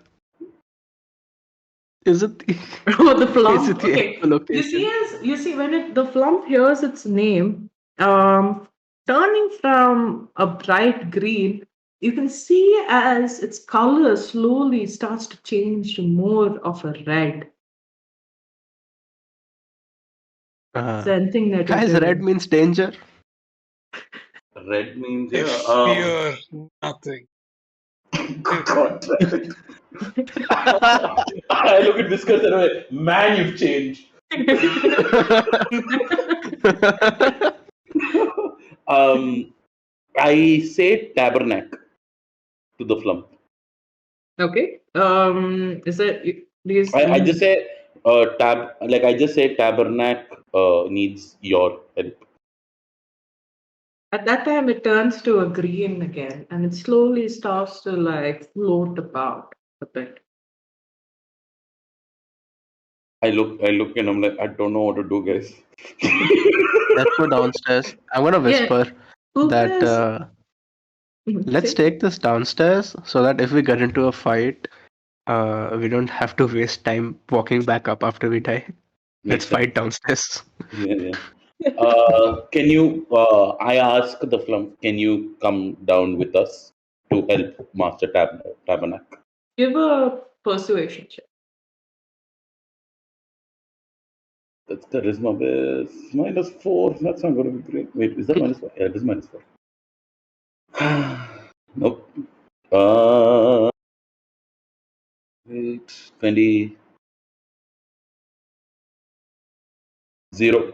Is it the, oh, the is flump. it the Okay, actual location? you see when the flump hears its name, turning from a bright green, you can see as its color slowly starts to change to more of a red. Is there anything that you're Guys, red doing? means danger. Red means I yeah. fear nothing. God damn it. I look at Whiskers and I'm like, man, you've changed. I say tabernacle to the flump. Okay. Is it? Do you I just say I just say tabernacle needs your help. At that time, it turns to a green again, and it slowly starts to like float about a bit. I look and I'm like, I don't know what to do, guys. Let's go downstairs. I'm gonna Yeah, whisper that Lucas. let's Say- take this downstairs so that if we get into a fight, we don't have to waste time walking back up after we die. Let's Makes sense. fight downstairs. Yeah. Can you? I ask the flump. Can you come down with us to help Master Tabernacle? Give a persuasion check. That's charisma base -4. That's not going to be great. Wait, is that -4? Yeah, it is -4. Nope. Wait, 20. 0.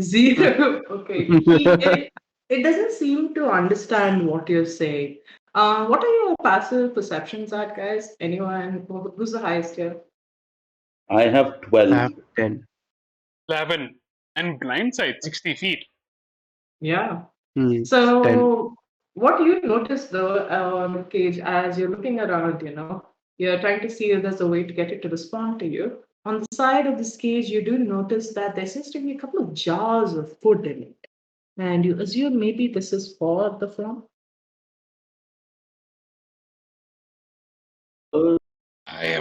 Zero. Okay. It doesn't seem to understand what you're saying. What are your passive perceptions at, guys? Anyone? Who's the highest here? I have I 12. have 10. 11. And blindside, 60 feet. Yeah. 10. So, what you notice though, Cage, as you're looking around, you're trying to see if there's a way to get it to respond to you. On the side of this cage, you do notice that there seems to be a couple of jars of food in it. And you assume maybe this is for the flump.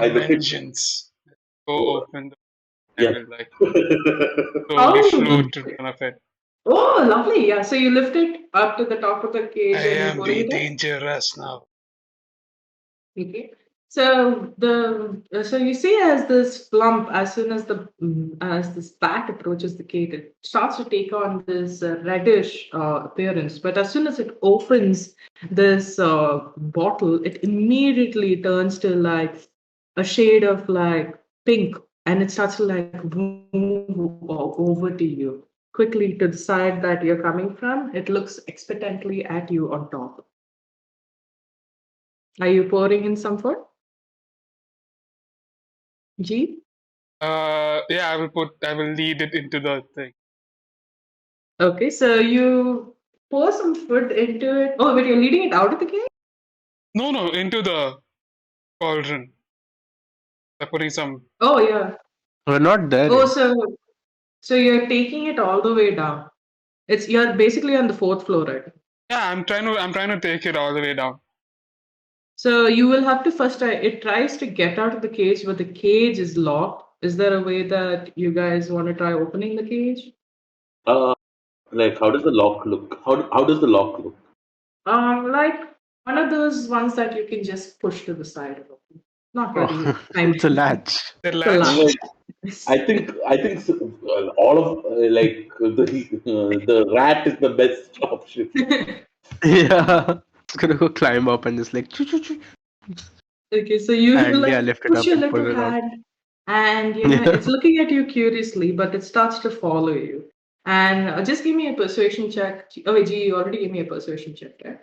I look at vengeance. Go open the yeah. I will like slowly float in front of it. Oh, lovely. Yeah. So you lift it up to the top of the I cage and you am put the it in. dangerous now. Okay. So you see as this flump, as soon as as this bat approaches the cage, it starts to take on this reddish appearance. But as soon as it opens this bottle, it immediately turns to like a shade of like pink, and it starts to like move over to you quickly to the side that you're coming from. It looks expectantly at you on top. Are you pouring in some food? G? Yeah, I will lead it into the thing. Okay, so you pour some food into it. Oh, wait, you're leading it out of the cave? No, into the cauldron. I'm putting some. Oh, yeah. We're not there Oh, yet. so you're taking it all the way down. You're basically on the fourth floor, right? Yeah, I'm trying to take it all the way down. So you will have to first try. It tries to get out of the cage, but the cage is locked. Is there a way that you guys want to try opening the cage? Like, how does the lock look? How does the lock look? Like one of those ones that you can just push to the side of it. Not very Oh, time. it's a latch. The It's a latch. latch. Like, I think all of like the rat is the best option. Yeah. It's gonna go climb up and just like choo, choo, choo. Okay, so you And like yeah, lift it push up your and pull little it out. hand, and Yeah. it's looking at you curiously, but it starts to follow you. And just give me a persuasion check. Oh, wait, G, you already gave me a persuasion check, right?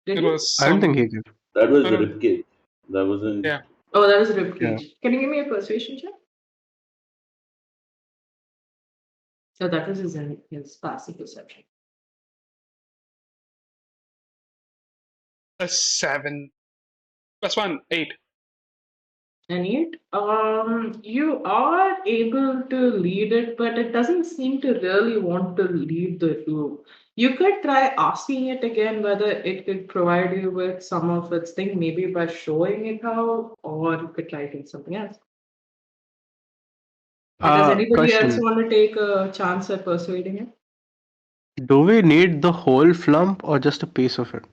Did It you? was I don't think some. he did. That was the No. ribcage. That wasn't. Yeah. Oh, that was a rib Yeah. cage. Can you give me a persuasion check? So that was his passive perception. A 7 plus 1, 8. And yet, you are able to lead it, but it doesn't seem to really want to leave the room. You could try asking it again whether it could provide you with some of its thing, maybe by showing it how, or you could try doing something else. Does anybody else Question. want to take a chance at persuading it? Do we need the whole flump or just a piece of it?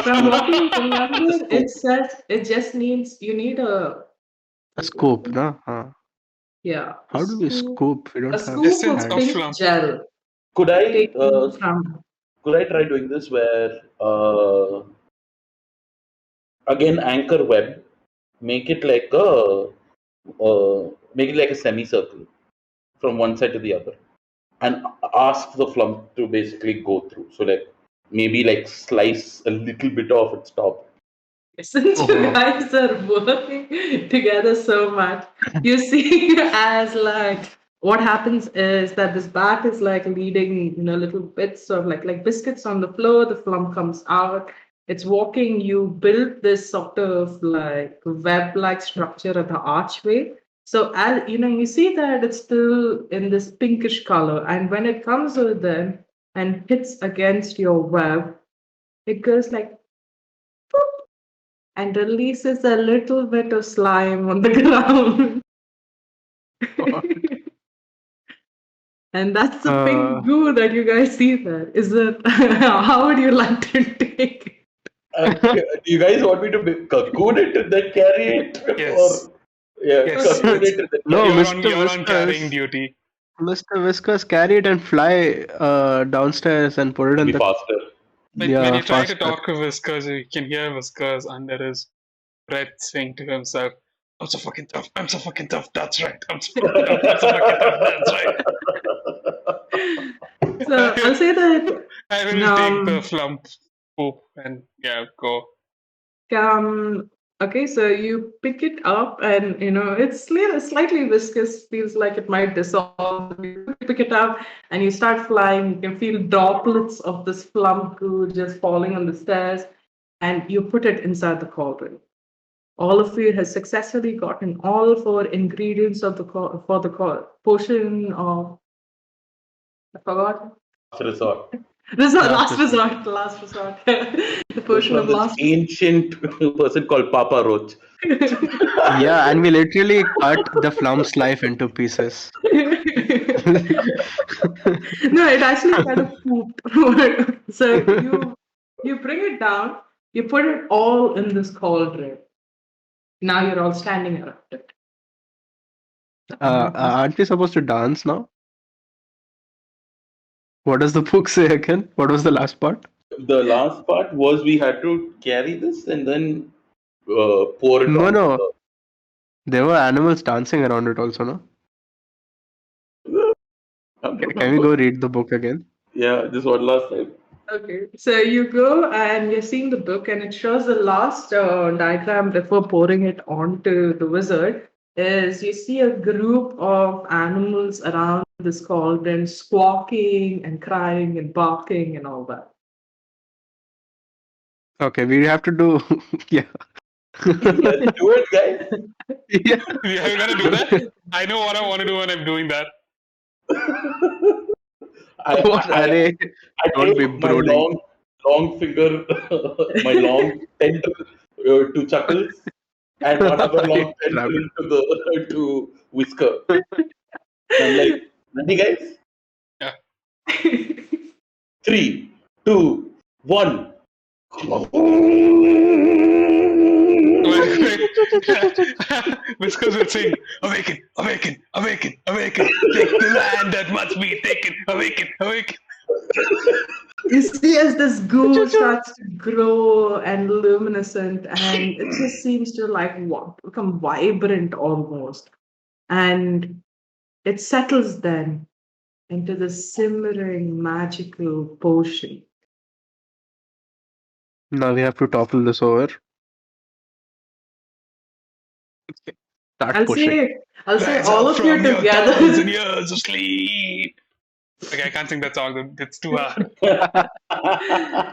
From what you remember, scoop. it says it just needs you need a A scoop, no? yeah. How do we scoop? We A don't have scoop Essence of of hands. pink flump. gel Could I taken from try doing this where again anchor web, make it like a semicircle from one side to the other, and ask the flump to basically go through. So like maybe like slice a little bit off its top. since you guys are working together so much, you see as like what happens is that this bat is like leading, little bits of like biscuits on the floor, the flump comes out. It's walking, you build this sort of like web-like structure at the archway. So as you see that it's still in this pinkish color, and when it comes over there and hits against your web, it goes like and releases a little bit of slime on the ground. And that's the pink goo that you guys see there. Is it? How would you like to take it? Do you guys want me to cocoon it and then carry it? Yes. Or, yeah, Yes. cocoon it and then No, carry it. You're Mr. on carrying Whiskers. duty. Mr. Whiskers, carry it and fly downstairs and put it in Be the faster. When yeah, you try to faster. talk to Whiskers, you can hear Whiskers under his breath saying to himself, I'm so fucking tough. I'm so fucking tough. That's right. I'm so fucking tough. I'm so fucking tough. That's right. So I'll say that I will take the flump poop and go. okay, so you pick it up and it's slightly viscous, feels like it might dissolve. You pick it up and you start flying. You can feel droplets of this flump goo just falling on the stairs, and you put it inside the cauldron. All of you has successfully gotten all 4 ingredients of the potion of I forgot. Resort. Last resort. Last resort. The potion of From this last. ancient person called Papa Roach. Yeah, and we literally cut the Flum's life into pieces. No, it actually kind of pooped. So you bring it down, you put it all in this cauldron. Now you're all standing around it. Aren't we supposed to dance now? What does the book say again? What was the last part? The last part was we had to carry this and then pour it No, on. no. There were animals dancing around it also, no? Can we go read the book again? Yeah, this was last time. Okay, so you go and you're seeing the book, and it shows the last diagram before pouring it onto the wizard. Is you see a group of animals around this cauldron squawking and crying and barking and all that. Okay, we have to do. Yeah. Let's do it, guys. Yeah. Are you gonna do that? I know what I want to do when I'm doing that. What? I Don't be take my brooding. long finger, my long tentacle to Chuckles, and another long tentacle to Whisker. I'm like, ready, guys? Yeah. 3, 2, 1. Whiskers will sing, awaken, awaken, awaken, awaken, take the land that must be taken, awaken, awaken. You see as this goo starts to grow and luminescent, and it just seems to like become vibrant almost. And it settles then into the simmering magical potion. Now we have to topple this over. Start I'll pushing. say Rise all up of you from your together. 1,000 years of sleep. Okay, I can't sing that song. It's too hard. So I'm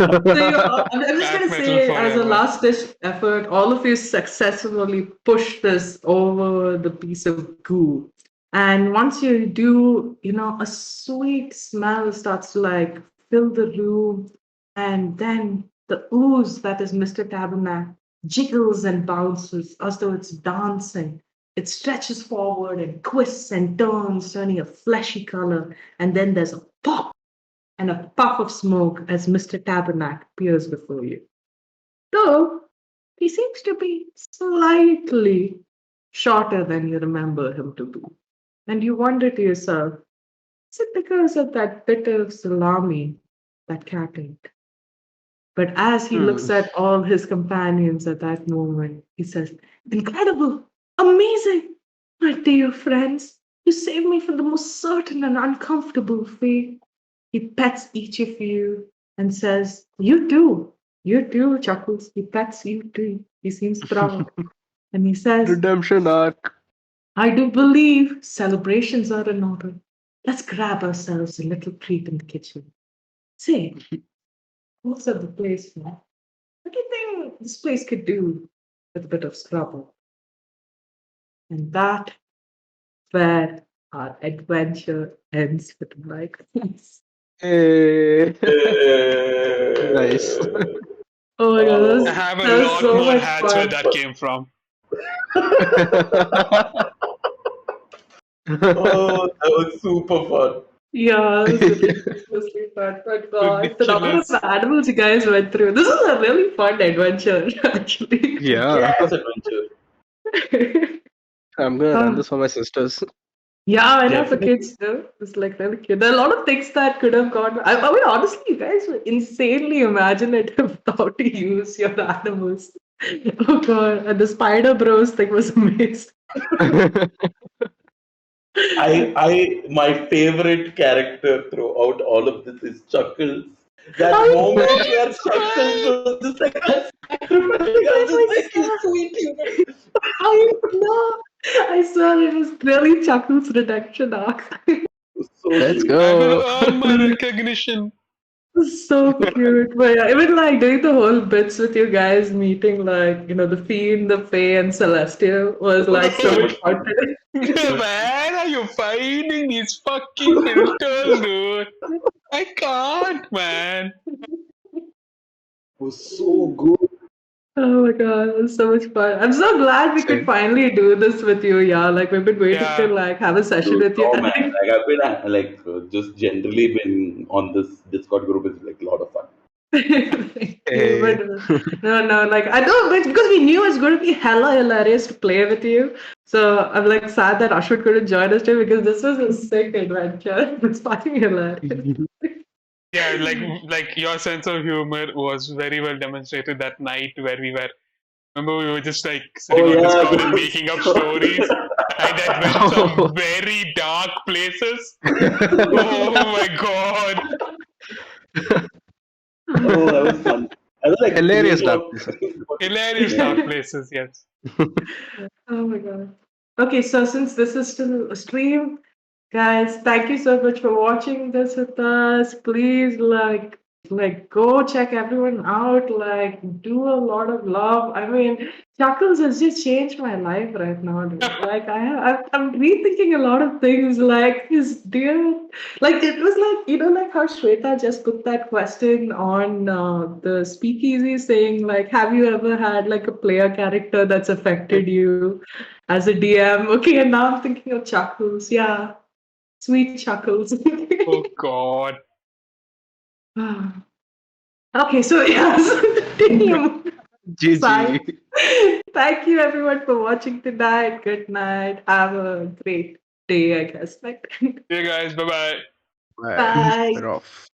just Black gonna metal say, as a forever. last ditch effort, all of you successfully push this over the piece of goo. And once you do, a sweet smell starts to like fill the room, and then the ooze that is Mr. Tabernacle jiggles and bounces as though it's dancing. It stretches forward and twists and turns, turning a fleshy color, and then there's a pop and a puff of smoke as Mr. Tabernacle appears before you. Though he seems to be slightly shorter than you remember him to be. And you wonder to yourself, is it because of that bit of salami that cat ate? But as he looks at all his companions at that moment, he says, incredible, amazing, my dear friends. You saved me from the most certain and uncomfortable fate. He pets each of you and says, you too, Chuckles. He pets you too. He seems proud. And he says, Redemption arc. I do believe celebrations are in order. Let's grab ourselves a little treat in the kitchen. Say, what's at the place now? What do you think this place could do with a bit of scrubble? And that where our adventure ends with like this. Hey. Nice. Oh my god, Oh. I have a that was lot so more much hats fun. where that came from. Oh, that was super fun. Yeah, it was ridiculously fun. But God, the number Ridiculous. of animals you guys went through. This is a really fun adventure, actually. Yeah. Yes, adventure. I'm gonna run this for my sisters. Yeah, I know for Definitely. kids too. It's like really cute. There are a lot of things that could have gone. I mean, honestly, you guys were insanely imaginative how to use your animals. Oh god, and the Spider Bros thing was amazing. My favorite character throughout all of this is Chuckles. That I moment know. where Chuckles was just like, I'm sacrificing, I'm just like, you sweet human. I know. I saw it was really Chuckles' redemption arc. So Let's cute. I will go. earn my recognition. So cute. But yeah, even like doing the whole bits with you guys meeting like, the Fiend, the Fae, and Celestial was like so much fun today. Where are you finding these fucking filters, dude? I can't, man. was so good. Oh my god, it was so much fun. I'm so glad we could Same. finally do this with you. Yeah, like we've been waiting to Yeah. like have a session Dude, with you. oh man, like I've been just generally been on this Discord group is like a lot of fun. Thank you, Hey. but no, like I know, but because we knew it's going to be hella hilarious to play with you. So I'm like sad that Ashwin couldn't join us too because this was a sick adventure. It's fucking hilarious. Yeah, like your sense of humor was very well demonstrated that night where we were. Remember, we were just like sitting Oh on yeah, Discord and those making up stories, and that went some very dark places. Oh my god! oh, that was fun. I was like Hilarious thinking dark of places. Hilarious dark places. Yes. Oh my god. Okay, so since this is still a stream, guys, thank you so much for watching this with us. Please like go check everyone out. Like do a lot of love. I mean, Chuckles has just changed my life right now, dude. Like I'm rethinking a lot of things. Like his dear, like it was like like how Shweta just put that question on the speakeasy, saying like, have you ever had like a player character that's affected you as a DM? Okay, and now I'm thinking of Chuckles. Yeah. Sweet chuckles. Oh god. Okay, so yes, continue. Bye. GG. Thank you everyone for watching tonight. Good night. Have a great day, I guess. See you guys. Bye bye. Bye. Bye. We're off.